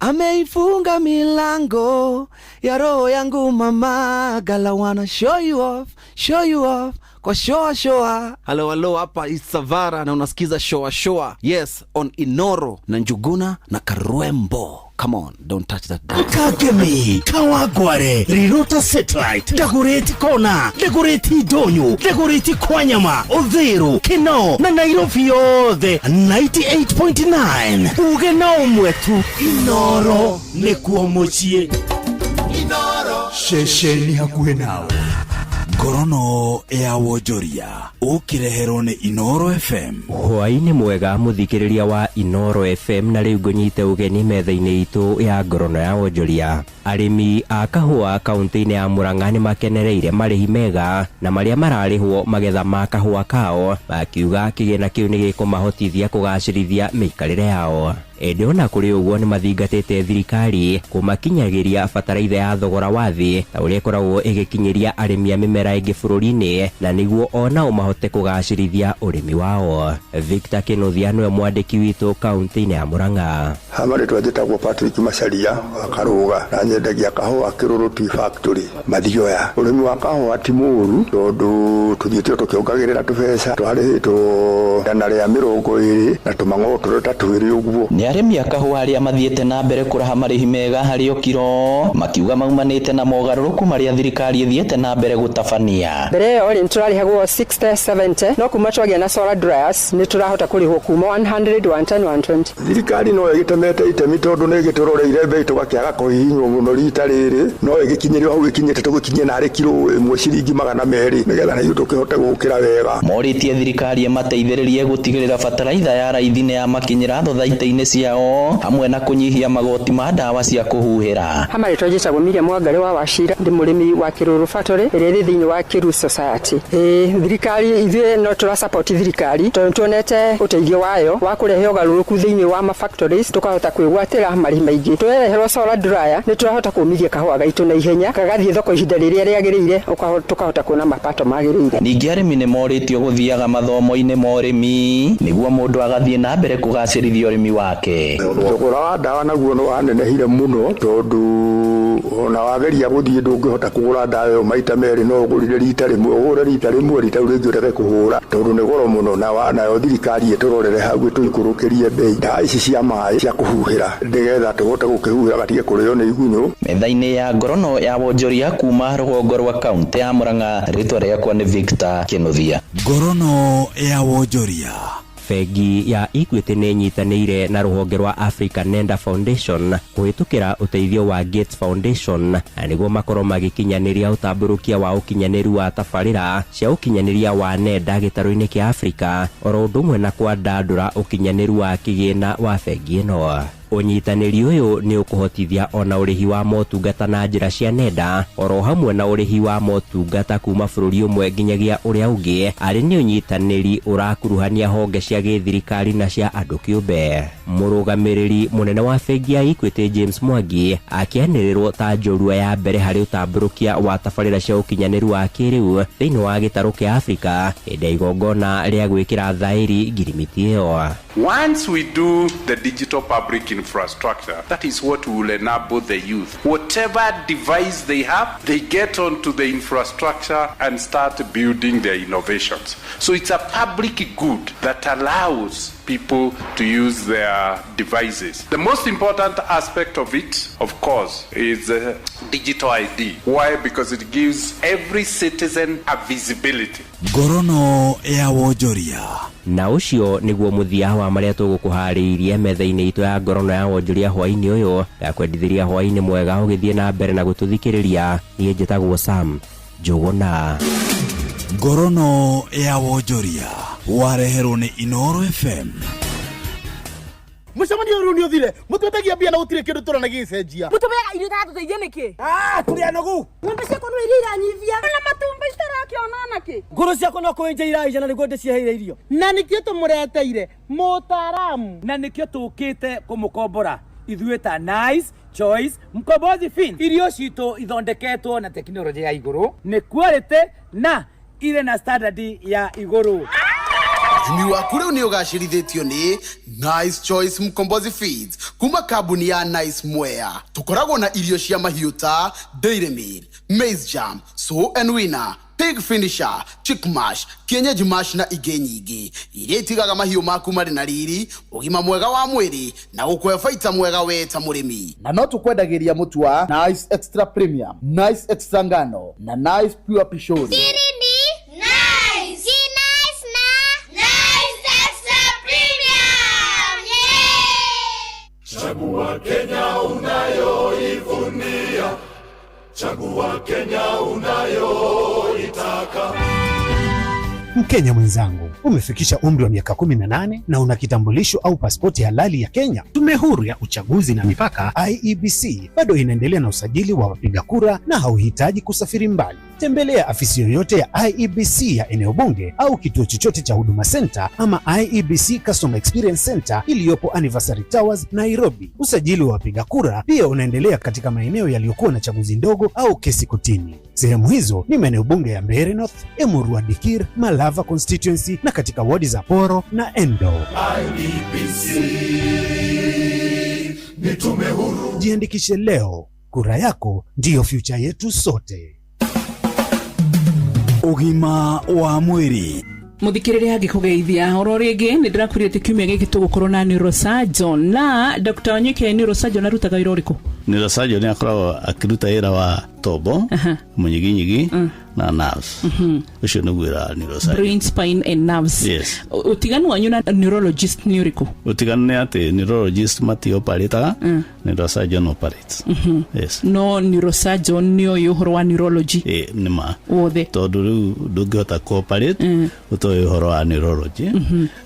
Ameifunga milango ya roho yangu mama. Gala wanna show you off kwa showa. Halo, hapa Isavara na unasikiza showa. Yes, on Inoro na Njuguna na Karwembo. Come on, don't touch that dial. Kagemi, Kawagware, Rirota Satellite, Dagoretti Kona, Dagoretti Donyo, Dagoretti Kwanyama, Odhero, Kino, na Nairobi yothe 98.9. Ugena umwetu Inoro nekuomochie. Inoro shesheni hakuhe nawe. Ngorono ya wonjoria ukireherwo ni Inoro FM. Hwaini mwega muthikiriria wa Inoro FM na riu ngonyite ugeni metha-ini itu ya ngorono ya wonjoria. Arimi a kahua kaunti-ini ya Murang'a ni makenereire marihi mega na maria mararihwo magetha ma kahua kao, makiuga kigina kiu ni gikumahotithia kugacirithia miikarire yao. Ende ona kuri uguo ni mathingatite thirikari kumakinyagiria bataraitha ya thogora wa thi ta uria koragwo igikinyiria arimi a mimera ingi bururi-ini na niguo ona mahote kugacirithia urimi wao. Victor Kinuthia niwe mwandiki witu kaunti-ini ya Murang'a. Hamari twajitagwo Patrick Macharia akaruga na nyendagia kahua Kiruru Tea Factory Mathioya. Urimi wa kahua ti muru tondu tuthiite tukiongagirira tubeca twarihitwo dana ria 20 na tumango tureta twiri uguo. Ni arĩmi a kahũa arĩa mathiĩte na mbere kũraha marĩhi mega harĩ o kiro makiuga maumanĩte na mogarũrũku marĩa thirikari ĩthiĩte na mbere gũtabania. Mbere ĩyo nĩ tũrarĩhagwo 60-70 no kuma twagĩa na solar dryers nĩ tũrahota kũrĩhwo kuma 100 110 120. Thirikari no ĩgĩtemete itemi tondũ nĩ ĩgĩtũroreire bei tũgakĩaga kũhihinywo mũno rita rĩrĩ, no ĩgĩkinyĩrio hau gĩkinyĩte tũgĩkinyie narĩ kiro 1 ciringi 200 nĩgetha nĩ tũkĩhote gũkĩra wega. Morĩtie thirikari ĩmateithĩrĩrie gũtigĩrĩra bataraitha ya raithi nĩ yamakinyĩra thothaitĩ-inĩ ciao hamwe na kũnyihia magoti ma ndawa cia kũhuhĩra. Hamarĩtwa njĩtagwo Miriam Wangari wa Wachira, ndĩ mũrĩmi wa Kĩrũrũ Factory ĩrĩa ĩrĩ thĩinĩ wa Kiru Society. Thirikari ithuĩ no tũra support thirikari tondũ tuonete ũteithio wayo wa kũrehe ũgarũrũku thĩinĩ wa factories tũkahota kwĩgwatĩra marĩhi maingĩ. Twereherwo solar dryer nĩ tũrahota kũmithia kahũa gaitũ na ihenya kagathiĩ thoko ihinda rĩrĩa rĩagĩrĩire tũkahota kuona mapato magĩrĩire. Ningĩ arĩmi nĩ morĩtio gũthiaga mathomo-inĩ ma ũrĩmi nĩguo mũndũ agathiĩ na mbere kũgacĩrithia ũrĩmi wake. Thogora wa ndawa naguo nĩ wanenehire mũno tondũ ona wageria gũthiĩ ndũngĩhota kũgũra ndawa ĩyo maita merĩ, no ũgũrire rita rĩmwe, ũgũre rita rĩmwe, rita rĩu rĩngĩ ũreke kũhũra tondũ nĩ goro mũno, nayo thirikari ĩtũrorere hau tũikũrũkĩrie bei ndawa ici cia maĩ cia kũhuhĩra nĩgetha tũhote gũkĩhuhĩra gatige kũrĩo nĩ igunyũ. Metha-inĩ ya ngorono ya wonjoria kuma rũgongo rwa kaunti ya Murang'a, rĩtwa rĩakwa nĩ Victor Kĩnuthia. Ngorono ya wonjoria. Bengi ya Equity nĩ nyitanĩire na rũhonge rwa Africa Nenda Foundation kũhĩtũkĩra ũteithio wa Gates Foundation nĩguo makorwo magĩkinyanĩria ũtambũrũkia wa ũkinyanĩru wa tabarĩra cia ũkinyanĩria wa nenda gĩtarũ-inĩ kĩa Africa oro ũndũ ũmwe na kwandandũra ũkinyanĩru wa kĩgĩna wa bengi ĩno. Ũnyitanĩri ũyũ nĩ ũkũhotithia ona ũrĩhi wa motungata na njĩra cia nenda oro hamwe na ũrĩhi wa motungata kuma bũrũri ũmwe nginyagia ũrĩa ũngĩ, arĩ nĩ ũnyitanĩri ũrakuruhania honge cia gĩthirikari na cia andũ kĩũmbe. Mũrũgamĩrĩri mũnene wa bengi ya Equity James Mwangi akĩanĩrĩrwo ta njorua ya mbere harĩ ũtambũrũkia wa tabarĩra cia ũkinyanĩru wa kĩrĩu thĩinĩ wa gĩtarũ kĩa Africa hĩndĩ ya igongona rĩa gwĩkĩra thaĩri ngirimiti ĩyo. Once we do the digital public infrastructure, that is what will enable the youth. Whatever device they have, they get onto the infrastructure and start building their innovations. So it's a public good that allows people to use their devices. The most important aspect of it, of course, is digital ID. Why? Because it gives every citizen a visibility. Ngorono ya wonjoria. Na ũcio nĩguo mũthia wa marĩa tũgũkũharĩirie metha-inĩ itũ ya ngorono ya wonjoria hwaĩ-inĩ ũyũ, gakwendithĩria hwaĩ-inĩ mwega ũgĩthiĩ na mbere na gũtũthikĩrĩria. Niĩ njĩtagwo Sam Njũgũna. Ngorono ya wonjoria wareherwo nĩ Inoro FM. Mũcemanio rũu nĩ ũthire, mũtwetagia mbia na gũtirĩ kĩndũ tũrona gĩcenjia. Mũtũmega irio itatũteithia nĩkĩ? Tũrĩ anogu. Ng'ombe ciakwa no iria iranyivia. Na matumbĩ citarakĩona nakĩ? Ngũrũ ciakwa no kwenja iraija na nĩguo ndĩcieheire irio. Na nĩkĩo tũmũreteire mũtaaramu. Na nĩkĩo tũkĩte kũmũkombora. Ithuĩ ta Nice Choice Mkombozi Fin. Irio citũ ithondeketwo na tekinoronjĩ ya igũrũ, nĩ quality na ile na standard ya igũrũ. Ũrĩmi waku rĩu nĩ ũgacĩrithĩtio nĩ Nice Choice Mkombozi Feeds kuma kambuni ya Nice Mwea. Tũkoragwo na irio cia mahiũ ta Dairy Meal, Maize Jam, Sow and Winner, Pig Finisher, Chick Mash, Kienyeji Mash na ingĩ nyingĩ iria itigaga mahiũ maku marĩ na riri, ũgima mwega wa mwĩrĩ na gũkũhe baita mwega we ta mũrĩmi. Na no tũkwendagĩria mũtu wa Nice Extra Premium, Nice Extra Ngano na Nice Pure Pishori. Chagua Kenya unayoivunia, chagua Kenya unayoitaka. Mkenya mwenzangu, umefikisha umri wa miaka 18 na una kitambulisho au pasipoti halali ya Kenya. Tume huru ya uchaguzi na mipaka IEBC bado inaendelea na usajili wa wapiga kura na hauhitaji kusafiri mbali. Tembelea afisi yoyote ya IEBC ya eneo bunge au kituo chochote cha Huduma Center ama IEBC Customer Experience Center iliyopo Anniversary Towers, Nairobi. Usajili wa wapiga kura pia unaendelea katika maeneo yaliyokuwa na chaguzi ndogo au kesi kotini. Sehemu hizo ni maeneo bunge ya Mbeere North, Emurua Dikir, Malava Constituency na katika wadi za Poro na Endo. IEBC ni tume huru. Jiandikishe leo, kura yako ndiyo future yetu sote. Ugima wa mwiri. muthikiriria ngikugeithia oro ringi ni ndirakwire ati kiumia giki tugukorwo na neurosurgeon na Dr. Onyeke neurosurgeon arutaga wira uriku? Neurosurgeon ni akoragwo akiruta wira wa tombo munyiginyigi na nerves. Ucio ni wira neurosurgeon. Brain, spine and nerves. Yes. Utiganu wanyu na neurologist ni uriku? Utiganu ni ati neurologist mati operate neurosurgeon operates. Yes. No neurosurgeon ni oyo uhoro wa neurology. Nima. Wothe. Tondu riu ndungihota cooperate utoyo uhoro wa neurology.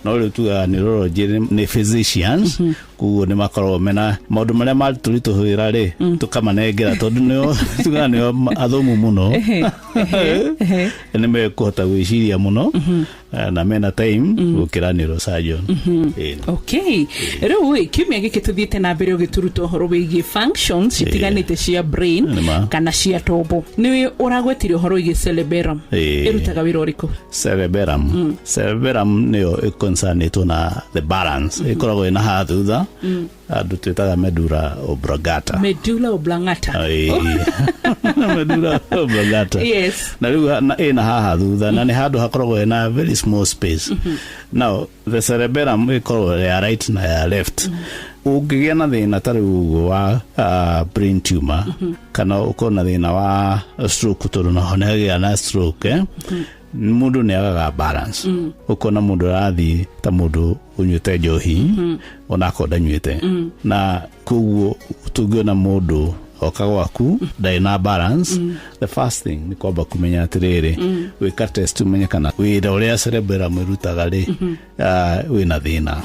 No riu tuga neurology ni physicians kuo ni makorwo mena maundu maria matulituhira ri tukamanengera tondu nio tuga nio athomu muno ni mekuhota gwiciria muno na mena time gukira neurosurgeon. Okay. Riu kiumia giki tuthiete na mbere ugituruta uhoro wigie functions citiganite cia brain kana cia tombo. Ni uragwetire uhoro wigie cerebellum. Irutaga wira uriku? Cerebellum nio iconcernetwo na the balance. Ikoragwo ina hathutha andu twitaga medulla oblongata. Medulla oblongata. Medulla oblongata. Yes. Na riu ina haha thutha na ni handu hakoragwo ina very small space. Now the cerebellum ikoragwo ya right na ya left. Ungigia na thina tari wa brain tumor kana ukona thina wa stroke tondu na honagia na stroke mundu ni agaga balance. Ukona mundu rathi ta mundu unyuite njohi ona koda nyuite na kuguo tugiona mundu okagwaku ndai balance. The first thing ni kwamba kumenya atiriri wika test umenye kana wira uria cerebellum irutaga ri wina thina.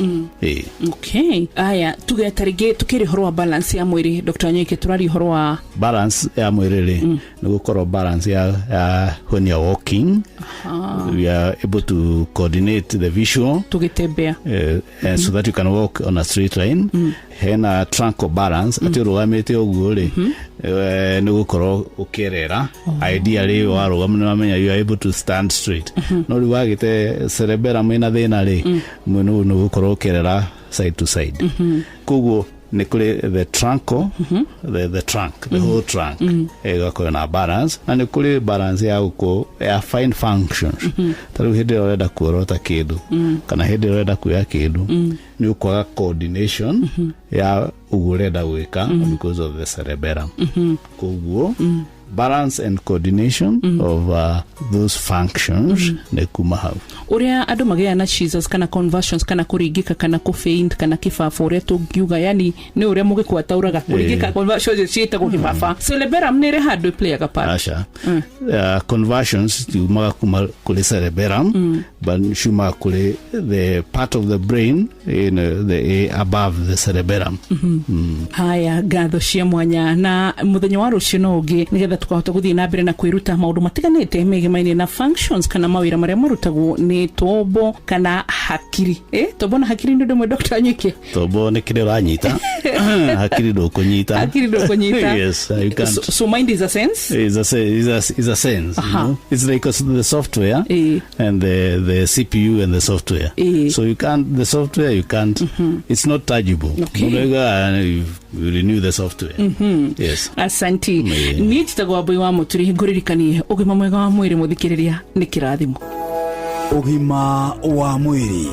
Okay. Aya tugetarige tukiri horo wa balance ya mwiri. Dr. Onyeke turari horo wa balance ya mwiri ri ni gukorwo balance ya when you are walking. We are able to coordinate the visual tugitembea so that you can walk on a straight line. Hena trunk balance ati rugamite uguo ri ni gukorwo ukirera ideally warugamana wamenya you are able to stand straight. No riwagite cerebellum ina thina ri mwenu ni gukorwo ukirera side to side. Kuguo ni kuri the trunk the trunk the whole trunk egako na balance na ni kuri balance ya uko ya fine functions. Taru hindi oreda kuorota kindu kana hindi oreda kuya kindu ni ukwaga coordination ya ugureda gwika because of the cerebellum. Kuguo balance and coordination of those functions ne kumahau uria andu magea na seizures kana conversions kana kuringika kana kufaint kana kifafa uria tungiuga yani ni uria mugikwatauraga kuringika conversions ciita kukifafa. Cerebellum ni handu play aga part. Asha conversions tumaga kuma kule cerebellum but shuma kule the part of the brain in the above the cerebellum. Haya gatho cia mwanya na muthenya wa rucio no ungi nigetha tukahota guthii na mbere na kwiruta maundu matiganite megemaine na functions kana mawira maria marutagwo ni tombo kana hakiri. Tombo na hakiri ndio mwe Dr. Onyeke? Tombo ni kile uranyita hakiri ndo kunyita. Hakiri ndo kunyita. Yes, you can't. So mind is a sense? Is a sense. You know? It's like the software and the CPU and the software. So you can't the software you can't it's not tangible. You renew the software. Yes. Asanti. Ni titagwa boy wa muturi nguririkanie ugima mwega wa mwiri muthikiriria ni kirathimo. Ugima wa mwiri.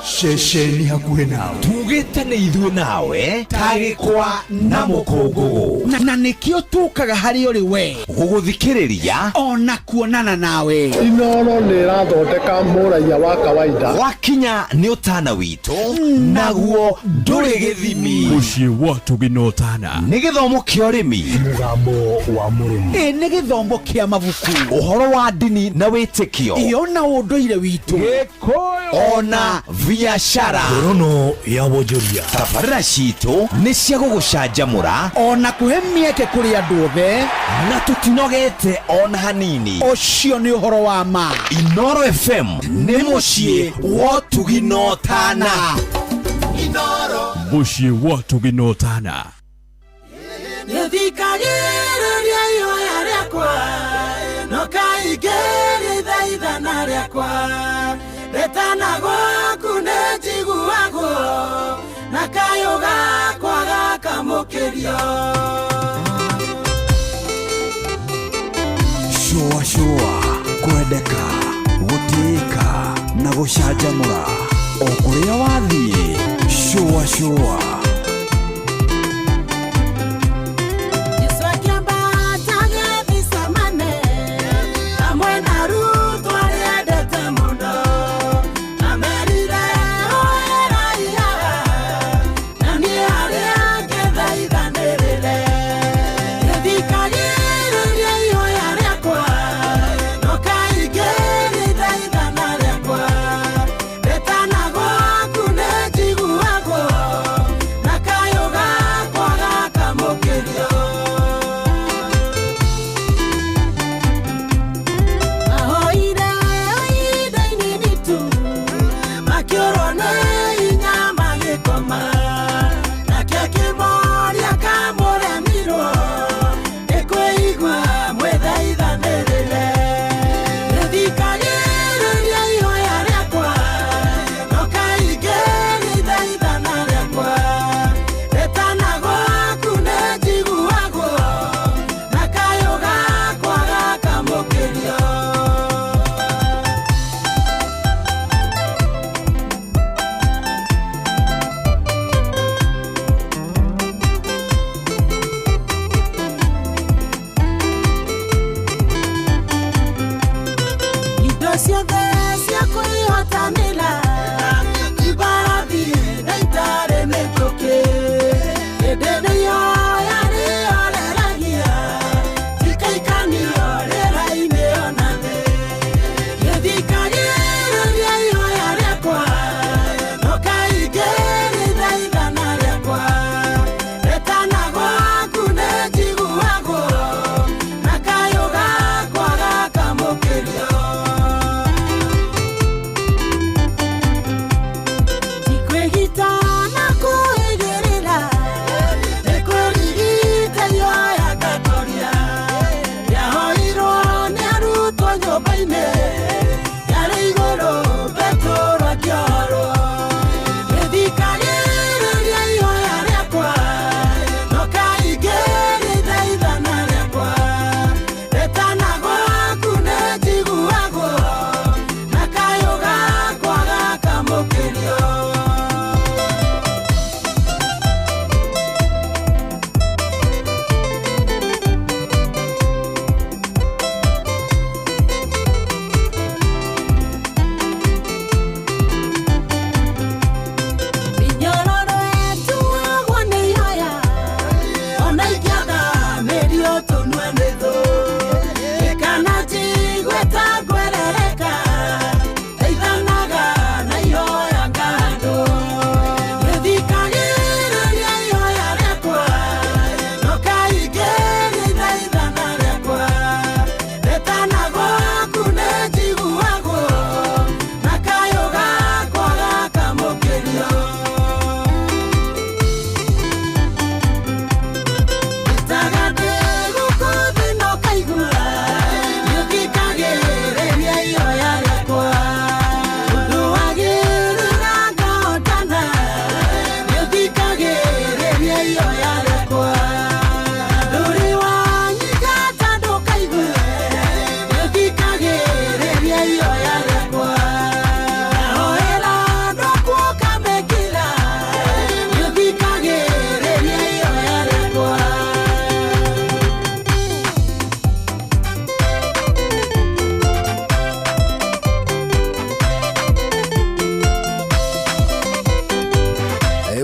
Shesheni hakuhe nawe tugitane ithuĩ nawe tagĩkwa na mũkũngũgũ na nĩkĩo tũkaga harĩ ũrĩ we gũgũthikĩrĩria ona kuonana nawe. Inooro nĩ ĩrathondeka mũraia wa kawaida wakinya nĩ ũtana witũ naguo ndũrĩ gĩthimi. Mũciĩ wa Tũginotana nĩ gĩthomo kĩa ũrĩmi, mũgambo wa mũrĩmi, nĩ gĩthomo kĩa mabuku, ũhoro wa ndini na wĩtĩkio, ona ũndũire witũ, Gĩkũyũ ona biashara, ngorono ya wonjoria. Tabarĩra citũ nĩ cia gũgũcanjamũra ona kũhe mĩeke kũrĩ andũ othe na tũtinogete ona hanini. Ũcio nĩ ũhoro wa ma. Inooro FM nĩ mũciĩ wa Tũginotana. Inooro mũciĩ wa Tũginotana. Nĩthikagĩrĩria ihoya rĩakwa no kaingĩ thaithana rĩakwa retana gwaku nĩ njiguagwo na kayũ gakwa gakamũkĩrio. kwendeka gutĩĩka na gũcanjamũra o kũrĩa wathiĩ shua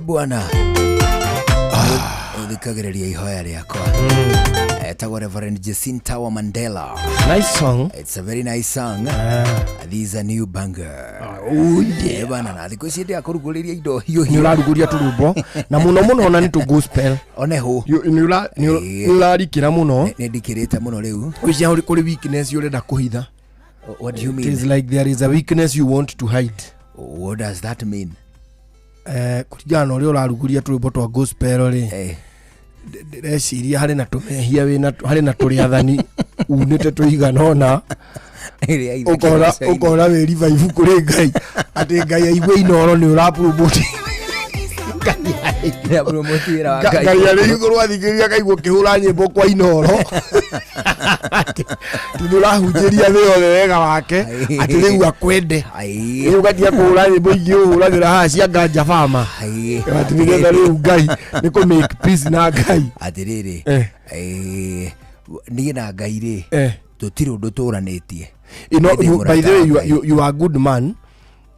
bwana uthikagiriria ihoya riakwa etagwo Reverend Jacinta wa Mandela. Nice song. It's a very nice song. This is a new banger. Oh yeah bana, na thikũ ici ndia kũrugũrĩria indo hiyo ni uraruguria turumbo na muno na ni tu gospel oneho ni urarikira muno ni ndikirite muno riu kuja uri kuri weakness urenda kuhitha. What do you mean? It is like there is a weakness you want to hide. What does that mean? Kuringana na uria uraruguria turumbo twa gospel ri ndĩreciria harĩ na tũmehia harĩ na tũrĩathani unĩte tũiganona ũkora wĩ revive kũrĩ Ngai atĩ Ngai aigua inoro nĩ ũrapromote Ngai arĩ igũrũ athikĩrĩria akaigua kĩhũra nyĩmbo kwa inoro Ndurahunjiria thio wega wake ati riu akwende. Riu gatia kura ni boigi uragira ha cia ganja fama. Ati nigetha riu Ngai ni ku make peace na Ngai. Atiriri. Ni na Ngai ri. Tutiri undu turanitie. By the way, you are a good man.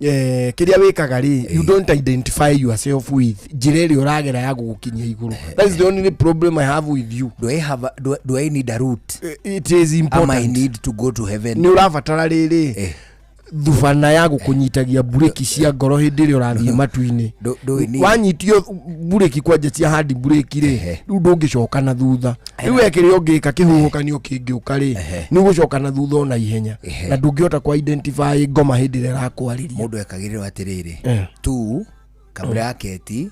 Kiria wikaga ri, you don't identify yourself with jireri uragera ya gukinyia iguru. That's the only problem I have with you. Do I need a route? It is important. I need to go to heaven. Ni urabatara riri thufana ya gukunyitagia bureki cia ngoro hindi ri urathie matu-ini. Wanyitio bureki kwanja cia hard bureki ri, riu ndungicoka na thutha. Riu wekire ungika kihuhukanio kingiuka ri, ni gucoka na thutha ona ihenya. Na ndungihota ku identify ngoma hindi ri rakwariria. Mundu ekagirira atiriri 2 kabraketi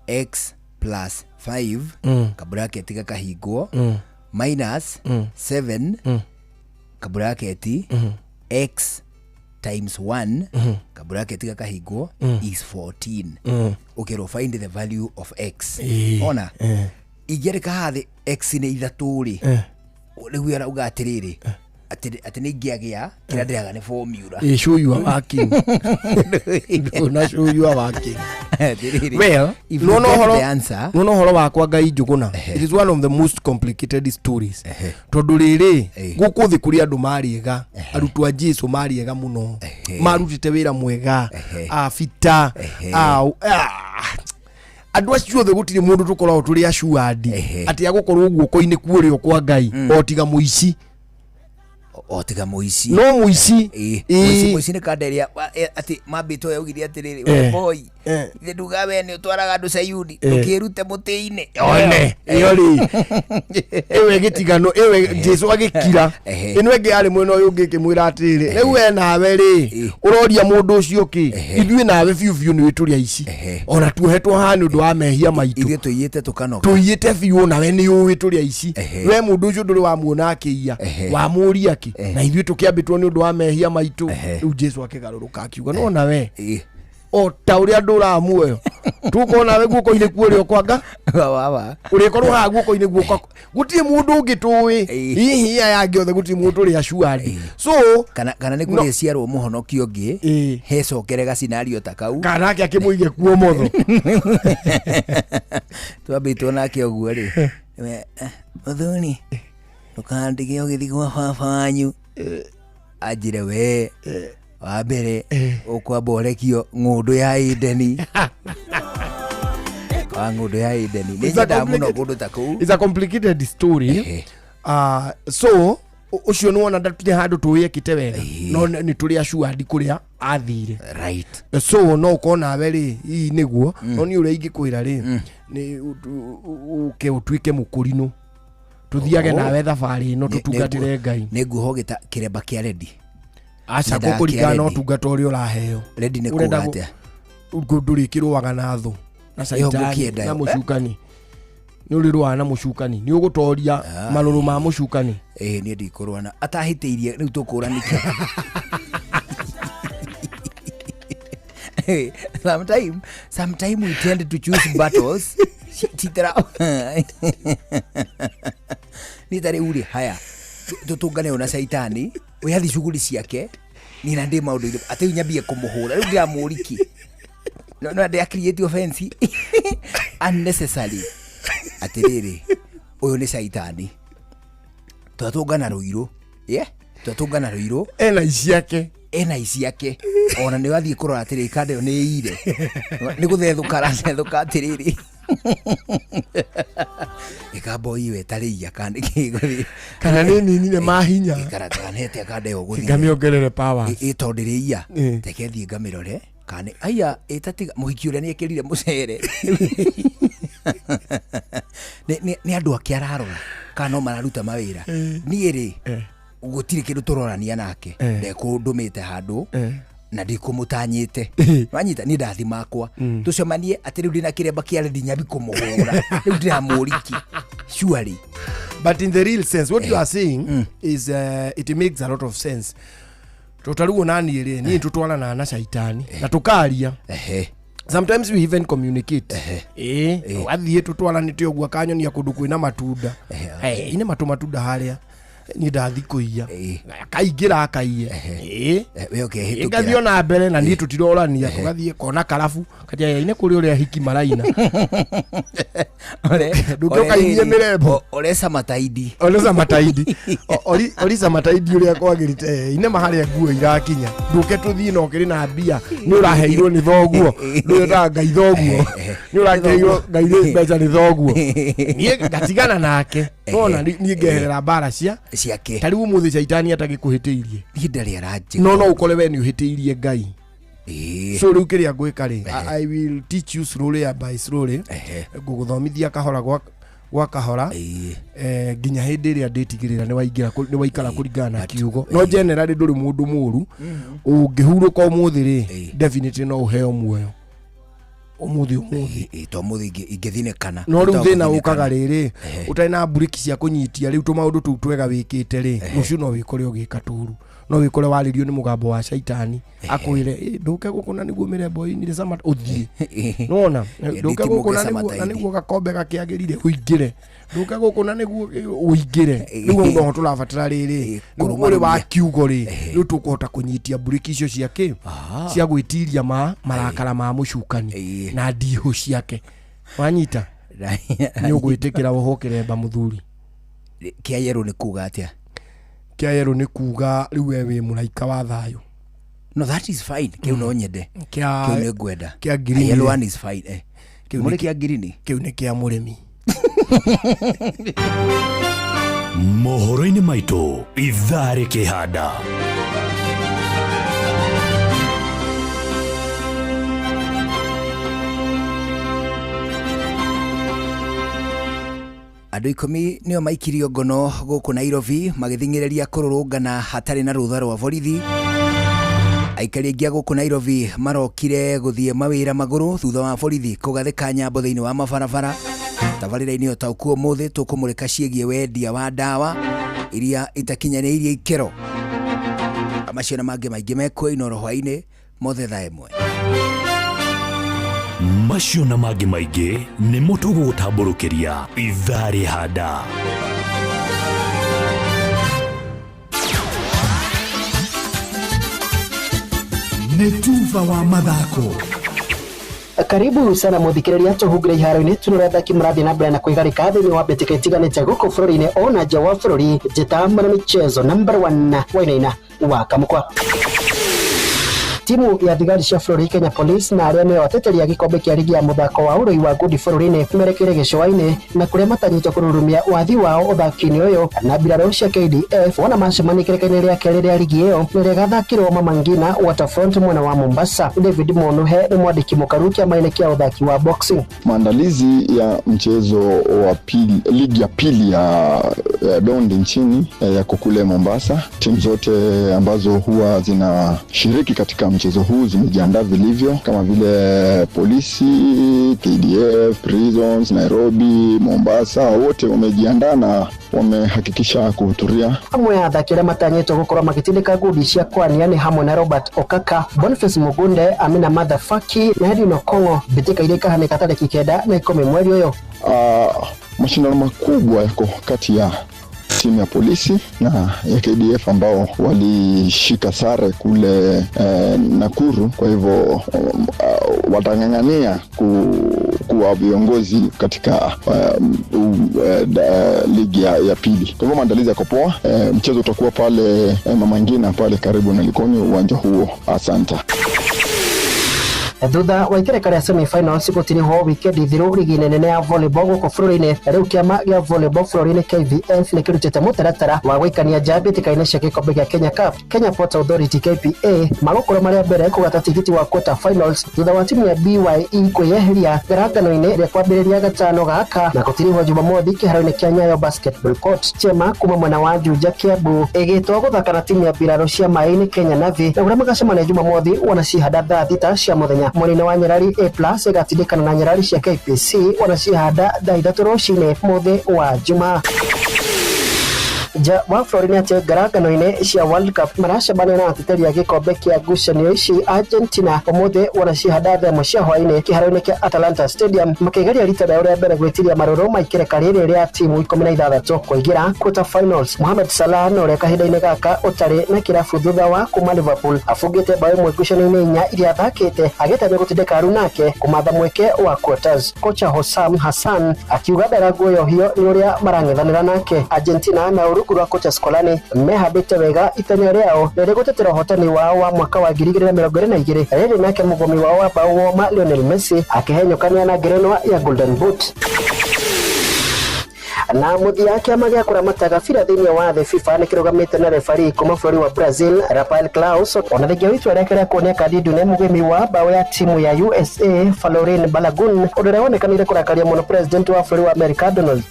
x plus 5 kabraketi gakahingwo minus 7 kabraketi x times 1 kabraketi gakahingwo is 14. Okay, ro find the value of x. Ona igereka hathi x ni ithatu ri riu yara uga atiriri ati ni ngiagia kira ndiraga ni formula. Show you are working. No show you are working. Well, no horo wakwa Ngai njuguna. It is one of the most complicated stories. Tondu riri guku thi kuri andu mariega, arutwa Jesu mariega muno. Marutite wira mwega, afita, andu acio the gutiri mundu tukorwo turi ashuadi. Ati agukorwo guoko-ini kurio kwa Ngai, otiga muici. Otiga muici no muici muici ni kanderia ati mambito ya ugiri atiriri boy ile ndugawe ni utwaraga andu Sayuni ukirute muti-ini one yori ewe gitigano ewe Jesu agikira ino enge ari mwena uyu ungi kimwira atiriri riu we nawe ri uroria mundu ucio ki ithui nawe biu ni wituria ici ona tuhetwo ha ni undu wa mehia maitu ithui tuyite tukanoka tuyite biu nawe ni wituria ici we mundu ucio nduri wa muona akiia wa muria ki na ithui tukiambitwo ni undu wa mehia maitu riu Jesu akigaruruka akiuga no nawe o tauria ndura muoyo tukona we guko-ini kurio kwanga wawa urikorwo ha guko-ini guko guti mundu ungitui hihi yangi othe guti mundu ri ashuari so kana ni kuri ciarwo muhonoki ungi hecokere ga scenario takau kana ake akimuige kuo motho twambitwo nake oguo ri muthuni ukandige ugithi gwa baba wanyu ajire we wa mbere ukwaborekio ng'undu ya Edeni ng'undu ya Edeni ni njenda muno gundu ta kuu. It's a complicated story. So ucio ni wona ndatire handu tuyekite wega no ni turi ashuadi kuria athire right. So no ukona weri hii niguo no ni uria ingikwira ri ni uke utwike mukurino tuthiage nawe thabari no tutungatire Ngai niguo gita kiremba kia ready acha gukurigana no tungata uri uraheo ready ni kugatia nduri kiruaga na thu na saitani na mucukani ni uri rwa na mucukani ni ugutoria maruru ma mucukani ni ndikurwa na atahitiirie riu tukuranike Sometimes we tend to choose battles chitera ni tare uri haya tutungane ona saitani uyathi shughuli ciake ni na ndi maundu ati nyambie kumuhura riu ndia muriki no ndia create offense unnecessary atiriri uyu ni saitani twatungana ruiru twatungana ruiru ena isiake ona ni wathie kurora atiri kande ni ire ni guthethuka atiriri ikabo iwe tariya kandi kiguthi kana nini ne mahinya ikaraganete akande uguthi ngamiongerere power itondiria tekethi ngamirore kane aya itatiga muhiki uria ni ekirire mucere ni andu akiararora kana mararuta mawira ni ri gutiri kindu turorania nake ndekundumite handu na ndikumutanyite wanyita ni ndathi makwa tucemanie ati riu ndina kiremba kia rendi nyambi kumuhura riu ndina muriki surely but in the real sense what you are saying is it makes a lot of sense totaruo nani ri ni tutwarana na shaitani na tukaria sometimes we even communicate wathie tutwaranite ogwa kanyonia kundu kwina matunda ine matunda haria ni ndathi kuiya akaingira akaiye we okay ngathio na mbere na ni tutirorania tugathie kona karabu katia ine kuri uri hiki maraina nduka iye mirembo olesa mataidi olisa mataidi uri akwagirite ine mahari nguo irakinya nduke tuthii no kiri na mbia ni uraheirwo ni thoguo ni uranga ithoguo ni urangeirwo ngaire mbeca ni thoguo nie gatigana nake nona ni ngeherera bara ciake tari umuthi shaitani atagikuhitiirie hinda ria raje no ukore we ni uhitiirie ngai so riu kiria gwika ri I will teach you slowly by slowly guguthomithia kahora gwa kahora ginya hindi ria nditigirira ni waingira ni waikara kuringana na kiugo no generally nduri mundu muru ungihuruka umuthi ri definitely no uheo muoyo umuthi to muthi ingithinekana no riu thina ukaga riri utai na buriki cia kunyitia riu tumaundu tu twega wikite ri mucio no wikore ugika turu no wikore waririo ni mugambo wa shaitani akwire nduke gukuna niguo mirembo ini sama uthie nona nduke gukuna niguo gakombe gakiagirire uingire nduke gukuna niguo uingire niguo ndo turabatara riri uri wa kiugo ri riu tukuhota kunyitia buriki icio ciake cia gwitiria marakara ma mucukani na ndiho ciake wanyita ni ugwitikira wohokere mba muthuri kia yero ni kuga atia kia yero ni kuga riu we muraika wa thayo no that is fine kiu no nyende kiu ni gwenda kia green yellow one is fine kiu ni kia green kiu ni kia muremi mohoro-ini maitu ithari kihanda andu 10 nio maikirio ngono guku Nairobi magithingireria kururungana hatari na rutha rwa borithi. Aikari aingi guku Nairobi marokire guthie mawira maguru thutha wa borithi kugathika nyambo thiini wa mabarabara. Tabarira-ini otauku umuthi tukumurika ciegie wendia wa ndawa iria itakinyaniirie ikero. Amacio na mangi maingi mekwo Inoro hwaini mothe thaa imwe. macio na mangi maingi ni mutugu gutamburukiria ithari handa. Netuva wa mathako. Karibu sana muthikiriria tuhungire iharo-ini tunurenda kimrathi na mbere na kwigarika thiini wa mbitika itiganite guku bururi-ini ona nja wa bururi njita mwana michezo number 1 wainaina wa kamukwa. Timu ya thigari cia bururi Kenya Police na aria nio ateteria gikombe kia ligi ya muthako wa urui wa ngudi bururi-ini merekire gicua-ini na kuria matanyitwo kururumia wathi wao uthaki-ini uyu na mbirarũ cia KDF wana macemania kĩrĩka-inĩ ria kerĩ ria ligi iyo niria gathakirwo Mama Ngina Waterfront mwena wa Mombasa. David Monuhe ni mwandiki mukaru kiama-ini kia uthaki wa boxing. Maandalizi ya mchezo wa pili, ligi ya pili ya dondi nchini yako kule Mombasa. Timu zote ambazo huwa zinashiriki katika mchezo huu zimejiandaa vilivyo kama vile polisi, KDF, Prisons, Nairobi, Mombasa, wote wamejiandaa na wamehakikisha kuhudhuria. Amwe ya athaki aria matanyitwo gukorwo magitindika ngudi cia kwania ni hamwe na Robert Okaka, Boniface Mugunde, Amina Madhafaki na Edwin Okongo. Mbitika iria ikahanika tariki 9 na 10 mweri uyu. Mashindano makubwa yako kati ya timu ya polisi na ya KDF ambao walishika sare kule Nakuru. Kwa hivyo watang'ang'ania kuwa viongozi katika ligi ya pili. Kwa hivyo maandalizi yako poa. Mchezo utakuwa pale Mama Ngina pale karibu na Likoni, uwanja huo. Asante. Thutha wa ikereka ria semi-finals gutiniho weekend thiru ligi nene ya volleyball guku bururi-ini. Riu kiama gia volleyball bururi-ini KVF ni kirutite mutaratara wa guikania njambi tikaine cia gikombe gia Kenya Cup. Kenya Ports Authority KPA magukorwo maria mbere kugata tigiti wa quarter finals thutha wa timu ya BYE kweyeheria ngarangano-ini ria kwambiriria gatano gaka na gutiniho Jumamothi kiharo-ini kia Nyayo Basketball Court. Chema kuma mwena wa Juja Kiambu igitwo guthaka na timu ya mbirarũ cia Maĩ-inĩ Kenya Navy na uria magacemania Jumamothi wanacihanda thaa thita cia muthenya. Mwena wa Nyarari A+ igatindikana na Nyarari cia KPC wanacihanda thaa 3 rũcinĩ muthi wa Juma. ja wa Florina ati ngarangano-ini cia World Cup maracemania na ateteri a gikombe kia ngucanio ici Argentina umuthi wanacihanda themo cia hwaini kiharo-ini kia Atalanta Stadium makigeria rita rĩao rĩa mbere gwĩtiria marũrũ maikĩrĩka rĩrĩ rĩa timu 16 kũingĩra quarter finals. Mohamed Salah no rĩa kahinda-inĩ gaka ũtarĩ na kĩrabu thutha wa kuma Liverpool afungĩte bao ĩmwe ngucanio-inĩ 4 iria athakĩte agĩtanya gũtindĩka aru nake kũmatha mweke wa quarters. Kocha Hossam Hassan akiuga ndaraguoyohio nĩ ũrĩa marang'ethanĩra nake. Argentina na rungu rwa kocha Scolani mehabĩte wega itanya rĩao rĩrĩ gũtetera ũhotani wao wa mwaka wa 2022 rĩrĩ nake mũgomi wao wa bao ma Lionel Messi akĩhenyũkania na ngerenwa ya Golden Boot. Na muthia kiama gĩa kũramata gabira thĩinĩ wa thĩ FIFA nĩ kĩrũgamĩte na referee kuma bũrũri wa Brazil Rafael Claus ona rĩngĩ itua rĩake rĩa kuonia kadi ndune mũgemi wa bao ya timu ya USA Florin Balogun ũndũ ũrĩa wonekanire kũrakaria mũno president wa bũrũri wa America Donald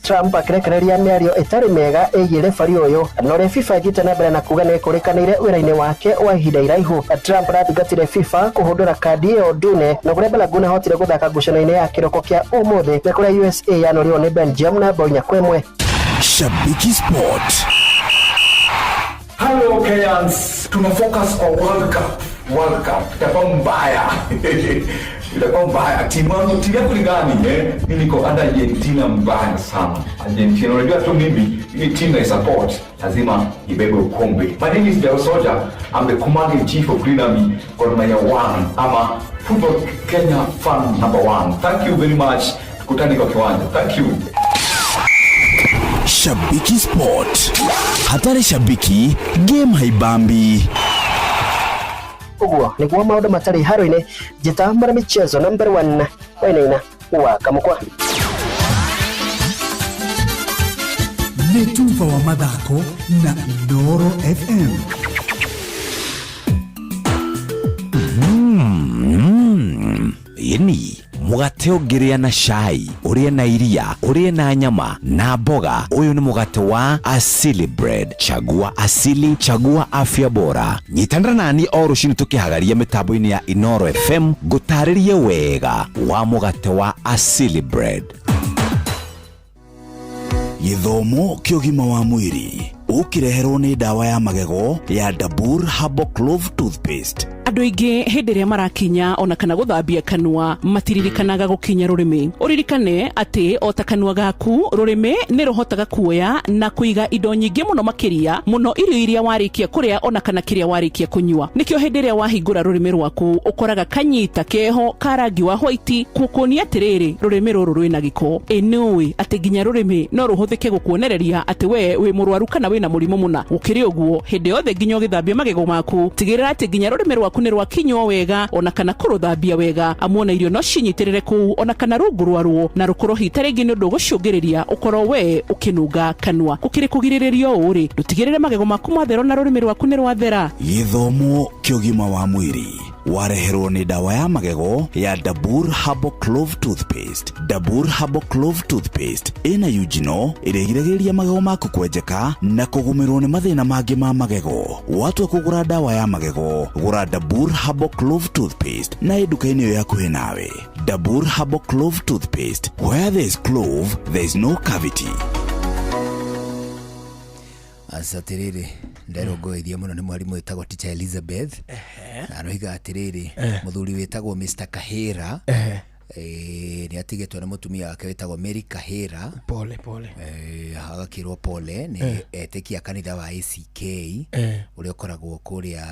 Trump akĩrekereria mĩario ĩtarĩ mĩega ĩgiĩ referee ũyũ no rĩa FIFA ĩthiĩte na mbere na kuga nĩ kũrĩkanĩire wĩra-inĩ wake wa ihinda iraihu. Trump rathingatire FIFA kũhũthĩra kadi ĩyo ndune na kũrĩa Balogun ahotire gũthaka ngucanio-inĩ ya kĩroko kĩa ũmũthĩ na kũrĩa USA yanorirwo nĩ Belgium na bao nyakwemwe. Shabiki Sport. Hello Kenyans, tuna focus on World Cup. Itakuwa mbaya. Itakuwa mbaya. Timu yako ni gani? Mimi niko under Argentina mbaya sana. Argentina unajua tu mimi hii timu na support lazima ibebe ukombe. My name is Jao Soja. I'm the commander in chief of Green Army Gor Mahia 1. I'm a football Kenya fan number 1. Thank you very much. Tukutane kwa kiwanja. Thank you. Shabiki Sport. Hatari shabiki, game haibambi. Uguo niguo maundu matari haro-ini njita mara michezo number 1 wainaina wa kamukwa Netumva wa mathako na Ndoro FM. Yeni mugate ũngĩrĩa na cai, ũrĩe na iria, ũrĩe na nyama na mboga. Ũyũ nĩ mugate wa Asili Bread. Chagua asili, chagua afya bora. Nyitanĩra nani o rũciinĩ tũkĩhagaria mĩtambo-inĩ ya Inoro FM gũtarĩrie wega wa mugate wa Asili Bread. Gĩthomo kĩa ũgima wa mwĩrĩ ũkĩreherwo nĩ ndawa ya magego ya Dabur Herbal Clove Toothpaste. Andũ aingĩ hĩndĩ ĩrĩa marakinya ona kana gũthambia kanua matiririkanaga gũkinya rũrĩmĩ. Ũririkane atĩ o ta kanua gaku rũrĩmĩ nĩ rũhotaga kuoya na kũiga indo nyingĩ mũno makĩria mũno irio iria warĩkia kũrĩa ona kana kĩrĩa warĩkia kũnyua. Nĩkĩo hĩndĩ ĩrĩa wahingũra rũrĩmĩ rwaku ũkoraga kanyita keho ka rangi wa white kukuonia atĩrĩrĩ rũrĩmĩ rũrũ rwĩna gĩko. Nĩũĩ atĩ nginya rũrĩmĩ no rũhũthĩke gũkuonereria atĩ we wĩ mũrwaru kana wĩna mũrimũ mũna. Gũkĩrĩ ũguo hĩndĩ yothe nginya ũgĩthambia magego maku tigĩrĩra atĩ nginya rũrĩmĩ rwaku nĩ rwakinywo wega ona kana kũrũthambia wega amuona irio no cinyitĩrĩre kũu ona kana rungu rwaruo na rũkũrohita rĩngĩ nĩ ũndũ gũcũngĩrĩria ũkorwo we ũkĩnunga kanua. Gũkĩrĩ kũgirĩrĩrio ũrĩ ndũtigĩrĩre magego maku mathero na rũrĩmĩ rwaku nĩ rwathera. Gĩthomo kĩa ũgima wa mwĩrĩ wareherwo nĩ ndawa ya magego ya Dabur Herbal Clove Toothpaste. Dabur Herbal Clove Toothpaste ina eugenol ĩrĩgiragĩrĩria magego maku kwenjeka na kũgũmĩrwo nĩ mathĩna mangĩ ma magego. Watua kũgũra ndawa ya magego gũra Dabur Herbal Clove Toothpaste na nduka-inĩ ĩyo yakuhĩ nawe. Dabur Herbal Clove Toothpaste, where there is clove there is no cavity. Asatiriri nderũngũithia mũno nĩ mwarimũ wĩtagwo Teacher Elizabeth na aroiga atĩrĩrĩ mũthuri wĩtagwo Mr. Kahira nĩ atigĩtwo nĩ mũtumia wake wĩtagwo Mary Kahira pole agakĩrwo pole nĩ etĩkia kanitha wa ACK ũrĩa ũkoragwo kũrĩa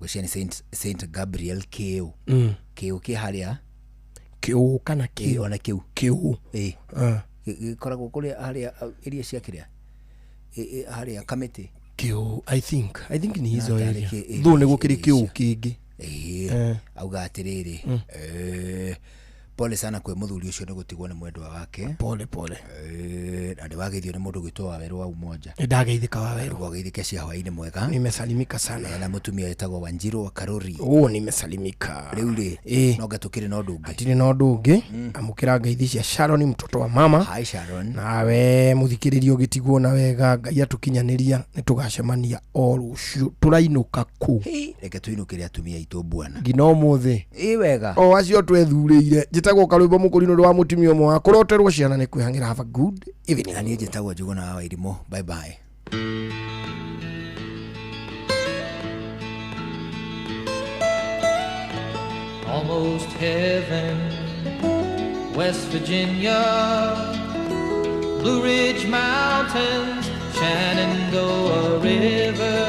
gwĩciria nĩ Saint Gabriel Kĩu kĩ harĩa Kĩu kana Kĩu ona Kĩu gĩkoragwo kũrĩa harĩa iria cia kĩrĩa harĩa Kamiti Kĩu I think ni hizo area though nĩ gũkĩrĩ Kĩu kĩngĩ auga atĩrĩrĩ pole sana kwĩ mũthuri ũcio nĩ gũtigwo nĩ mwendwa wake pole na ndĩwageithio nĩ mũndũ gwĩtwo Waweru wa Umoja. Ndageithĩka Waweru gwageithĩke cia hwaĩ-inĩ mwega. Nimesalimika sana na mũtumia wĩtagwo Wanjiru wa Karori. Nimesalimika rĩu rĩ no gatukĩrĩ na ũndũ ũngĩ hatirĩ na ũndũ ũngĩ amũkĩra ngeithi cia Sharon mtoto wa mama. Hi Sharon. Nawe mũthikĩrĩria ũgĩtigwo na wega Ngai atũkinyanĩria nĩ tũgacemania o rũciũ tũrainũka ku reke tũinũkĩre atumia aitũ bwana ngina ũmũthĩ wega o acio twethurĩire njĩtagwo Karũimbo mũkũrinũ rwa mũtumia ũmwe wa kũroterwo ciana nĩ kwĩhangĩra. Have a good evening. Na niĩ njĩtagwo Njũgũna wa Wairimũ. Bye bye. Almost heaven, West Virginia, Blue Ridge Mountains, Shenandoah River.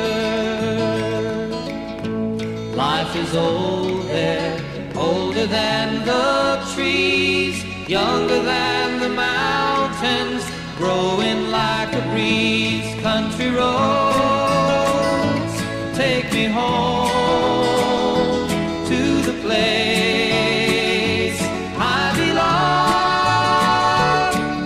Life is old there, older than the trees, younger than the mountains, growing like a breeze. Country roads, take me home to the place I belong.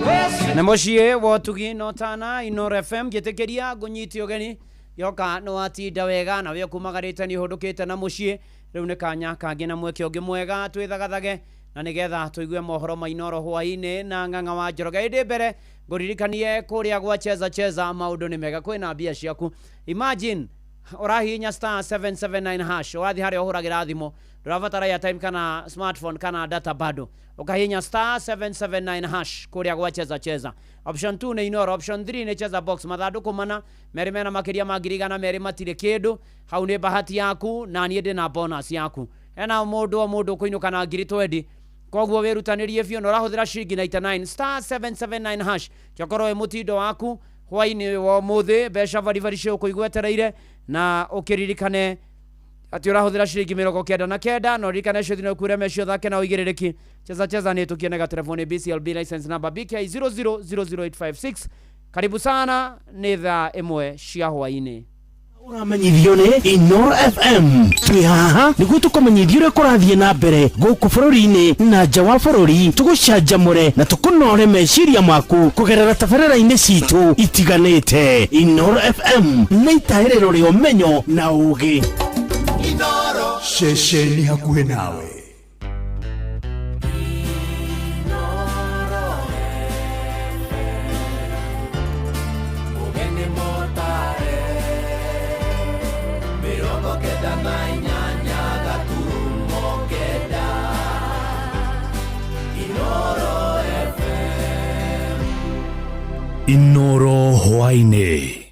West na moshie wotugi notana Inoro FM gitekeria gunyiti ogeni yoka no atinda wega na we kumagarite ni hudukite na mushie riu ne kanya kangi na mweke ongi mwega twithagathage na nigetha tuigue mohoro ma Inoro hwaine na ng'ang'a wa Njoroge indi mbere nguririkanie kuria gwa cheza maundu ni mega kwina mbia ciaku. Imagine urahinya star 779 hash wathi hari ohuragira thimo ndurabatara ya time kana smartphone kana data bado ukahinya star 779 hash kuria gwa cheza. Option 2 ni Inoro, option 3 ni cheza box mathanduku mana merimena makiria magirigana meri matire kindu hau ni bahati yaku na nie ndina bonus yaku ena mundu kuinuka na ngiri 20 koguo wirutanirie fio no rahuthira shilingi 99 star 779 hash chokoro mutindo waku hwaini wo muthi besha vari cio kuigwetereire na ukiririkane ati urahuthira shilingi 99 no ririkane cio thino kure mecio thake na uigirereki cheza ni tukienega telefoni BCLB license number BK 000856. Karibu sana ni thaa imwe cia hwaini. Uramenyithio ni Inoro FM. Twi haha niguo tukumenyithio uria kurathie na mbere guku bururi-ini na nja wa bururi, tugucanjamure na tukunore meciria maku kugerera tabarĩra-inĩ citu itiganĩte. Inoro FM nĩ itaĩrĩro rĩa ũmenyo na ũũgĩ. Inoro ceceni hakuhĩ nawe. Inoro hwaine.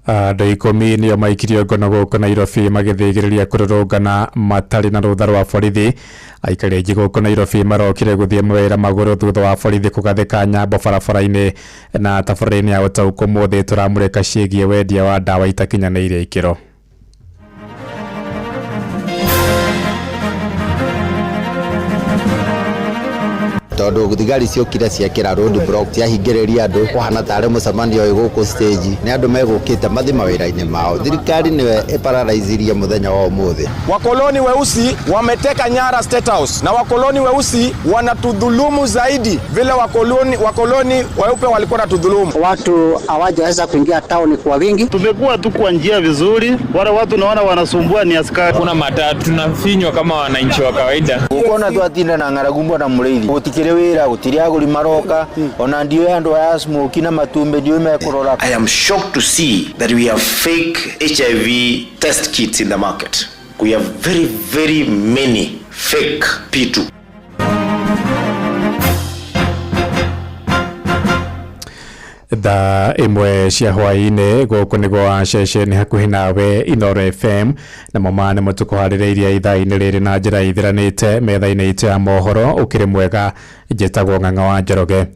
Andũ 10 nĩo maikirio ngono gũkũ Nairobi magĩthĩgĩrĩria kũrũrũngana matarĩ na rũtha rwa borithi. Aikari aingĩ gũkũ Nairobi marokire gũthiĩ mawĩra magũrũ thutha wa borithi kũgathĩka nyambo barabara-inĩ na tabarĩra-inĩ ya ũtaũkũ mũthĩ tũramũrĩka ciĩgiĩ wendia wa ndawa itakinyanĩire ikĩro. tondu thigari ciokire ciekira road block ciahingĩrĩria andũ kuhana tarĩ mũcemanio gũkũ stage nĩ andũ megũkĩte mathi mawĩra-inĩ mao. Thirikari nĩwe ĩparalaizirie mũthenya wa ũmũthĩ. Wakoloni weusi wameteka nyara State House na wakoloni weusi wanatudhulumu zaidi vile wakoloni weupe walikuwa natudhulumu. Watu hawajaweza kuingia town kwa wingi. Tumekuwa tu kwa njia vizuri, wale watu naona wanasumbua ni askari. Kuna matatu tunafinywa kama wananchi wa kawaida. Ukona tu atinda na ngaragumbwa na mũrĩithi gutikire wĩra gutiri aguri maroka ona ndio andu aya smoke na matumbe ndio mekurora. I am shocked to see that we have fake HIV test kits in the market. We have very many fake P2. Thaa imwe cia hwainĩ gũkũ nĩgwo ceceni hakuhĩ nawe Inoro FM na mama nĩ mũtũkũharĩrĩirie ithaa-inĩ rĩrĩ na njĩra ithiranĩte metha-inĩ itũ ya mohoro ũkĩrĩ mwega. Njĩtagwo Ng'ang'a wa Njoroge.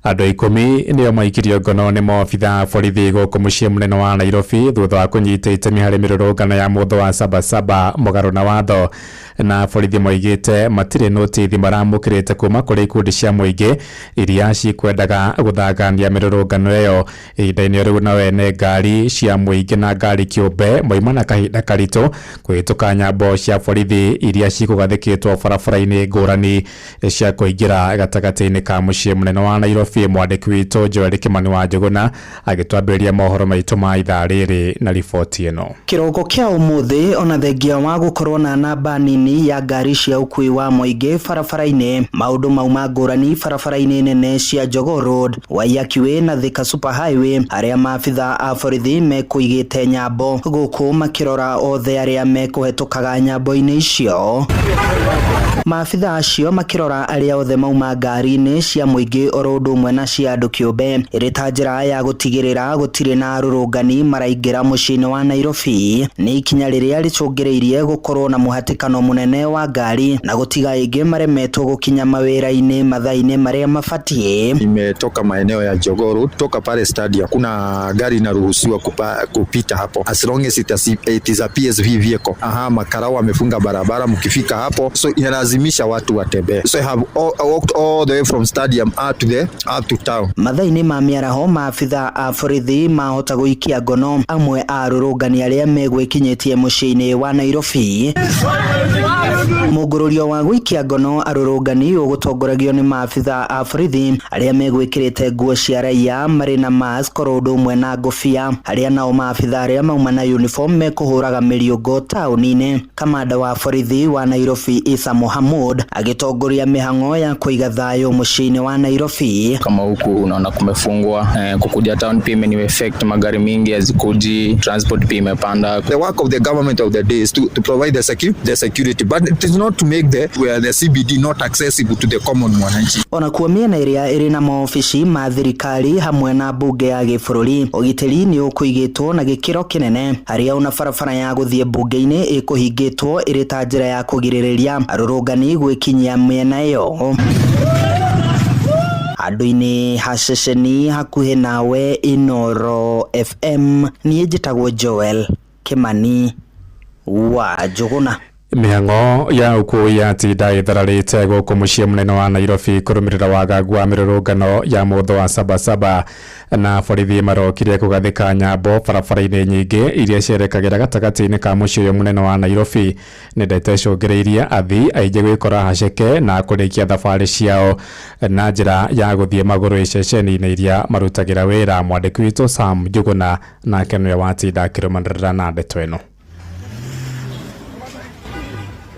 Andũ 10 nĩo maikirio ngono nĩ maobitha borithi gũkũ mũciĩ mũnene wa Nairobi thutha wa kũnyita itemi harĩ mĩrũrũngano ya mũndũ wa Sabasaba mũgarũ na watho. Na borithi moigĩte matirĩ notithi maramũkĩrĩte kuma kũrĩ ikundi cia mũingĩ iria cikwendaga gũthangania mĩrũrũngano ĩyo. Ihinda-inĩ rĩu na wene ngari cia mũingĩ na ngari kĩũmbe moima na kahinda karitũ kũhĩtũka nyambo cia borithi iria cikũgathĩkĩtwo barabara-inĩ ngũrani cia kũingĩra gatagatĩ-inĩ ka mũciĩ mũnene wa Nairobi. Mwandĩki witũ Joel Kimani wa Njũgũna agĩtwambĩrĩria mohoro maitũ ma ithaa rĩrĩ na riboti ĩno. Kĩroko kĩa ũmũthĩ ona thengia wa gũkorwo na namba nini mĩtino-inĩ ya ngari cia ũkui wa mũingĩ barabara-inĩ. Maũndũ mauma ngũrani barabara-inĩ nene cia Jogoo Road, Waiyaki na Thika Super Highway, arĩa maabitha a borithi mekũigĩte nyambo gũkũ makĩrora othe arĩa mekũhetũkaga nyambo-inĩ icio. Maabitha acio makĩrora arĩa othe mauma ngari-inĩ cia mũingĩ oro ũndũ ũmwe na cia andũ kĩũmbe, ĩrĩ ta njĩra ya gũtigĩrĩra gũtirĩ na arũrũngani maraingĩra mũciĩ-inĩ wa Nairobi. Nĩ ikinya rĩrĩa rĩcũngĩrĩirie gũkorwo na mũhatĩkano mũnene wa ngari na gũtiga aingĩ maremetwo gũkinya mawĩra-inĩ mathaa-inĩ marĩa mabatiĩ. Imetoka maeneo ya Jogoo Road, toka pale stadium kuna gari inaruhusiwa kupita hapo as long as it is a PSV vehicle. Makarao wamefunga barabara, mkifika hapo so inalazimisha watu watembee. So I have walked all the way from stadium up to town. Mathaa-inĩ ma mĩaraho maabitha a borithi mahota gũikia ngono amwe a arũrũngani arĩa megwĩkinyĩtie mũciĩ-inĩ wa Nairobi. Mũngũrũrio wa gũikia ngono arũrũngani ũgũtongoragio nĩ maabitha a borithi arĩa megwĩkĩrĩte nguo cia raia marĩ na mask oro ũndũ ũmwe na ngũbia, arĩa nao maabitha arĩa mauma na uniform mekũhũraga mĩriũngo taũni-inĩ. Kamanda wa borithi wa Nairobi Isa Mohamud agĩtongoria mĩhang'o ya kũiga thayũ mũciĩ-inĩ wa Nairobi. Kama huku unaona kumefungwa, kukuja town pia imeni effect, magari mingi hazikuji, transport pia imepanda. The work of the government of the day is to provide the security, but it is not to make the CBD not accessible to the common mwananchi. Ona kuo mĩena ĩrĩa ĩrĩ na maobici ma thirikari hamwe na mbunge ya gĩbũrũri, ũgitĩri nĩ ũkũigĩtwo na gĩkĩro kĩnene, harĩa ona barabara ya gũthiĩ mbunge-inĩ ĩkũhingĩtwo ĩrĩ ta njĩra ya kũgirĩrĩria arũrũngani gwĩkinyia mĩena ĩyo. Andũ-inĩ ha ceceni hakuhĩ nawe Inoro FM, niĩ njĩtagwo Joel Kimani wa Njũgũna. Mĩhang'o ya ũkui yatinda ĩthararĩte gũkũ mũciĩ mũnene wa Nairobi kũrũmĩrĩra wagagu wa mĩrũrũngano ya mũthĩ wa Sabasaba, na borithi marokire kũgathĩka nyambo barabara-inĩ nyingĩ iria cierekagĩra gatagatĩ-inĩ ka mũciĩ ũyũ mũnene wa Nairobi. Nĩ ndeto icũngĩrĩirie athii aingĩ gwĩkora haceke na kũrĩkia thabarĩ ciao na njĩra ya gũthiĩ magũrũ iceceni-inĩ iria marutagĩra wĩra. Mwandĩki witũ Sam Njũgũna nake nĩwe watinda akĩrũmanĩrĩra na ndeto ĩno.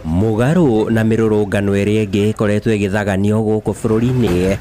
Mũgarũ na mĩrũrũngano ĩrĩa ĩngĩ ĩkoretwo ĩgĩthaganio gũkũ bũrũri-inĩ,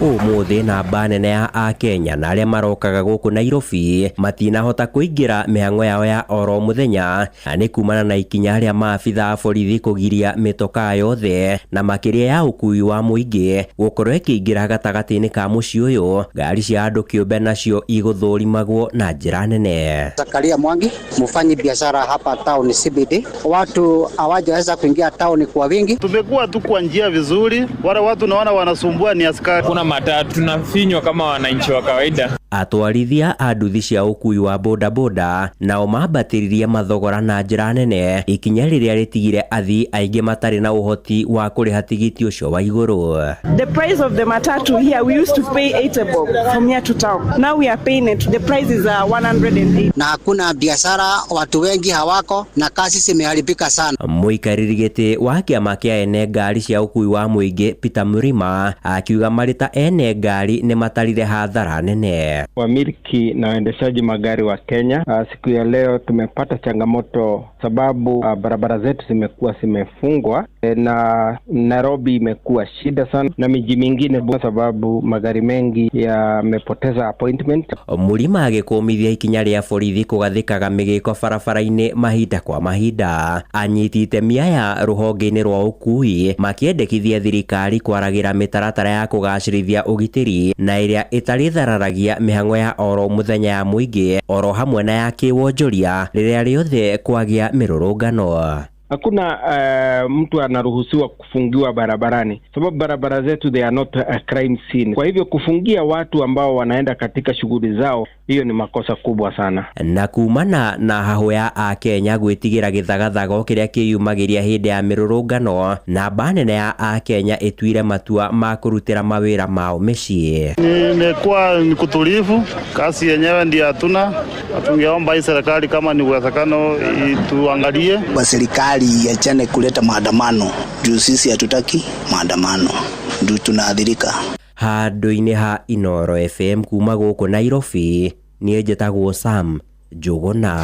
ũmũthĩ namba nene ya Akenya na arĩa marokaga gũkũ Nairobi matinahota kũingĩra mĩhang'o yao ya oro mũthenya, nĩ kumana na ikinya rĩa maabitha a borithi kũgiria mĩtokaa yothe na makĩria ya ũkui wa mũingĩ gũkorwo ĩkĩingĩra gatagatĩ-inĩ ka mũciĩ ũyũ. Ngari cia andũ kĩũmbe nacio igũthũrimagwo na njĩra nene. Zakaria Mwangi, mfanyi biashara hapa town CBD. Watu hawajaweza kuingia town kwa wingi. Tumekuwa tu kwa njia vizuri, wale watu naona wanasumbua ni askari. Kuna matatu tunafinywa kama wananchi wa kawaida. Atwarithia a nduthi cia ũkui wa bodaboda nao maambatĩririe mathogora na njĩra nene, ikinya rĩrĩa rĩtigire athii aingĩ matarĩ na ũhoti wa kũrĩha tigiti ũcio wa igũrũ. The price of the matatu here, we used to pay 80 bob from here to town. Now we are paying it. The price is 108. Na hakuna biashara, watu wengi hawako na kazi zimeharibika sana. Mũikarĩri gĩtĩ wa kĩama kĩa ene ngari cia ũkui wa mũingĩ Peter Murima akiuga marĩ ta ene ngari nĩ matarire hathara nene. Wamiliki na waendeshaji magari wa Kenya, siku ya leo tumepata changamoto sababu barabara zetu zimekuwa zimefungwa na Nairobi imekuwa shida sana na miji mingine kwa sababu magari mengi yamepoteza appointment. Murima agĩkũmithia ikinya rĩa borithi kũgathĩkaga mĩgĩko barabara-inĩ mahinda kwa mahinda. Anyiti itemi aya rũhonge-inĩ rwa ũkui makĩendekithia thirikari kwaragĩra mĩtaratara ya kũgacĩrithia ũgitĩri na ĩrĩa ĩtarĩ thararagia mĩhang'o ya oro mũthenya ya mũingĩ oro hamwe na ya kĩwonjoria rĩrĩa rĩothe kwagĩa mĩrũrũngano. Hakuna mtu anaruhusiwa kufungiwa barabarani sababu barabara zetu they are not a crime scene. Kwa hivyo kufungia watu ambao wanaenda katika shughuli zao, hiyo ni makosa kubwa sana. Na kumana na haho ya Akenya gwĩtigĩra gĩthagathago kĩrĩa kĩyumagĩria hĩndĩ ya mĩrũrũngano, namba nene ya Akenya ĩtuire matua ma kũrutĩra mawĩra mao mĩciĩ. Imekuwa ni kutulivu, kasi yenyewe ndio hatuna. Tungeomba hii serikali kama ni uwezekano ituangalie. Kwa serikali iachane kuleta maandamano, juu sisi hatutaki maandamano, ndio tunaadhirika. Handũ-inĩ ha Inoro FM kuma gũkũ Nairobi, niĩ njĩtagwo Sam Njũgũna.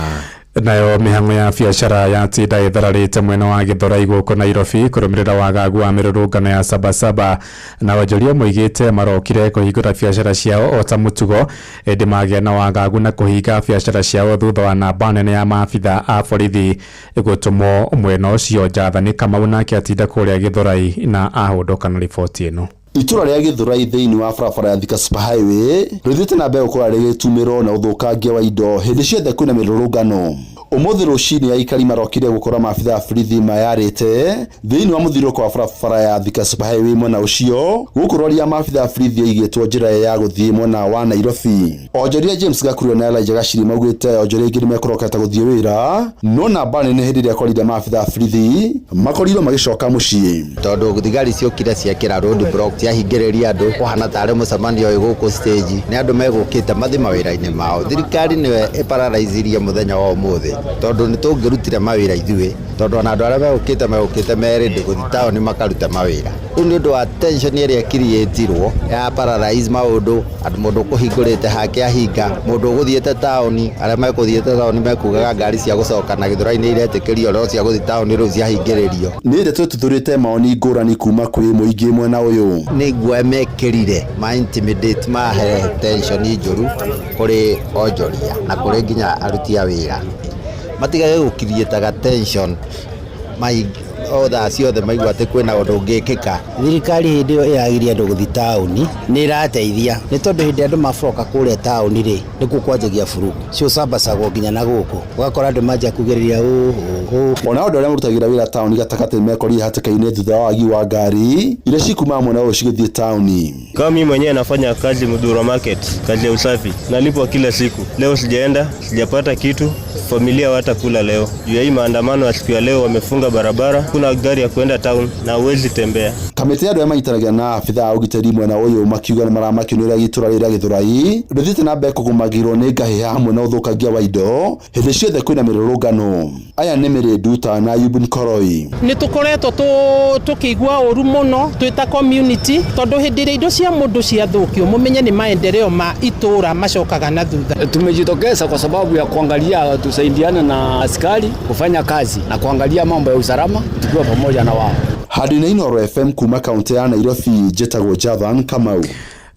Nayo mĩhang'o ya biacara yatinda ĩthararĩte mwena wa Gĩthũrai gũkũ Nairobi kũrũmĩrĩra wagagu wa mĩrũrũngano ya Sabasaba, na wonjoria moigĩte marokire kũhingũra biacara ciao o ta mũtugo ĩndĩ magĩa na wagagu na kũhinga biacara ciao thutha wa namba nene ya maabitha a borithi gũtũmwo mwena ũcio. Njathani Kamau nake atinda kũrĩa Gĩthũrai na ahũndũka na riboti ĩno. Itura rĩa Gĩthũrai thĩinĩ wa barabara ya Thika Super Highway rĩthiĩte na mbere gũkorwo rĩgĩtumĩrwo na ũthũkangia wa indo hĩndĩ ciothe kwĩna mĩrũrũngano. Ũmũthĩ rũcinĩ aikari marokire gũkora maabitha a borithi mayarĩte thĩinĩ wa mũthirũko wa barabara ya Thika Super Highway mwena ũcio gũkũrũria maabitha a borithi aigĩtwo njĩra ya gũthiĩ mwena wa Nairobi. Onjoria James Gakurio na Elijah Gachiri maugĩte onjoria ingĩ nĩmekorokete gũthiĩ wĩra, no namba nene hĩndĩ ĩrĩa korire maabitha a borithi makorirwo magĩcoka mũciĩ. Tondũ thigari ciokire ciakĩra road block ciahingĩrĩria andũ kũhana tarĩ mũcemanio gũkũ stage, nĩ andũ megũkĩte mathi mawĩra-inĩ mao. Thirikari nĩwe ĩparalaizirie mũthenya wa ũmũthĩ tondũ nĩtũngĩrutire mawĩra ithuĩ, tondũ ona andũ arĩa megũkĩte merĩndĩ gũthiĩ taũni makaruta mawĩra. Rĩu nĩ ũndũ wa tension ĩrĩa ĩkirĩtirwo ya paralyze maũndũ, andũ mũndũ kũhingũrĩte hake ahinga, mũndũ ũgũthiĩte taũni, arĩa megũthiĩte taũni mekugaga ngari cia gũcoka na Gĩthũrai nĩ iretĩkĩrio rĩo cia gũthiĩ taũni rĩu ciahingĩrĩrio. Nĩ ndeto tũthurĩte maoni ngũrani kuma kwĩ mũingĩ mwena ũyũ. Nĩ guoya mekĩrire ma intimidate mahe tension njũru kũrĩ onjoria na kũrĩ nginya aruti a wĩra. Matigage gũkiriĩtaga tension thaa ciothe maigua atĩ kwĩna ũndũ ũngĩkĩka. Thirikari hĩndĩ ĩyo ĩragiria andũ gũthiĩ taũni nĩ ĩrateithia, nĩ tondũ hĩndĩ andũ maburoka kũrĩa taũni rĩ nĩkuo kwanjagia burugu cio cambacagwo nginya na gũkũ, ũgakora andũ manjia kugĩrĩria ona andũ arĩa marutagĩra wĩra taũni gatagatĩ mekorire hatĩka-inĩ thutha wa wagi wa ngari iria cikuma mwena ũyũ cigĩthiĩ taũni. Kama mimi mwenyewe nafanya kazi Mudhurwa Market, kazi ya usafi, nalipwa kila siku. Leo sijaenda, sijapata kitu, familia watakula leo. Juu ya hii maandamano ya siku ya leo wamefunga barabara, kuna gari ya kwenda town na uwezi tembea. Kamĩtĩ ya andũ arĩa manyitanagia na abitha a ũgitĩri mwena ũyũ makiuga nĩ maramakionera itũra rĩrĩa Gĩthũrai rĩthiĩte na mbere kũgũmagĩrwo nĩ ngahĩha hamwe na ũthũkangia wa indo hĩndĩ ciothe kwĩna mĩrũrũngano. Aya nĩ Mĩrĩ Nduta na Ayubu Nikoroi. Nĩ tũkoretwo tũkĩigua ũru mũno twĩta community, tondũ hĩndĩ ĩrĩa indo cia mũndũ ciathũkio mũmenye nĩ maendeleo ma itũra macokaga na thutha. Tumejitokeza kwa sababu ya kuangalia tusaidiane na askari kufanya kazi na kuangalia mambo ya usalama tukiwa pamoja na wao. Hadi Inooro FM kuma kaunti ya Nairobi, Njĩtagwo Jathan Kamau.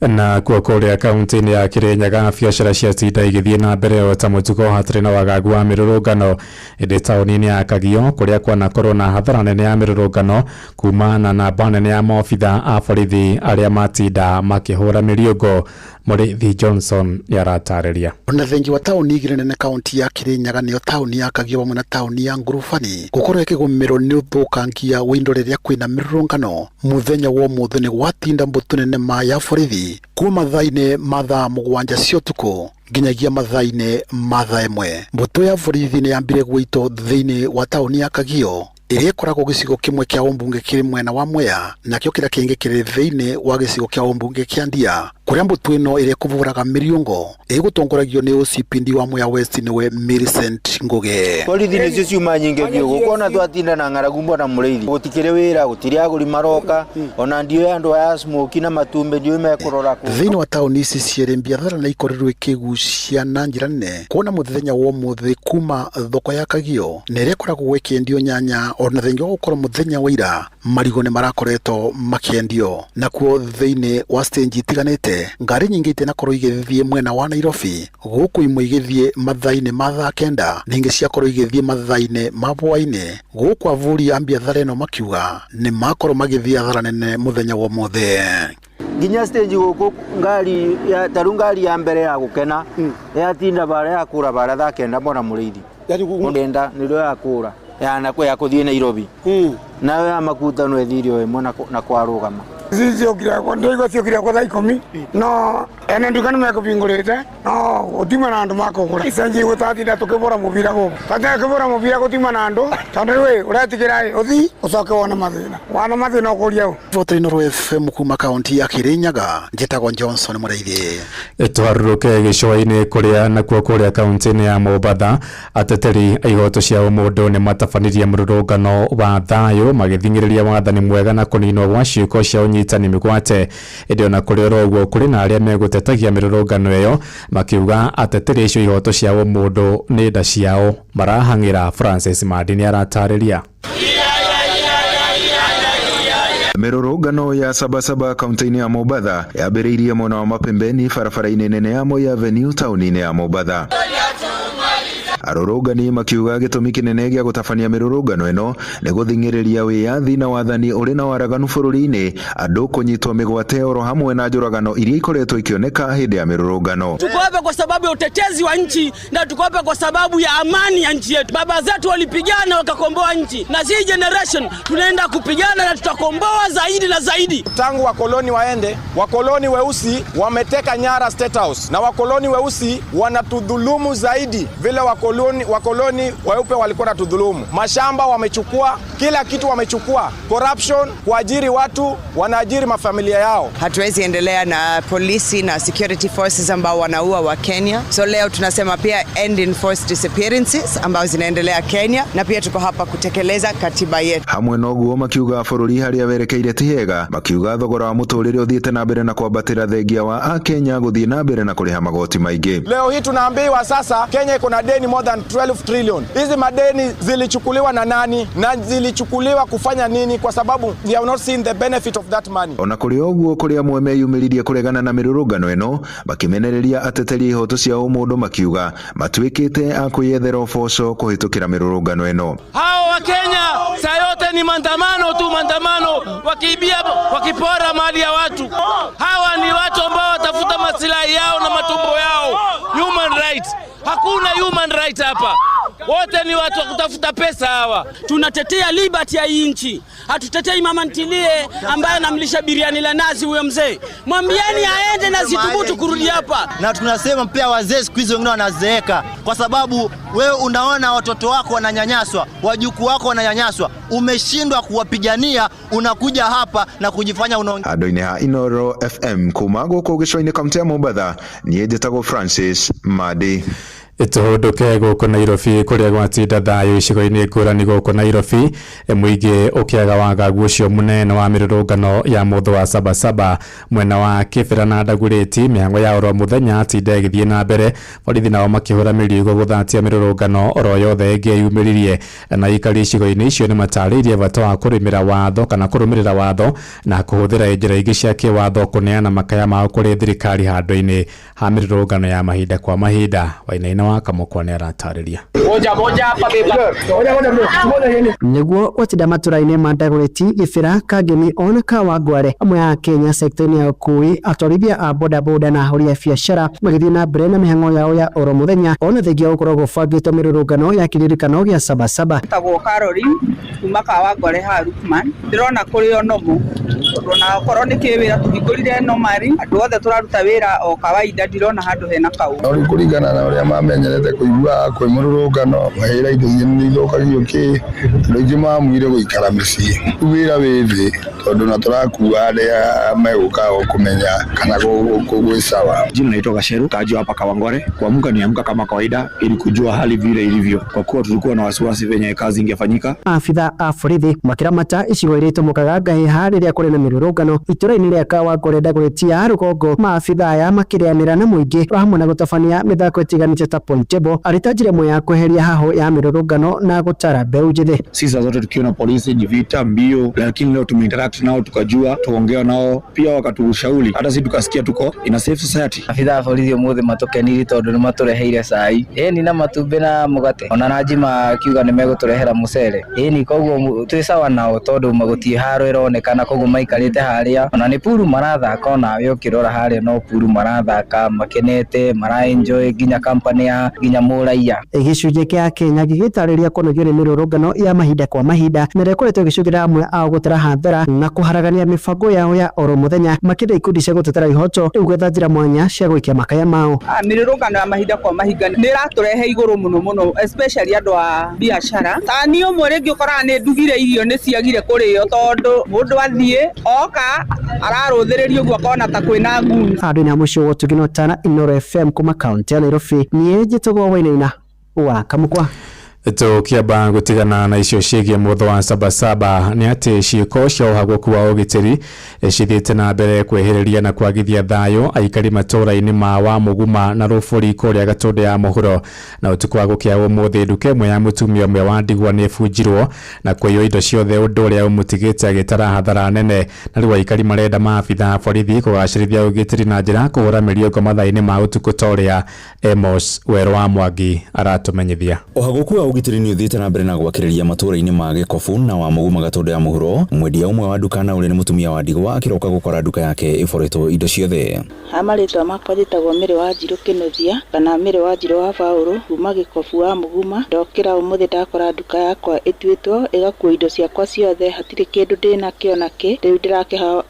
Na kuo kũrĩa kaunti-inĩ ya Kĩrĩnyaga biacara ciatinda igĩthiĩ na mbere o ta mũtugo hatarĩ na wagagu wa mĩrũrũngano, ĩndĩ taũni-inĩ ya Kagio kũrĩa kwanakorwo na hathara nene ya mĩrũrũngano kumana na namba nene ya maobitha a borithi arĩa matinda makĩhũra mĩriũngũ. Mũrĩithi Johnson yaratarĩria. Ona thengi wa taũni igĩrĩ nene kaunti ya Kĩrĩnyaga nĩyo taũni ya Kagio hamwe na taũni ya Ngurubani gũkorwo ĩkĩgũmĩrwo nĩ ũthũkangia wa indo rĩrĩa kwĩna mĩrũrũngano. Mũthenya wa ũmũthĩ nĩ gwatinda mbũtũ nene ma ya borithi kuma mathaa-inĩ ma thaa mũgwanja cia ũtukũ nginyagia mathaa-inĩ ma thaa ĩmwe. Mbũtũ ya borithi nĩ yambire gwĩtwo thĩinĩ wa taũni ya Kagio ĩrĩa ĩkoragwo gĩcigo kĩmwe kĩa ũmbunge kĩrĩ mwena wa Mwea, nakĩo kĩrĩa kĩngĩ kĩrĩ thĩinĩ wa gĩcigo kĩa ũmbunge kĩa Ndia, kũrĩa mbũtũ ĩno ĩrĩa kũvũraga mĩriũngũ ĩgũtongoragio nĩ OCPD wa Mwea West nĩwe Millicent Nguge. Borithi nĩcio ciuma nyingĩ biũ gũkona twatinda na ng'aragu mbona mũrĩithi gũtikĩrĩ wĩra, gũtirĩ agũri maroka, ona ndiũĩ andũ aya smoke na matumbĩ ndiũĩ mekũrora kũ. Thĩinĩ wa taũni ici cierĩ biathara na ikorirwo ikĩgucia na njĩra nene, kuona mũthenya wa ũmũthĩ kuma thoko ya Kagio na ĩrĩa ĩkoragwo ĩkĩendio nyanya, ona thengia gũkorwo mũthenya wa ira marigũ nĩ marakoretwo makĩendio. Nakuo thĩinĩ wa stage itiganĩte ngari nyingĩ itinakorwo igĩthiĩ mwena wa Nairobi, gũkũ imwe igĩthiĩ mathaa-inĩ ma thaa kenda na ingĩ ciakorwo igĩthiĩ mathaa-inĩ ma hwaĩ-inĩ. Gũkũ avuri a biathara ĩno makiuga nĩ makorwo magĩthiĩ athara nene mũthenya wa ũmũthĩ. Nginya stage gũkũ ngari ya taru ngari ya mbere ya gũkena yatinda bara ya kũra bara thaa kenda mbona mũrĩithi ndenda nĩrĩo ya kũra ya kũthiĩ Nairobi nayo ya makuta no ethirio ĩmwe na kwarũgama. Ciokira kwa ndego ciokira kwa thaa 10 no ene nduka nĩ mekũbingũrĩte no gũtima na andũ makũgũra icanji gũtatinda tũkĩbũra mũbira gũkũ tatĩ kĩbũra mũbira gũtima na andũ tondũ rĩu ũretigĩra ũthi ũcoke wone mathĩna ũkũria ũũ. Vote Inooro FM kuma kaunti ya Kĩrĩnyaga, Njĩtagwo Johnson Mũrĩithi. Twarũrũke gĩcũa-inĩ kũrĩa nakuo kũrĩa kaunti-inĩ ya Mombatha ateteri a ihoto cia ũmũndũ nĩ matabanirie mũrũrũngano wa thayũ magĩthingĩrĩria wathani mwega na kũninwo gwa ciĩko cia ũnyihu mĩnyitani mĩgwate ĩndĩ ona kũrĩ ũguo kũrĩ na arĩa megũtetagia mĩrũrũngano ĩyo makiuga ateteri icio ihoto ciao mũndũ nĩ nda ciao marahang'ĩra. Francis Madi nĩ aratarĩria. Mirurungano ya Sabasaba kaunti-inĩ ya Mombatha yambĩrĩirie mwena wa mapembeni barabara-inĩ nene ya Moi Avenue taũni-inĩ ya Mombatha. Arũrũngani makiuga gĩtũmi kĩnene gĩa gũtabania mĩrũrũngano ĩno nĩ gũthing'ĩrĩria wĩyathi na wathani ũrĩ na waraganu bũrũri-inĩ, andũ kũnyitwo mĩgwate oro hamwe na njũragano iria ikoretwo ikioneka hĩndĩ ya mĩrũrũngano. Tuko hapa kwa sababu ya utetezi wa nchi na tuko hapa kwa sababu ya amani ya nchi yetu. Baba zetu walipigana wakakomboa nchi, na si generation tunaenda kupigana na tutakomboa zaidi na zaidi. Tangu wakoloni waende, wakoloni weusi wameteka nyara State House na wakoloni weusi wanatudhulumu zaidi vile wakoloni weupe walikuwa na tudhulumu. Mashamba wamechukua, kila kitu wamechukua. Corruption, kuajiri watu, wanaajiri mafamilia yao. Hatuwezi endelea na polisi na security forces ambao wanaua wa Kenya. So leo tunasema pia end in forced disappearances ambao zinaendelea Kenya, na pia tuko hapa kutekeleza katiba yetu. Hamwe noguo makiuga bũrũri harĩa werekeire ti hega, makiuga thogora wa mũtũrĩre ũthiĩte na mbere na kwambatĩra thengia wa Akenya gũthiĩ na mbere na kũrĩha magoti maingĩ. Leo hii tunaambiwa sasa Kenya iko na deni more than 12 trillion. Hizi madeni zilichukuliwa na nani na zilichukuliwa kufanya nini? Kwa sababu we have not seen the benefit of that money. Ona kũrĩ ũguo kũrĩ amwe meyumĩririe kũregana na mĩrũrũngano ĩno makimenereria ateteri ihoto cia ũmũndũ makiuga matuĩkĩte a kwĩyethera ũboco kũhĩtũkĩra mĩrũrũngano ĩno. Hao wa Kenya saa yote ni maandamano tu, maandamano, wakiibia, wakipora mali ya watu. Hawa ni watu ambao watafuta maslahi yao na matumbo yao. Human rights. Hakuna human rights hapa. Wote ni watu wa kutafuta pesa hawa. Tunatetea liberty ya nchi. Hatutetei mama ntilie ambaye anamlisha biriani la nazi huyo mzee. Mwambieni aende na situbutu kurudi hapa. Na tunasema pia wazee siku hizo wengine wanazeeka kwa sababu wewe unaona watoto wako wananyanyaswa, wajukuu wako wananyanyaswa, umeshindwa kuwapigania, unakuja hapa na kujifanya unaongea. Andũ-inĩ ha Inoro FM kuma gũkũ gĩcũa-inĩ kaunti ya Mombatha, niĩ njĩtagwo Francis Madi. Ituhunduke gũkũ Nairobi kũrĩa gwatinda thayũ icigo-inĩ ngũrani gũkũ Nairobi, mũingĩ ũkĩaga wagagu ũcio mũnene wa mĩrũrũngano ya mũthũ wa Sabasaba mwena wa Kĩbĩra na Ndagũrĩti, mĩhang'o ya oro mũthenya tinda ĩgĩthiĩ na mbere, borithi nao makĩhũra mĩrigo gũthatia mĩrũrũngano oro yothe ĩngĩyumĩririe, na aikari icigo-inĩ icio nĩ matarĩirie bata wa kũrũmĩrĩra watho kana kũrũmĩrĩra watho na kũhũthĩra njĩra ingĩ cia kĩwatho kũneana makaya mao kũrĩ thirikari handũ-inĩ ha mĩrũrũngano ya mahinda kwa mahinda. Wainaina wa Kamukwa nĩ aratarĩria. Nĩguo gũtinda matũra-inĩ ma Ndagũrĩti, Kĩbĩra, Kangemi ona Kawangware amwe a Kenya sekta-inĩ ya ũkui, atwarithia a bodaboda na ahũri a biacara magĩthiĩ na mbere na mĩhang'o yao ya oro mũthenya ona thengia gũkorwo gũbangĩtwo mĩrũrũngano ya kĩririkano gĩa Sabasaba. Tagwo Caroline kuma Kawangware ha Rukman, ndĩrona kũrĩ onomu tondũ na korwo nĩ kĩwĩra tũhingũrire nomari, andũ othe tũraruta wĩra o kawaida, ndirona handũ hena kaũ. Ori kũringana na ũrĩa mamenyerete kũigua kwĩ mũrũrũngano, mahĩra indo nĩ ithũkagio kĩ andũ aingĩ mamwire gũikara mĩciĩ. Wĩra wĩ thĩ tondũ na tũrakua arĩa megũka kũmenya kana gwĩ sawa. Jina naitwa Gasheru, kaaji hapa Kawangware. Kuamka niamka kama kawaida ili kujua hali vile ilivyo, kwa kuwa tulikuwa na wasiwasi venye kazi ingefanyika. Afitha a borithi makiramata icigo iria itumũkaga ngahĩha rĩrĩa kũrĩ na mĩrũrũngano itũra-inĩ rĩa Kawangware Ndagũrĩti ya rũgongo. Maabitha aya makĩrĩanĩra na mũingĩ hamwe na gũtabania mĩthako ĩtiganĩte ta point table arĩ ta njĩra ĩmwe ya kweheria haho ya mĩrũrũngano na gũtara mbeũ njĩthĩ. Sisi zote tukiona polisi jivita mbio, lakini leo tumeinteract nao tukajua, tuongea nao pia wakatushauri, hata sisi tukasikia tuko in a safe society. Afitha a borithi ũmũthĩ matũkenirie tondũ nĩ matũreheire cai, ĩni na matumbĩ na mũgate, ona na njima akiuga nĩ megũtũrehera mũcere. Ĩni koguo twĩ sawa nao tondũ magũthiĩ haro ĩronekana, koguo maikarĩte harĩa, ona nĩ puru marathaka, onawe ũkĩrora harĩa no puru marathaka makenete, maraenjoy nginya company ya nginya mũraiya. Gĩcunjĩ kĩa Kenya gĩgĩtarĩria kũnogio nĩ mĩrũrũngano ya mahinda kwa mahinda na rĩa koretwo gĩcũngĩra amwe ao gũtara hathara na kũharagania mĩbango yao ya oro mũthenya, makĩria ikundi cia gũtetera ihoto rĩu gwetha njĩra mwanya cia gũikia makaya mao. Mĩrũrũngano ya mahinda kwa mahinda nĩ ĩratũrehe igũrũ mũno especially andũ a biacara. Ta niĩ ũmwe rĩngĩ ũkoraga nĩ ndugire irio nĩ ciagire kũrĩo tondũ mũndũ athiĩ oka ararũthĩrĩrio ũguo akona ta kwĩna nguni. Handũ-inĩ ha mũico wa Tũginotana, Inoro FM kuma kaunti ya Nairobi, niĩ njĩtagwo Wainaina wa Kamukwa. tukiamba gutigana na icio ciĩgiĩ mũtho wa Sabasaba nĩ atĩ ciĩko cia ũhagũku wa ũgitĩri cithiĩte na mbere kwĩhĩrĩria na kwagithia thayũ aikari matũũra-inĩ ma Wamũguma na Rũbũri kũrĩa Gatũndũ ya mũhuro, na ũtukũ wa gũkĩa ũmũthĩ nduka ĩmwe ya mũtumia ũmwe wa ndigwa nĩ ĩbunjirwo na kũiywo indo ciothe, ũndũ ũrĩa ũmũtigĩte agĩtara hathara nene, na rĩu aikari marenda maabitha borithi kũgacĩrithia ũgitĩri na njĩra kũhũra mĩriũngũ mathaa-inĩ ma ũtukũ ta ũrĩa Amos Werũ wa Mwangi aratũmenyithia. Ũhagũku wa ũgitĩri nĩ ũthiĩte na mbere na gwakĩrĩria matũũra-inĩ ma Gĩkobu na Wamũguma Gatũndũ ya mũhuro, mwendia ũmwe wa nduka na ũrĩa nĩ mũtumia wa ndigwa akĩroka gũkora nduka yake ĩboretwo indo ciothe. Amarĩtwa makwa njĩtagwo Mĩrĩ wa Njirũ Kĩnuthia kana Mĩrĩ wa Njirũ wa Baũrũ kuma Gĩkobu Wamũguma. Ndokĩra ũmũthĩ ndakora nduka yakwa ĩtuĩtwo ĩgakuo indo ciakwa ciothe, hatirĩ kĩndũ ndĩnakĩo nakĩ. Rĩu ndĩrakĩha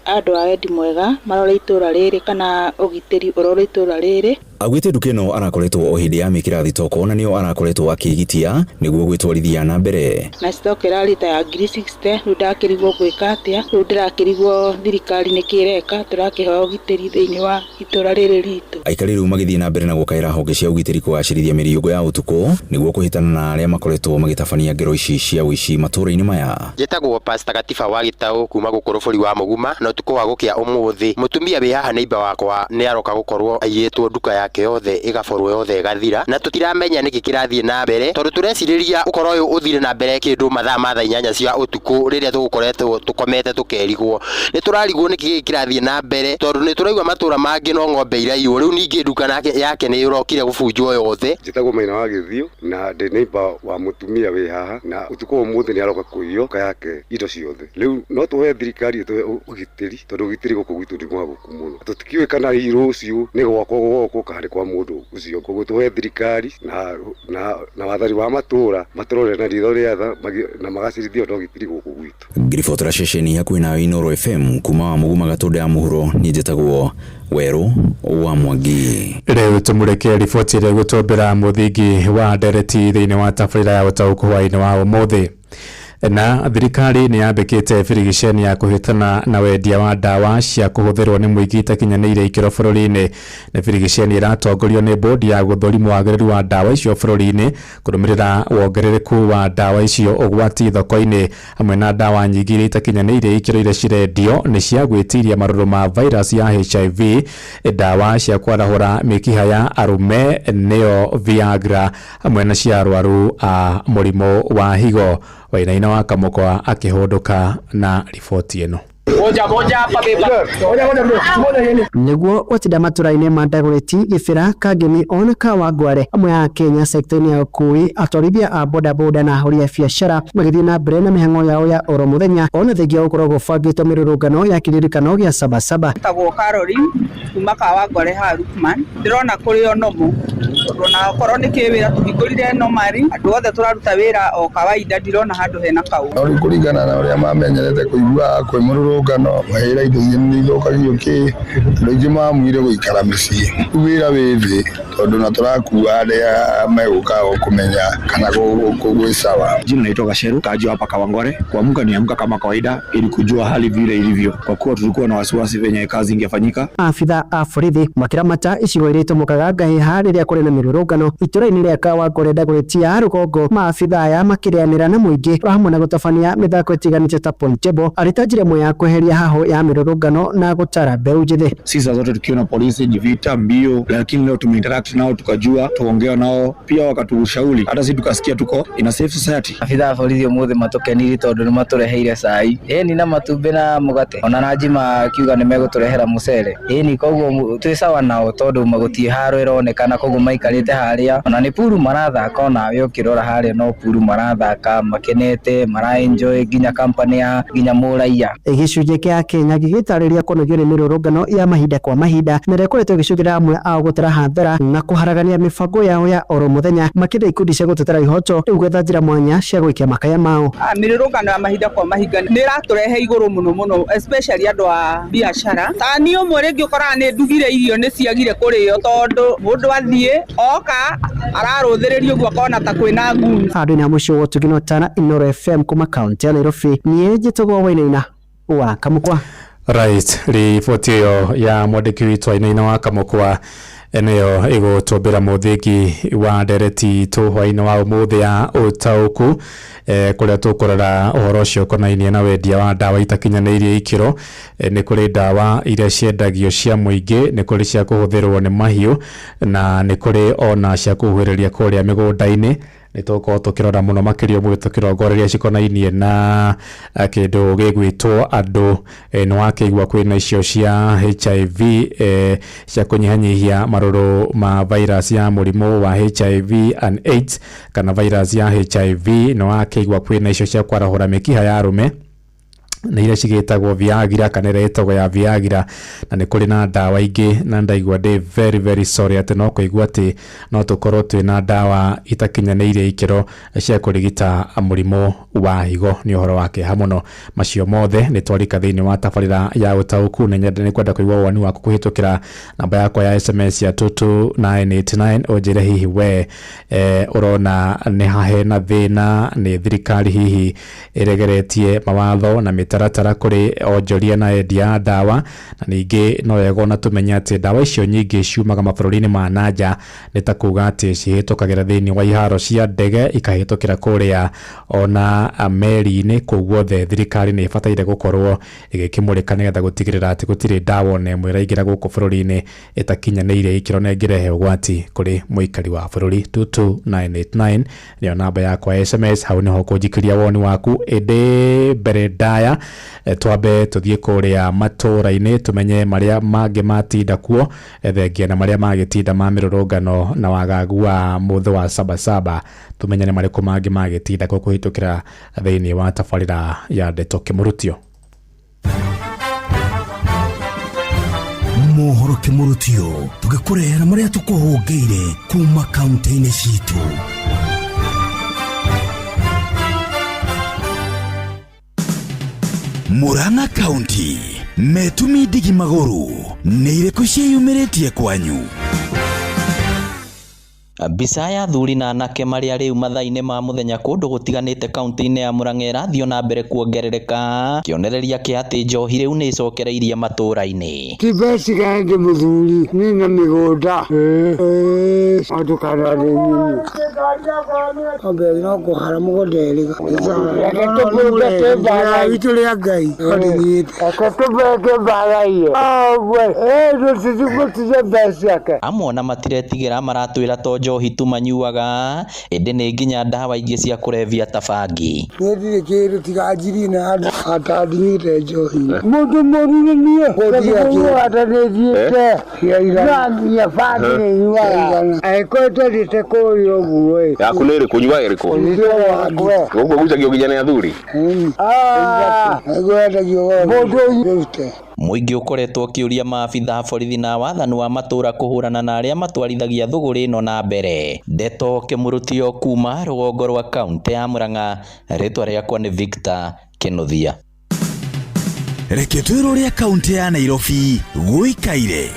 andũ a wendi mwega marore itũũra rĩrĩ kana ũgitĩri ũrore itũũra rĩrĩ. Agwĩte nduka ĩno arakoretwo o hĩndĩ ya mĩkĩra thitoko na nĩo arakoretwo akĩgitia nĩguo gwĩtwarithia na mbere. Na stokera rita ya 60 rĩu ndakĩrigwo gwĩka atĩa, rĩu ndĩrakĩrigwo thirikari nĩ kĩreka, tũrakĩhoya ũgitĩri thĩinĩ wa itũũra rĩrĩ ritũ. Aikari rĩu magĩthiĩ na mbere na gũkaĩra honge cia ũgitĩri kũgacĩrithia mĩriũngũ ya ũtukũ nĩguo kũhĩtana na arĩa makoretwo magĩtabania ngero ici cia ũici matũũra-inĩ maya. Njĩtagwo Pastor Gatiba wa Gĩtaũ kuma gũkũ Rũbũri wa Mũguma, na ũtukũ wa gũkĩa ũmũthĩ mũtumia wĩ haha neighbor wakwa nĩ aroka gũkorwo aiyĩtwo nduka yake yothe ĩgaborwo yothe ĩgathira, na tũtiramenya nĩkĩ kĩrathiĩ na mbere, tondũ tũrecirĩria ũkoro ũyũ ũthire na mbere kĩndũ mathaa ma 8 cia ũtukũ rĩrĩa tũgũkoretwo tũkomete tũkerigwo. Nĩ tũrarigwo nĩkĩ kĩrathiĩ na mbere, tondũ nĩ tũraigua matũũra mangĩ no ng'ombe iraiywo, rĩu ningĩ nduka yake nĩ ĩrokire gũbunjwo yothe. Njĩtagwo Maina wa Gĩthiũ na ndĩ neighbor wa mũtumia wĩ haha, na ũtukũ ũmũthĩ nĩ aroka kũiywo nduka yake indo ciothe. Rĩu no tũhe thirikari ĩtũhe ũgitĩri, tondũ ũgitĩri gũkũ gwitũ nĩ mwagũku mũno. Tũtikiũĩ kana rũciũ nĩ gwakwo kana nĩ kwa mũndũ ucio, koguo tũhe thirikari na wathani wa matũũra matũrore na ritho rĩatha na magacĩrithia ũgitĩri gũkũ gwitũ. Ngiriboti ra ceceni hakuhĩ na Inooro FM kuma Wamũguma Gatũndũ ya mũhuro, niĩ njĩtagwo Werũ wa Mwangi. Rĩu tũmũreke riboti ĩrĩa gũtũmbĩra mũthingi wa ndereti thĩinĩ wa tabarĩra ya ũtaũkũ hwaĩ-inĩ wa ũmũthĩ. Na thirikari nĩ yambĩkĩte birigiceni ya kũhĩtana na wendia wa ndawa cia kũhũthĩrwo nĩ mũingĩ itakinyanĩire ikĩro bũrũri-inĩ. Na birigiceni ĩratongorio nĩ bodi ya gũthũrima wagĩrĩru wa ndawa icio bũrũri-inĩ kũrũmĩrĩra wongerereku wa ndawa icio ũgwati thoko-inĩ, hamwe na ndawa nyingĩ iria itakinyanĩire ikĩro iria cirendio nĩ cia gwĩtiria marũrũ ma virus ya HIV, ndawa cia kwarahũra mĩkiha ya arũme nĩyo Viagra, hamwe na cia arwaru a mũrimũ wa higo. Wainaina wa Kamũkwa akĩhũndũka na riboti ĩno. Nĩguo gũtinda matũũra-inĩ ma Dagoretti, Gĩbĩra, Kangemi ona Kawangware amwe a Kenya sekta-inĩ ya ũkui, atwarithia a bodaboda na ahũri a biacara magĩthiĩ na mbere na mĩhang'o yao ya oro mũthenya, ona thengia gũkorwo gũbangĩtwo mĩrũrũngano ya kĩririkano gĩa Sabasaba. Tagwo Caroline kuma Kawangware ha Rukman, ndĩrona kũrĩ o nomu tondũ na okorwo nĩ kĩwĩra tũhingũrire nomari, andũ othe tũraruta wĩra o kawaida, ndirona handũ hena kaũ. Rĩu kũringana na ũrĩa mamenyerete kũigua kwĩ mũrũrũngano, mahĩra indo iria nĩ ithũkagio kĩ, andũ aingĩ mamwire gũikara mĩciĩ. Rĩu wĩra wĩ thĩ tondũ na tũrakua arĩa megũkaga kũmenya kana gwĩ sawa. Jina naitwa Gasheru, kaji hapa Kawangware. Kuamka niamka kama kawaida ili kujua hali vile ilivyo, kwa kuwa tulikuwa na wasiwasi venye kazi ingefanyika. Afitha a borithi makiramata icigo iria itumũkaga ngahĩha rĩrĩa kũrĩ na mĩrũrũngano itũũra-inĩ rĩa Kawangware Dagoretti ya rũgongo. Maabitha aya makĩrĩanĩra na mũingĩ hamwe na gũtabania mĩthako ĩtiganĩte ta pool table arĩ ta njĩra ĩmwe ya kweheria haho ya mĩrũrũngano na gũtara mbeũ njĩthĩ. Sisi zote tukiona polisi ni vita mbio, lakini leo tumeinteract nao tukajua, tuongea nao pia wakatushauri, hata sisi tukasikia tuko in a safe society. Afitha borithi ũmũthĩ matũkenirie tondũ nĩ matũreheire cai, ĩni na matumbĩ na mũgate, ona na njima akiuga nĩ megũtũrehera mũcere. Ĩni koguo twĩ sawa nao tondũ magũthiĩ haro ĩronekana, koguo maikarĩte harĩa, ona nĩ puru marathaka, onawe ũkĩrora harĩa no puru marathaka makenete, maraenjoy nginya company ya nginya mũraiya. Gĩcunjĩ kĩa Kenya gĩgĩtarĩria kũnogio nĩ mĩrũrũngano ya mahinda kwa mahinda na ĩkoretwo ĩgĩcũngĩrĩra amwe ao gũtara hathara na kũharagania mĩbango yao ya oro mũthenya, makĩria ikundi cia gũtetera ihoto rĩu gwetha njĩra mwanya cia gũikia makaya mao. Mĩrũrũngano ya mahinda kwa mahinda nĩ ĩratũrehe igũrũ mũno especially andũ a biacara. Ta niĩ ũmwe rĩngĩ ũkoraga nĩ ndugire irio nĩ ciagire kũrĩo tondũ mũndũ athiĩ oka ararũthĩrĩrio ũguo akona ta kwĩna nguni. Handũ-inĩ ha mũciĩ wa ũtungino tana Inooro FM kuma kaunti ya Nairobi, niĩ njĩtagwo Wainaina wa Kamũkwa. Right, riboti ĩyo ya mwandĩki witũ Wainaina wa Kamũkwa eneyo igutumbira muthingi wa ndereti tuhwa-ini wa umuthi ya utauku kuria tukurora uhoro ucio konainie na wendia wa ndawa itakinyanirie ikiro. Ni kuri ndawa iria ciendagio cia muingi, ni kuri cia kuhuthirwo ni mahiu, na ni kuri ona cia kuhwiriria kuria migunda-ini. Nitoko tukirora muno makirio mugitukirongoriria cikonainie na kindu gigwitwo andu no akigwa kwina icio cia HIV cia kunyihanyihia maruru ma virus ya murimu wa HIV and AIDS kana virus ya HIV no akigwa kwina icio cia kwarahura mikiha ya arume na iria cigitagwo Viagra kana iretagwo ya Viagra, na ni kuri na ndawa ingi na ndaigua ndi very sorry ati no kuigua ati no tukorwo twina ndawa itakinyaniire ikiro cia kurigita murimu wa higo. Ni uhoro wake hamuno macio mothe ni twarika thiini wa tabarira ya utauku, na nyenda ni kwenda kuigua wani waku kuhitukira namba yakwa ya SMS ya 22989 ojire hihi we urona ni hahe na thina ni thirikari hihi iregeretie mawatho na taratara kuri onjoria na endia ndawa, na ningi no yego na tumenya ati ndawa icio nyingi ciumaga mabũrũri-inĩ ma nanja ni ta kuga ati cihĩtũkagĩra thĩinĩ wa iharo cia ndege ikahĩtũkĩra kũrĩa ona meri-inĩ. Koguo thirikari nĩ ĩbataire gũkorwo ĩgĩkĩmũrĩka nĩgetha gũtigĩrĩra ati gũtirĩ ndawa ona ĩmwe ĩraingĩra gũkũ bũrũri-inĩ ĩtakinyanĩire ikĩro na ĩngĩrehe ũgwati kũrĩ mũikari wa bũrũri. 22989 nĩyo namba yakwa SMS. Hau nĩho kũnjikĩria woni waku ĩndĩ mbere ndaya. Twambe tuthie kuria matura-ini tumenye maria mangi matinda kuo thengia na maria magitinda ma mirurungano na wagagu wa mutho wa Sabasaba. Tumenye ni mariku mangi magitinda kuhitukira thiini wa tabarira ya Ndeto Kimurutio. Mohoro Kimurutio tugikurehera maria tukuhungiire kuma kaunti-ini citu. Murang'a County metumi ndigi maguru nĩ irĩkũ ciĩyumĩrĩtie kwanyu? Mbica ya thuri na anake maria riu mathaine ma muthenya kundu gutiganite kaunti-ini ya Murang'a irathio na mbere kuongerereka, kionereria kia ati njohi riu ni icokereirie matura-ini. Tibesiga ndi muthuri ni na migunda atukana ni abe no kuhara mugonderi akatubeke bara itulia ngai akatubeke bara ye ndo sizikutiza besi yake amona matiretigira maratwira to njohi tu manyuaga ende ni nginya ndawa ingi cia kurevia tabangi ni kiru tigajiri na atadimite njohi mundu morire nie kudia atadithite ya ya fadi yuaga aikote liteko guwe yaku niri kunywa iriko gugu gujagio kijana ya thuri gweta gyo mundu yote muingi ukoretwo ukiuria maabitha borithi na wathani wa matura kuhurana na aria matwarithagia thuguri ino na mbere. Ndeto Kimurutio kuma rũgongo rwa kaunti ya Murang'a, ritwa riakwa ni Victor Kinuthia. Reke twĩrore kaunti ya Nairobi guikaire.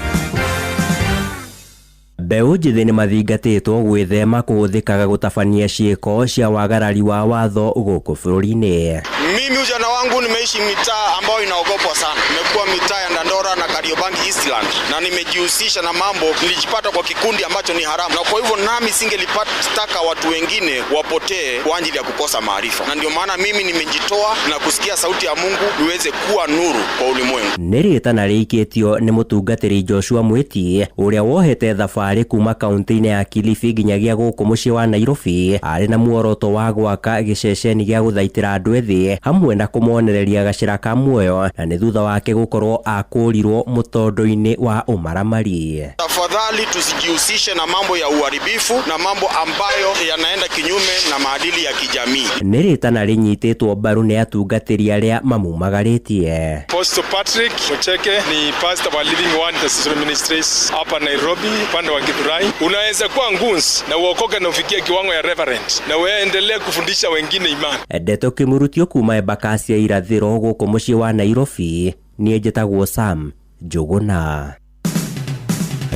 Mbeũ njĩthĩ nĩ mathingatĩtwo gwĩthema kũhũthĩkaga gũtabania ciĩko cia wagarari wa watho gũkũ bũrũri-inĩ. Mimi ujana wangu nimeishi mitaa ambayo inaogopwa sana. Nimekuwa mitaa ya Dandora na Kariobangi Eastland na nimejihusisha na mambo, nilijipata kwa kikundi ambacho ni haramu, na kwa hivyo nami singelipataka watu wengine wapotee kwa ajili ya kukosa maarifa, na ndio maana mimi nimejitoa na kusikia sauti ya Mungu iweze kuwa nuru kwa ulimwengu. Nĩ rĩtana rĩikĩtio nĩ mũtungatĩri Joshua Mwiti ũrĩa wohete thabarĩ kuma kaunti-inĩ ya Kilifi nginyagia gũkũ mũciĩ wa Nairobi, arĩ na muoroto wa gwaka gĩceceni gĩa gũthaitĩra andũ ethĩ hamwe na kũmonereria gacĩra ka muoyo, na nĩ thutha wake gũkorwo akũrirwo mũtondo-inĩ wa umaramari. Tafadhali tusijihusishe na mambo ya uharibifu na mambo ambayo yanaenda kinyume na maadili ya kijamii. Nĩ rĩtana rĩnyitĩtwo mbaru nĩ atungatĩri arĩa mamumagarĩtie. Pastor Patrick Mucheke ni pastor wa Living Word Intercessory Ministries hapa Nairobi upande wa Githurai. Unaweza kuwa ngunzi na uokoke na ufikie kiwango ya reverend na uendelee kufundisha wengine imani. Ndeto Kimurutio kuma Embakasi ya irathĩro gũkũ mũciĩ wa Nairobi, niĩ njĩtagwo Sam Njuguna.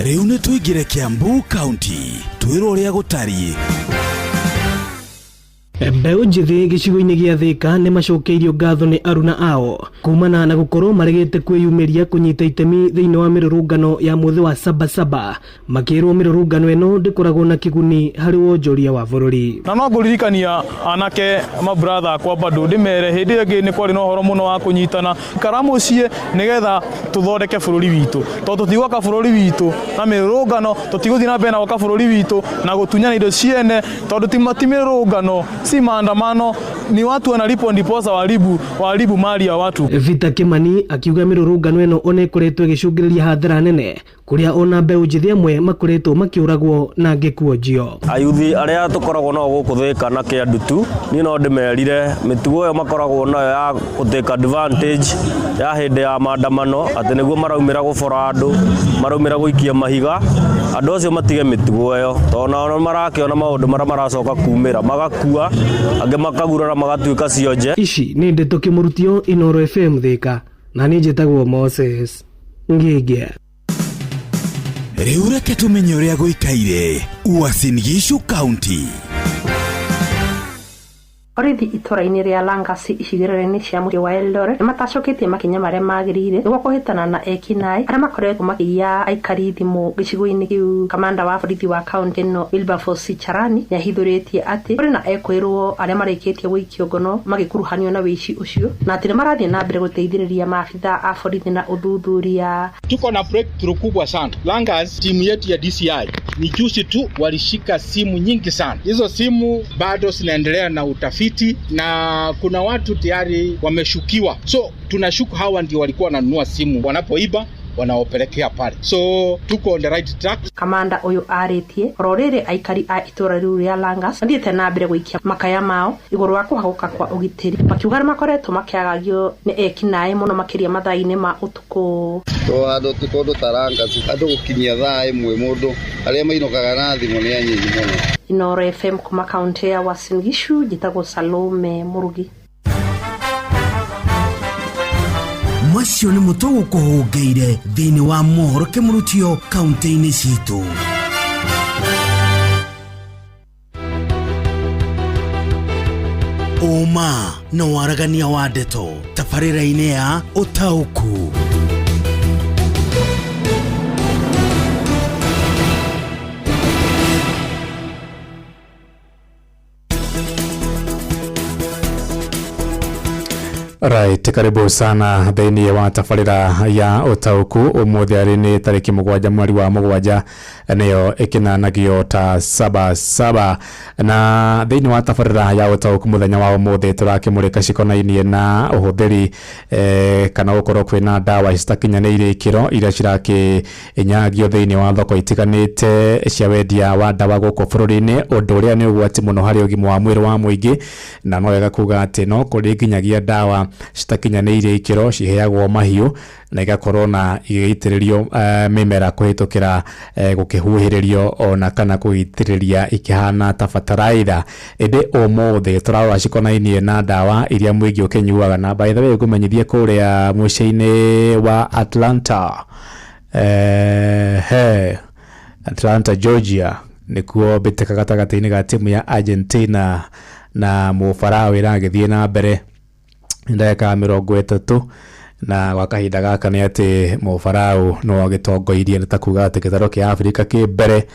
Rĩu nĩ tũingĩre Kiambu County twĩrwo ũrĩa gũtariĩ. Mbeũ njĩthĩ gĩcigo-inĩ gĩa Thika nĩ macokeirio ngatho nĩ aruna ao kumana na gũkorwo maregete kwĩyumĩria kũnyita itemi thĩinĩ wa mĩrũrũngano ya mũthĩ wa Sabasaba, makĩrwo mĩrũrũngano ĩno ndĩkoragwo na kĩguni harĩ wonjoria wa bũrũri. Na no ngũririkania anake mabratha akwa bado ndĩmere hĩndĩ ĩngĩ nĩ kwarĩ na ũhoro mũno wa kũnyitana karamuciĩ nĩgetha tũthondeke bũrũri witũ, tondũ tũtigwaka bũrũri witũ na mĩrũrũngano, tũtigũthiĩ na mbere na gwaka bũrũri witũ na gũtunyana indo ciene, tondũ ti mĩrũrũngano si maandamano, ni watu wanalipwa ndiposa walibu mali ya watu. Vita Kimani akiuga mĩrũrũngano ĩno ona ĩkoretwo ĩgĩcũngĩrĩria hathara nene kũrĩa ona mbeũ njĩthĩ amwe makoretwo makĩũragwo na angĩ kuonjio. Ayuthi arĩa tũkoragwo nao gũkũ Thika na Kĩandutu niĩ no ndĩmerire mĩtugo ĩyo makoragwo nayo ya gũtake advantage ya hĩndĩ ya maandamano atĩ nĩguo maraumĩra gũbora andũ, maraumĩra gũikia mahiga, andũ acio matige mĩtugo ĩyo tondũ marakĩona maũndũ marĩa maracoka kumĩra magakua, angĩ makagurara magatuĩka cionje. Ici nĩ ndeto Kĩmũrutio Inooro FM Thika na niĩ njĩtagwo Moses Ngĩngĩ. Rĩu reke tũmenye ũrĩa gũikaire Uasin Gishu County. Orithi itũra-inĩ rĩa Langas icigĩrĩra-inĩ cia mũciĩ wa Eldoret nĩ matacoketie makinya marĩa magĩrĩire nĩguo kũhĩtana na ekinaĩ arĩa makoretwo makĩiya aikari thimũ gĩcigo-inĩ kĩu. Kamanda wa borithi wa kaunti ĩno Wilberforce Charani nĩahithũrĩtie atĩ kũrĩ na ekwĩrwo arĩa marĩkĩtie gũikio ngono magĩkuruhanio na wĩici ũcio na atĩ nĩ marathiĩ na mbere gũteithĩrĩria maabitha a borithi na ũthuthuria. Tuko na breakthrough kubwa sana. Langas, timu yetu ya DCI ni juzi tu walishika simu nyingi sana. Hizo simu bado zinaendelea na utafiti na kuna watu tayari wameshukiwa, so tunashuku hawa ndio walikuwa wananunua simu wanapoiba wanaopelekea pale, so tuko on the right track. Kamanda uyu arĩtie rorĩrĩ aikari a itũra rĩu rĩa Langas mathiĩte na mbere gũikia makaya mao igũrũ wa kũhagũka kwa ũgitĩri, makiuga nĩ makoretwo makĩagagio nĩ ekinaĩ mũno makĩria mathaa-inĩ ma ũtukũ. Andũ tũkũndũ ta Langas andũ gũkinyia thaa ĩmwe mũndũ arĩa mainokaga na thimũ nĩ anyinyi mũno. Inooro FM kuma kaunti ya Uasin Gishu, njĩtagwo Salome Murugi. Macio nĩ mũtugo kũhũngeire thĩinĩ wa mohoro Kĩmũrutio kaunti-inĩ citũ. Ũma na waragania wa ndeto tabarĩra-inĩ ya ũtaũku. Right, karibu sana thĩinĩ wa tabarĩra ya ũtaũku. Ũmũthĩ arĩ nĩ tarĩki 7 mweri wa 7 nĩyo ĩkĩnanagio ta Sabasaba, na thĩinĩ wa tabarĩra ya ũtaũku mũthenya wa ũmũthĩ tũrakĩmũrĩka cikonainie na ũhũthĩri kana gũkorwo kwĩna ndawa citakinyanĩire ikĩro iria cirakĩnyagio thĩinĩ wa thoko itiganĩte cia wendia wa ndawa gũkũ bũrũri-inĩ, ũndũ ũrĩa nĩ ũgwati mũno harĩ ũgima wa mwĩrĩ wa mũingĩ, na no wega kuga atĩ no kũrĩ nginyagia ndawa citakinyanĩire ikĩro ciheagwo mahiũ na igakorwo na igĩitĩrĩrio mĩmera kũhĩtũkĩra gũkĩhuhĩrĩrio ona kana kũgĩitĩrĩria ikĩhana ta bataraitha. Ĩndĩ ũmũthĩ tũrarora cikonainie na ndawa iria mũingĩ ũkĩnyuaga, na by the way ngũmenyithie kũrĩa mũciĩ-inĩ wa Atlanta Georgia nĩkuo mbĩtĩka gatagatĩ-inĩ ga timu ya Argentina na mũbaraũ ĩragĩthiĩ na mbere ndagĩka 30 na gwa kahinda gaka nĩ atĩ mũbaraũ no agĩtongoirie nĩ ta kuga atĩ gĩtaro kĩa Afrika kĩ mbere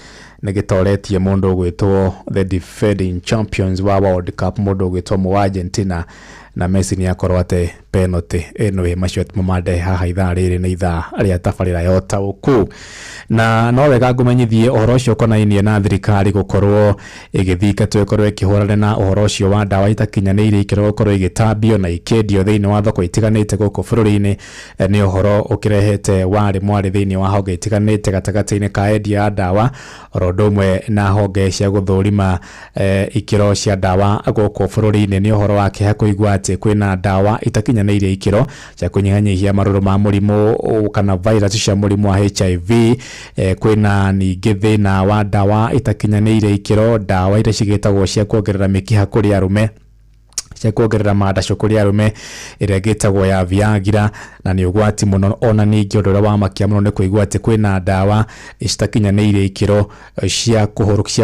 nĩ gĩtoretie mũndũ ũgwĩtwo the defending champions wa World Cup, mũndũ ũgwĩtwo mũ Argentina, na Messi nĩ akorwo atĩ penalty ĩno ĩ macio mamande haha ithaa rĩrĩ nĩ ithaa rĩa tabarĩra ya ũtaũku. Na no wega ngũmenyithie ũhoro ũcio ũkonainie na thirikari gũkorwo ĩgĩthika twĩkorwo ĩkĩhũrana na ũhoro ũcio wa ndawa itakinyanĩire ikĩro gũkorwo igĩtambio na ikĩendio thĩinĩ wa thoko itiganĩte gũkũ bũrũri-inĩ. Nĩ ũhoro ũkĩrehete warĩ mwarĩ thĩinĩ wa honge itiganĩte gatagatĩ-inĩ ka endia ya ndawa, oro ũndũ ũmwe na honge cia gũthũrima ikĩro cia ndawa gũkũ bũrũri-inĩ. Nĩ ũhoro wa kĩeha kũigua atĩ kwĩna ndawa itakinyanĩire ikĩro cia kũnyihanyihia marũrũ ma mũrimũ kana virus cia mũrimũ wa HIV. Kwĩna ningĩ thĩna wa ndawa itakinyanĩire ikĩro, ndawa iria cigĩtagwo cia kuongerera mĩkiha kũrĩ arũme cia kuongerera mandacũ kũrĩ arũme ĩrĩa ĩgĩtagwo ya Viagra, na nĩ ũgwati mũno. Ona ningĩ ũndũ ũrĩa wa makia mũno nĩ kũigua atĩ kwĩna ndawa citakinyanĩire ikĩro cia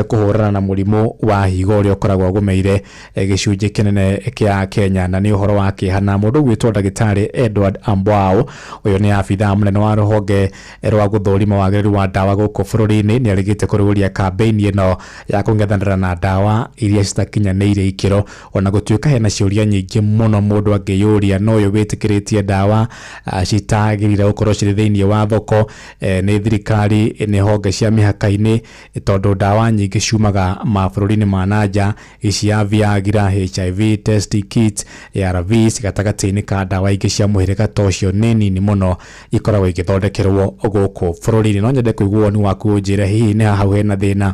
kũhũrana na mũrimũ wa higo ũrĩa ũkoragwo ũgũmĩire gĩcunjĩ kĩnene kĩa Kenya, na nĩ ũhoro wa kĩhana. Mũndũ gwĩtwo ndagĩtarĩ Edward Ambwao, ũyũ nĩ abithaa mũnene wa rũhonge rwa gũthũrima wagĩrĩru wa ndawa gũkũ bũrũri-inĩ, nĩ arĩgĩte kũrũria kambĩini ĩno ya kũng'ethanĩra na ndawa iria citakinyanĩire ikĩro. Ona gũtuĩka hena ciũria nyingĩ mũno mũndũ angĩyũria, no ũyũ wĩtĩkĩrĩtie ndawa citagĩrĩire gũkorwo cirĩ thĩinĩ wa thoko nĩ thirikari, nĩ honge cia mĩhaka-inĩ, tondũ ndawa nyingĩ ciumaga mabũrũri-inĩ ma nanja, ici ya Viagra, HIV test kit, ARVs, gatagatĩ-inĩ ka ndawa ingĩ cia mũhĩrĩga ta ũcio nĩ nini mũno ikoragwo igĩthondekerwo gũkũ bũrũri-inĩ. No nyende kũigua woni waku ũnjĩre hihi nĩ hau hena thĩna.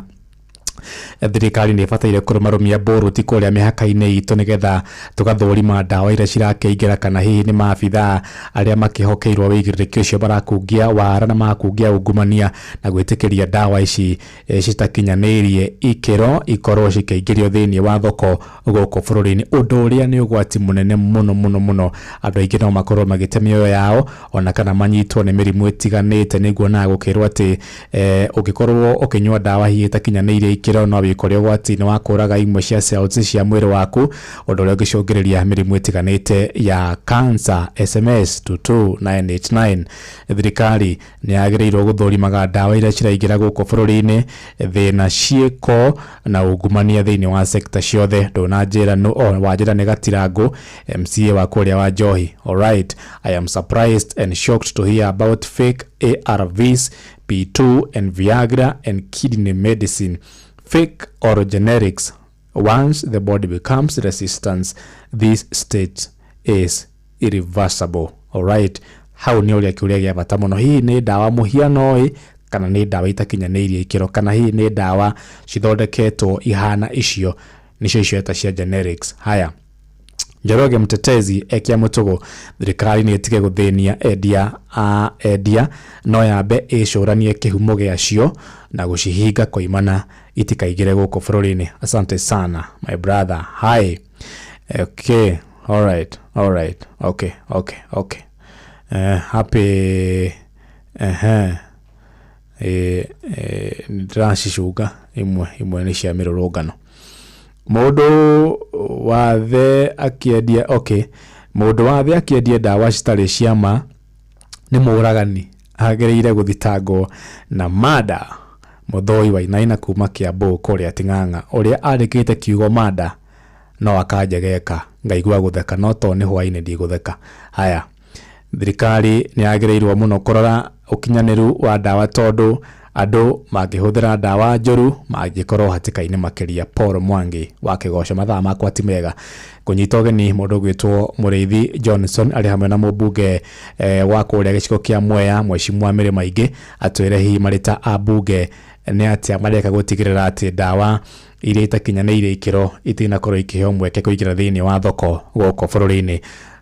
Thirikari nĩ ĩbataire kũrũmarũmia mbũrũti kũrĩa mĩhaka-inĩ itũ nĩgetha tũgathũrima ndawa iria cirakĩingĩra, kana hihi nĩ maabithaa arĩa makĩhokeirwo wĩigĩrĩrĩki ũcio barakungia wara na makungia ungumania na gwĩtĩkĩria ndawa ici citakinyanĩirie ikĩro ikorwo cikĩingĩrio thĩinĩ wa thoko gũkũ bũrũri-inĩ, ũndũ ũrĩa nĩ ũgwati mũnene mũno mũno mũno. Andũ aingĩ no makorwo magĩte mĩoyo yao, ona kana manyitwo nĩ mĩrimũ ĩtiganĩte. Nĩguo na gũkĩrwo atĩ ũngĩkorwo ũkĩnyua ndawa hihi ĩtakinyanĩirie ikĩro no wĩkore ũgwati-inĩ wa kũraga imwe cia cells cia mwĩrĩ waku, ũndũ ũrĩa ũngĩcũngĩrĩria mĩrimũ ĩtiganĩte ya cancer. SMS 22989. Thirikari nĩ yagĩrĩirwo gũthũrimaga ndawa iria ciraingĩra gũkũ bũrũri-inĩ, thĩna ciĩko na ungumania thĩinĩ wa sekta ciothe. Ndũnanjĩra wanjĩra nĩ Gatirangũ, MCA wa kũrĩa wa Njohi. Alright, I am surprised and shocked to hear about fake ARVs, P2 and Viagra and kidney medicine. Fake or generics. Once the body becomes resistant, this state is irreversible. Alright, hau nĩ ũrĩa kĩũria gĩa bata mũno. Hihi nĩ ndawa mũhiano kana nĩ ndawa itakinyanĩirie ikĩro, kana hihi nĩ ndawa cithondeketwo ihana icio nĩcio icio cia generics. Haya, Njoroge Mtetezi ekia mũtugo, thirikari nĩ ĩtige gũthĩnia endia no yambe ĩcũranie kĩhumo gĩacio na gũcihinga koimana itikaigĩre gũkũ bũrũri-inĩ. Asante sana my brother. Hi. Okay, alright, okay. Happy nĩndĩracicuga imwe nĩ cia mĩrũrũngano. Mũndũ wathe akĩendia ndawa citarĩ ciama nĩ mũragani, agĩrĩire gũthitangwo na mada. Mũthoi wa Inaina kuma Kiambu kũrĩa Ting'ang'a, ũrĩa arĩkĩte kiugo mada no akanjegeka, ngaigua gũtheka, no to nĩ hwainĩ ndigũtheka. Haya, thirikari nĩ yagĩrĩirwo mũno kũrora ũkinyanĩru wa ndawa, tondũ andũ mangĩhũthĩra ndawa njũru mangĩkorwo hatĩka-inĩ makĩria. Paul Mwangi wa Kĩgoco, mathaa makwa ti mega. Kũnyita ũgeni mũndũ gwĩtwo Mũrĩithi Johnson arĩ hamwe na mũmbunge wa kũrĩa gĩcigo kĩa Mwea, Mheshimiwa Mary Maingĩ, atwĩre hihi marĩ ta ambunge nĩ atĩa mareka gũtigĩrĩra atĩ ndawa iria itakinyanĩire ikĩro itinakorwo ikĩheo mweke kũingĩra thĩinĩ wa thoko gũkũ bũrũri-inĩ.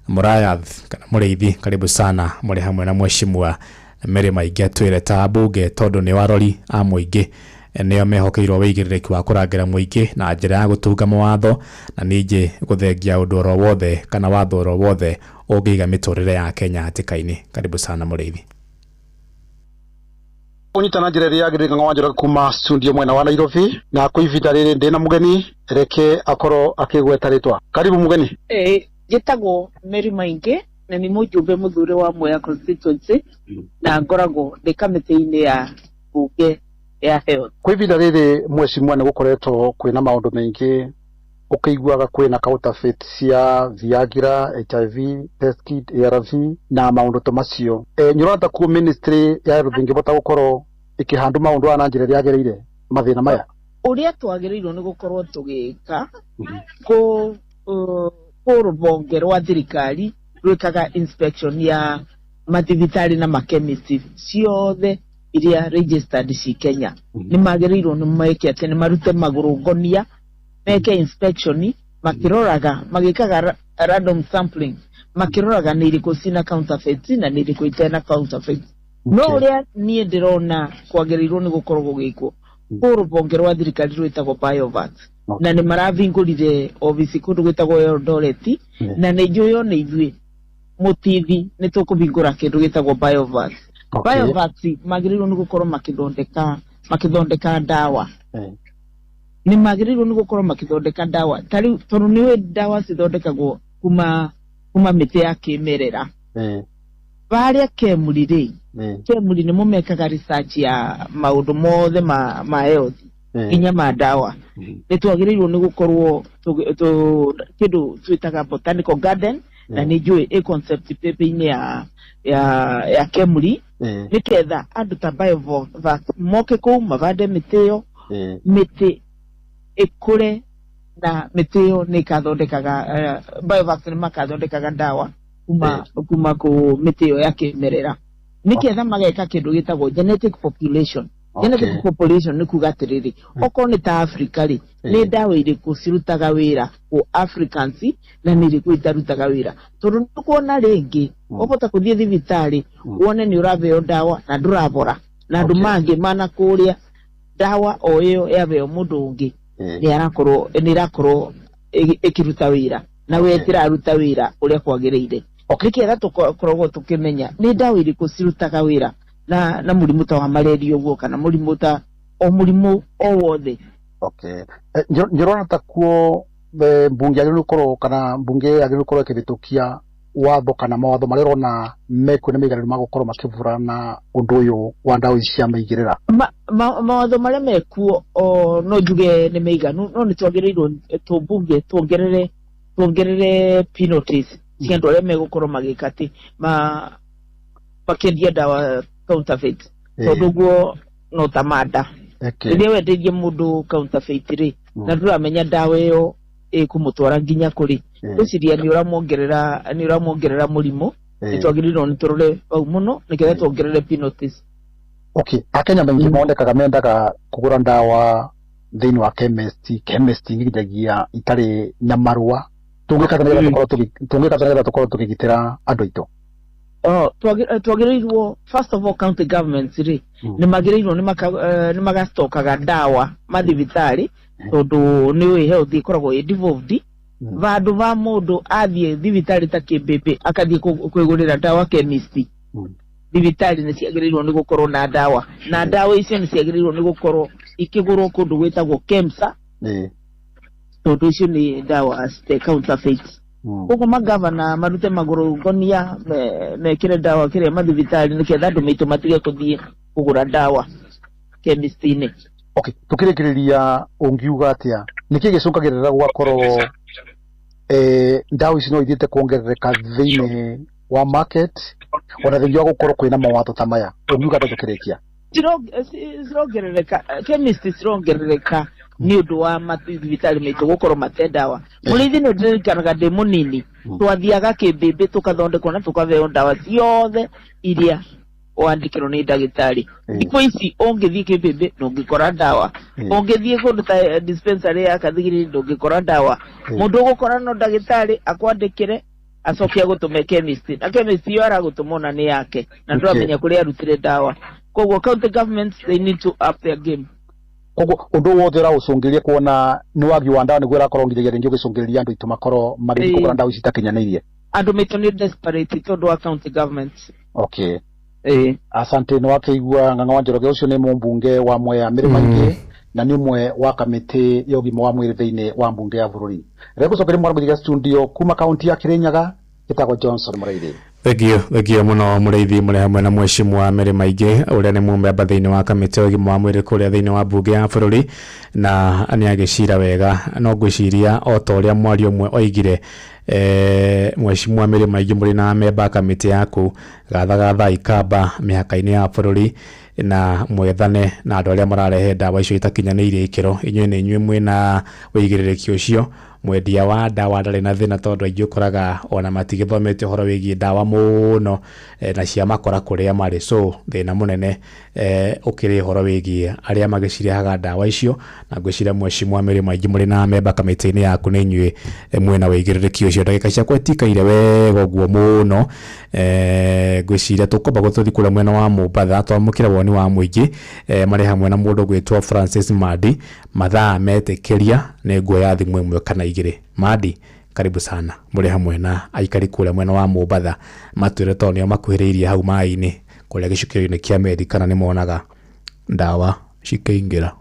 Mũrayath kana Mũrĩithi, karibu sana, mũrĩ hamwe na Mheshimiwa Mary Maingĩ atwĩre ta ambunge, tondũ nĩ warori a mũingĩ nĩo mehokeirwo wĩigĩrĩrĩki wa kũrangĩra mũingĩ na njĩra ya gũtunga mawatho na ningĩ gũthengia ũndũ oro wothe kana watho oro wothe ũngĩiga mĩtũrĩre ya Kenya hatĩka-inĩ. Karibu sana Mũrĩithi. Unyitana njĩra ĩrĩa yagĩrĩire Ng'awanja kuma studio mwena wa Nairobi, na kwa ivinda rĩrĩ ndĩ na mũgeni reke akorwo akĩgweta rĩtwa. Karibu mũgeni. Njĩtagwo Mary Maingĩ na nĩ mũjumbe mũthure wa Mwea constituency na ngoragwo ndĩ kamĩtĩ-inĩ ya bunge ya health. Kwa ivinda rĩrĩ Mheshimiwa nĩ gũkoretwo kwĩna maũndũ maingĩ, ũkĩiguaga kwĩna counterfeit cia Viagra, HIV test kit, ARV na maũndũ ta macio. Nyũrata ku ministry ya health ingĩbota gũkorwo ĩkĩhandũ maũndũ na njĩra ĩrĩa yagĩrĩire mathĩna maya. Ũrĩa twagĩrĩirwo nĩ gũkorwo tũgĩka kũ rũhonge rwa thirikari rwĩkaga inspection ya mathibitarĩ na makemisi ciothe iria registered ci Kenya. Nĩ magĩrĩirwo nĩ meke atĩ nĩ marute magũrũ ngonia, meke inspection, makĩroraga, magĩkaga random sampling, makĩroraga nĩ irĩkũ cina counterfeit na nĩ irĩkũ itena counterfeit. No ũrĩa niĩ ndĩrona kwagĩrĩirwo nĩ gũkorwo gũgĩkwo, rũhonge rwa thirikari rwĩtagwo BioVax na nĩ maravingũrire obici kũndũ gwĩtagwo Eldoret na nĩ njũĩ ona ithuĩ mũtithi nĩ tũkũhingũra kĩndũ gĩtagwo BioVax. BioVax magĩrĩirwo nĩ gũkorwo makĩthondeka ndawa. Nĩ magĩrĩirwo nĩ gũkorwo makĩthondeka ndawa tondũ nĩ ndawa cithondekagwo kuma mĩtĩ ya kĩmerera. Barĩa Kemuri Kemuri nĩ mũmekaga research ya maũndũ mothe ma health nginya ma ndawa. Nĩ twagĩrĩirwo nĩ gũkorwo kĩndũ twĩtaga botanical garden na nĩ njũĩ concept paper-inĩ ya Kemuri nĩketha andũ ta BioVax moke kũu mabande mĩtĩ ĩyo mĩtĩ ĩkũre na mĩtĩ ĩyo nĩ ĩkathondekaga BioVax nĩ makathondekaga ndawa kuma ku mĩtĩ ĩyo ya kĩmerera nĩketha mageka kĩndũ gĩtagwo genetic population. Genetic population nĩ kuga atĩrĩrĩ okorwo nĩ ta Africa rĩ nĩ ndawa irĩkũ cirutaga wĩra ku Africans na nĩ irĩkũ itarutaga wĩra tondũ nĩ kuona rĩngĩ ũbota kũthiĩ thibitarĩ wone nĩ ũrabeo ndawa na ndũrabora na andũ mangĩ mana kũrĩa ndawa o ĩyo yabeo mũndũ ũngĩ nĩ ĩrakorwo ĩkĩruta wĩra na we ĩtiraruta wĩra ũrĩa kwagĩrĩire. Nĩketha tũkoragwo tũkĩmenya nĩ ndawa irĩkũ cirutaga wĩra na mũrimũ ta wa malaria ũguo kana mũrimũ ta mũrimũ o wothe. Njĩrona ta kuo mbunge agĩrĩirwo gũkorwo kana mbunge agĩrĩirwo gũkorwo ĩkĩhĩtũkia watho kana mawatho marĩa ũrona mekuo nĩ maiganĩru ma gũkorwo makĩbura na ũndũ ũyũ wa ndawa ici cia maigĩrĩra. Mawatho marĩa mekuo no njuge nĩ maiganu no nĩ twagĩrĩirwo tũmbunge tuongerere penalties cia andũ arĩa megũkorwo magĩka atĩ makĩendia ndawa counterfeit tondũ ũguo no ta manda. Rĩrĩa wenderie mũndũ counterfeit rĩ na ndũramenya ndawa ĩyo ĩkũmũtwara nginya kũrĩ ũciria nĩ ũramwongerera mũrimũ. Nĩ twagĩrĩirwo nĩ tũrore bau mũno nĩgetha tuongerere penalties. Akenya maingĩ monekaga mendaga kũgũra ndawa thĩinĩ wa chemist nginyagia itarĩ na marũa. Tũngĩka nĩgetha tũkorwo tũkĩgitĩra andũ aitũ. Twagĩrĩirwo first of all county governments rĩ nĩ magĩrĩirwo nĩ magastokaga ndawa mathibitarĩ tondũ nĩ ũĩ health ĩkoragwo devolved. Vandũ va mũndũ athiĩ thibitarĩ ta Kĩmbĩmbĩ akathiĩ kwĩgũrĩra ndawa chemist thibitarĩ nĩ ciagĩrĩirwo nĩ gũkorwo na ndawa na ndawa icio nĩ ciagĩrĩirwo nĩ gũkorwo ikĩgũrwo kũndũ gwĩtagwo KEMSA tondũ icio nĩ ndawa counterfeit. Koguo magavana marute magũrũ ngonia mekĩre ndawa kĩrĩa mathibitarĩ nĩketha andũ maitũ matige kũthiĩ kũgũra ndawa chemist-inĩ. Tũkĩrĩkĩrĩria ũngiuga atĩa nĩkĩ gĩcũngagĩrĩra gwakorwo ndawa ici no ithiĩte kuongerereka thĩinĩ wa market ona thĩinĩ wa gũkorwo kwĩna mawatho ta maya ũngiuga atĩa tũkĩrĩkia? Cirongerereka chemist cirongerereka nĩ ũndũ wa mathibitarĩ maitũ gũkorwo mate ndawa. Mũrĩithi nĩ ndirikanaga ndĩ mũnini twathiaga Kĩmbĩmbĩ tũkathondekwo na tũkabeo ndawa ciothe iria wandĩkĩrwo nĩ ndagĩtarĩ. Thikũ ici ũngĩthiĩ Kĩmbĩmbĩ ndũngĩkora ndawa, ũngĩthiĩ kũndũ ta dispensary ya Kathigiri ndũngĩkora ndawa. Mũndũ ũgũkora no ndagĩtarĩ akwandĩkĩre acoke agũtũme chemist na chemist iyo aragũtũma ona nĩ yake na ndũramenya kũrĩa arutire ndawa. Koguo county governments they need to up their game. Koguo ũndũ wothe ũragũcũngĩrĩria kuona nĩ wagi wa ndawa nĩguo ũrakorwo ngirĩrĩria rĩngĩ ũgĩcũngĩrĩria andũ aitũ makorwo magĩthiĩ kũgũra ndawa ici itakinyanĩirie. Andũ maitũ nĩ desperate tondũ wa county governments. Asante nĩ wakĩigua Ng'ang'a wa Njoroge ũcio nĩ mũmbunge wa Mwea Mĩrĩma-inĩ na nĩ ũmwe wa kamĩtĩ ya ũgima wa mwĩrĩ thĩinĩ wa mbunge ya bũrũri. Regũcokeria mwana mũthiga studio kuma kaunti ya Kirinyaga gĩtagwo Johnson Mũrĩithi. Thegio mũno Mũrĩithi mũrĩ hamwe na Mheshimiwa Mĩrĩma-inĩ ũrĩa nĩ mũmemba thĩinĩ wa kamĩtĩ ya ũgima wa mwĩrĩ kũrĩa thĩinĩ wa mbunge ya bũrũri na nĩ agĩcira wega no ngwĩciria o ta ũrĩa mwaria ũmwe oigire Mheshimiwa Mĩrĩma-inĩ mũrĩ na memba kamĩtĩ yaku gathagatha ikamba mĩhaka-inĩ ya bũrũri na mwethane na andũ arĩa mararehe ndawa icio itakinyanĩirie ikĩro. Inyuĩ nĩ inyuĩ mwĩna wĩigĩrĩrĩki ũcio. Mwendia wa ndawa ndarĩ na thĩna tondũ aingĩ ũkoraga ona matigĩthomete ũhoro wĩgiĩ ndawa mũno na cia makora kũrĩa marĩ, so thĩna mũnene ũkĩrĩ ũhoro wĩgiĩ arĩa magĩcirehaga ndawa icio na ngwĩciria Mheshimiwa Mĩrĩma-inĩ mũrĩ na memba kamĩtĩ-inĩ yaku nĩ inyuĩ mwĩna wĩigĩrĩrĩki ũcio. Ndagĩka ciakwa itikaire wega ũguo mũno, ngwĩciria tũkwamba gũtũthiĩ kũrĩa mwena wa Mombatha twamũkĩra woni woni wa muingi mari hamwe na mundu gwitwo Francis Madi mathaa metekeria ne nguoya thimu imwe kana igire. Madi, karibu sana. Muri hamwe na aikari kule mwena wa Mombatha matwire tonio makuhiriirie hau mai-ini kuria gicukiro-ini kia Medi kana ni monaga ndawa cikaingira.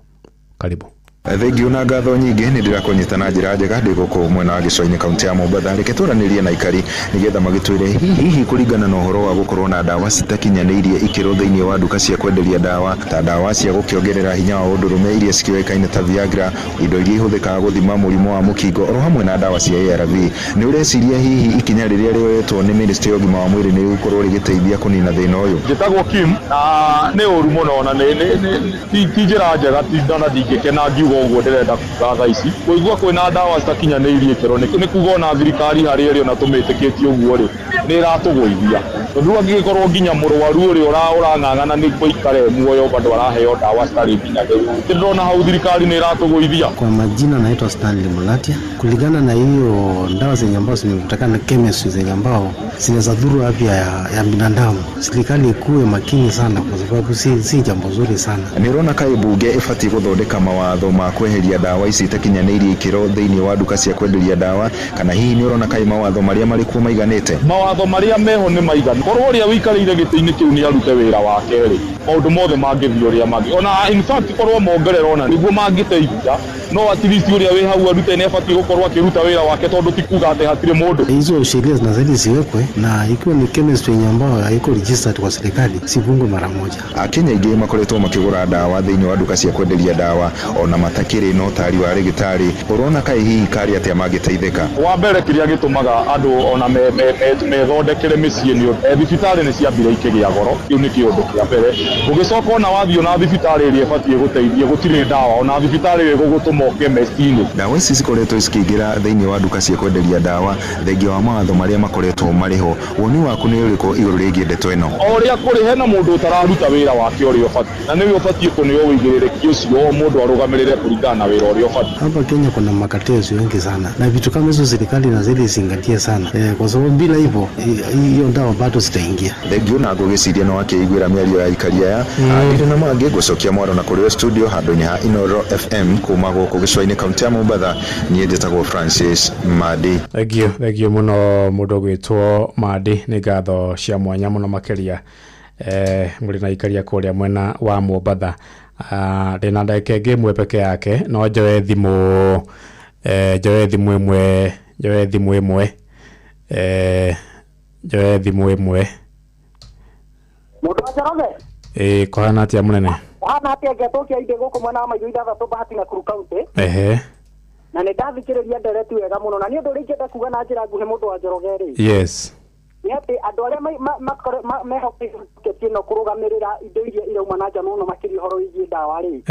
Karibu. Thengiũ na ngatho nyingĩ nĩ ndĩrakũnyita na njĩra njega ndĩ gũkũ mwena wa gĩcũa-inĩ kaunti ya Mombatha. Reke tũranĩrie na aikari nĩgetha magĩtwĩre hihi kũringana na ũhoro wa gũkorwo na ndawa citakinyanĩirie ikĩro thĩinĩ wa nduka cia kwenderia ndawa ta ndawa cia gũkĩongerera hinya wa ũndũrũme iria cikĩoĩkaine ta Viagra, indo iria ihũthĩkaga gũthima mũrimũ wa mũkingo oro hamwe na ndawa cia ARV. Nĩ ũreciria hihi ikinya rĩrĩa rĩoetwo nĩ Ministry ya ũgima wa mwĩrĩ nĩ gũkorwo rĩgĩteithia kũnina thĩna ũyũ? Njĩtagwo Kim na nĩ ũru mũno na ti njĩra njega, ti ndona ndingĩkena ngiuga ũguo ndĩrenda thaa ici kũigua kwĩna ndawa citakinyanĩirie ikĩro nĩ kuga ona thirikari harĩa ĩrĩ ona tũmĩtĩkĩtie ũguo rĩ nĩ ĩratũgũithia, tondũ angĩgĩkorwo nginya mũrwaru ũrĩa ũrang'ang'ana nĩ gũikare muoyo bado araheo ndawa citarĩ nginyanĩru. Ndĩrona hau thirikari nĩ ĩratũgũithia. Kwa majina naitwa Stanley Mulatia. Kulingana na hiyo ndawa zenye ambazo zinapatikana chemistry zenye ambao zinaweza dhuru afya ya binadamu, serikali ikuwe makini sana kwa sababu si jambo zuri sana. Nĩũrona kaĩ bunge ĩbatiĩ gũthondeka mawatho ma kweheria ndawa ici itakinyanĩirie ikĩro thĩinĩ wa nduka cia kwenderia ndawa, kana hihi nĩũrona kaĩ mawatho marĩa marĩ kuo maiganĩte? Mawatho marĩa meho nĩ maiganu. Korwo ũrĩa ũikarĩire gĩtĩ-inĩ kĩu nĩ arute wĩra wake rĩ, maũndũ mothe mangĩthiĩ ũrĩa mangĩ. Ona in fact korwo mongerera ona nĩguo mangĩteithia, no at least ũrĩa wĩ hau arute nĩ abatiĩ gũkorwo akĩruta wĩra wake, tondũ ti kuga atĩ hatirĩ mũndũ. Hizo sheria zinazidi ziwekwe, na ikiwa ni chemistry yenye ambayo haiko registered kwa serikali sifungwe mara moja. Akenya aingĩ makoretwo makĩgũra ndawa thĩinĩ wa nduka cia kwenderia ndawa ona matakĩrĩ na ũtari wa rĩgĩtarĩ. Ũrona kaĩ hihi kari atĩa mangĩteithĩka? Wa mbere kĩrĩa gĩtũmaga andũ ona methondekere mĩciĩ nĩ thibitarĩ nĩ ciambire ikĩgĩa goro. Kĩu nĩ kĩũndũ kĩa mbere. Ũgĩcoka ona wathiĩ ona thibitarĩ ĩrĩa ĩbatiĩ gũteithia gũtirĩ ndawa, ona thibitarĩ ĩgũgũtũma chemist-inĩ. Ndawa ici cikoretwo cikĩingĩra thĩinĩ wa nduka cia kwenderia ndawa thengia wa mawatho marĩa makoretwo marĩho. Woni waku nĩ ũrĩkũ igũrũ rĩgiĩ ndeto ĩno? O ũrĩa kũrĩ hena mũndũ ũtararuta wĩra wake ũrĩa ũbatiĩ, na nĩwe ũbatiĩ kũneo ũigĩrĩrĩki ũcio mũndũ arũgamĩrĩre kũringana na wĩra ũrĩa ũbatiĩ. Hapa Kenya kuna makatesi wengi sana na vitu kama hizo serikali inazidi zingatie sana kwa sababu bila hivyo hiyo ndawa bado zitaingia. Thengiũ na ngũgĩciria no akĩiguĩra mĩario ya aikari aya ndĩ na mangĩ ngũcokia mwaro na kũrĩ studio handũ-inĩ ha Inoro FM kuma gũkũ gĩcũa-inĩ kaunti ya Mombatha. Niĩ njĩtagwo Francis Madi. Thengiũ mũno mũndũ gwĩtwo Madi, nĩ ngatho cia mwanya mũno makĩria mũrĩ na aikaria kũrĩa mwena wa Mombatha. Ndĩna ndagĩka ĩngĩ ĩmwe peke yake no njoe thimũ ĩmwe Mũndũ wa Njoroge kũhana atĩa mũnene? Hana atĩa ngetũkia inde gũkũ mwena wa Maiũ ithathatũ Bahati na Kuru County. Na nĩ ndathikĩrĩria ndereti wega mũno, na nĩ ũndũ ũrĩa ingĩenda kuga na njĩra nguhĩ mũndũ wa Njoroge rĩ. Yes. Nĩ atĩ andũ arĩa mehoketie no kũrũgamĩrĩra indo iria irauma na nja mũno makĩria ũhoro wĩgiĩ ndawa rĩ.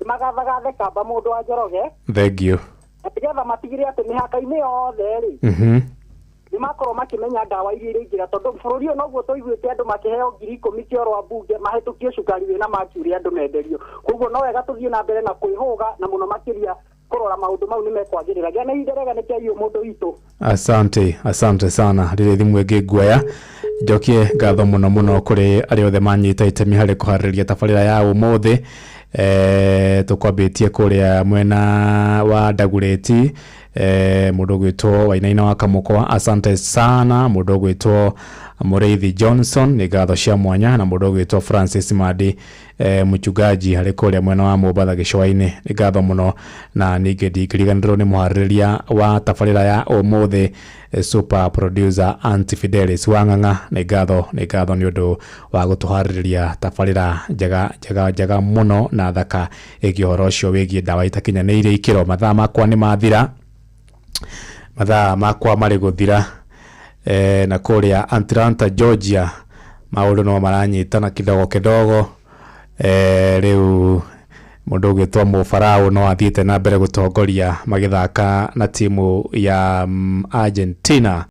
Magathagathĩ kamba mũndũ wa Njoroge. Thengiũ. Nĩgetha matigĩrĩre atĩ mĩhaka-inĩ yothe rĩ nĩ makorwo makĩmenya ndawa iria iraingĩra, tondũ bũrũri ũyũ noguo tũiguĩte andũ makĩheo 10,000 kĩoro wa bunge mahĩtũkie cukari wĩna maki ũrĩa andũ menderio. Koguo no wega tũthiĩ na mbere na kwĩhũga na mũno makĩria kũrora maũndũ mau nĩ mekwagĩrĩra. Gĩa nĩ ihinda nĩ kĩaiyo mũndũ witũ. Asante sana. Rĩrĩ thimũ ĩngĩ nguoya. Njokie ngatho mũno kũrĩ arĩa othe manyita itemi harĩ kũharĩrĩria tabarĩra ya ũmũthĩ. Tũkwambĩtie kũrĩa mwena wa Ndagurĩti, mũndũ gwĩtwo Wainaina wa Kamũkwa, asante sana. Mũndũ gwĩtwo Mũrĩithi Johnson, nĩ ngatho cia mwanya, na mũndũ gwĩtwo Francis Madi mũchungaji harĩ kũrĩa mwena wa Mombatha gĩcũa-inĩ, nĩ ngatho mũno. Na ningĩ ndingĩriganĩrwo nĩ mũharĩrĩria wa tabarĩra ya ũmũthĩ super producer Aunty Fidelis Wang'ang'a, nĩ ngatho nĩ ũndũ wa gũtũharĩrĩria tabarĩra njega mũno na thaka ĩgiĩ ũhoro ũcio wĩgiĩ ndawa itakinyanĩirie ikĩro. Mathaa makwa nĩ mathira, mathaa makwa marĩ gũthira na kũrĩa Atlanta Georgia maũndũ no maranyitana kidogo. Rĩu mũndũ gwĩtwo Mũfarao no athiĩte na mbere gũtongoria magĩthaka na timu ya Argentina.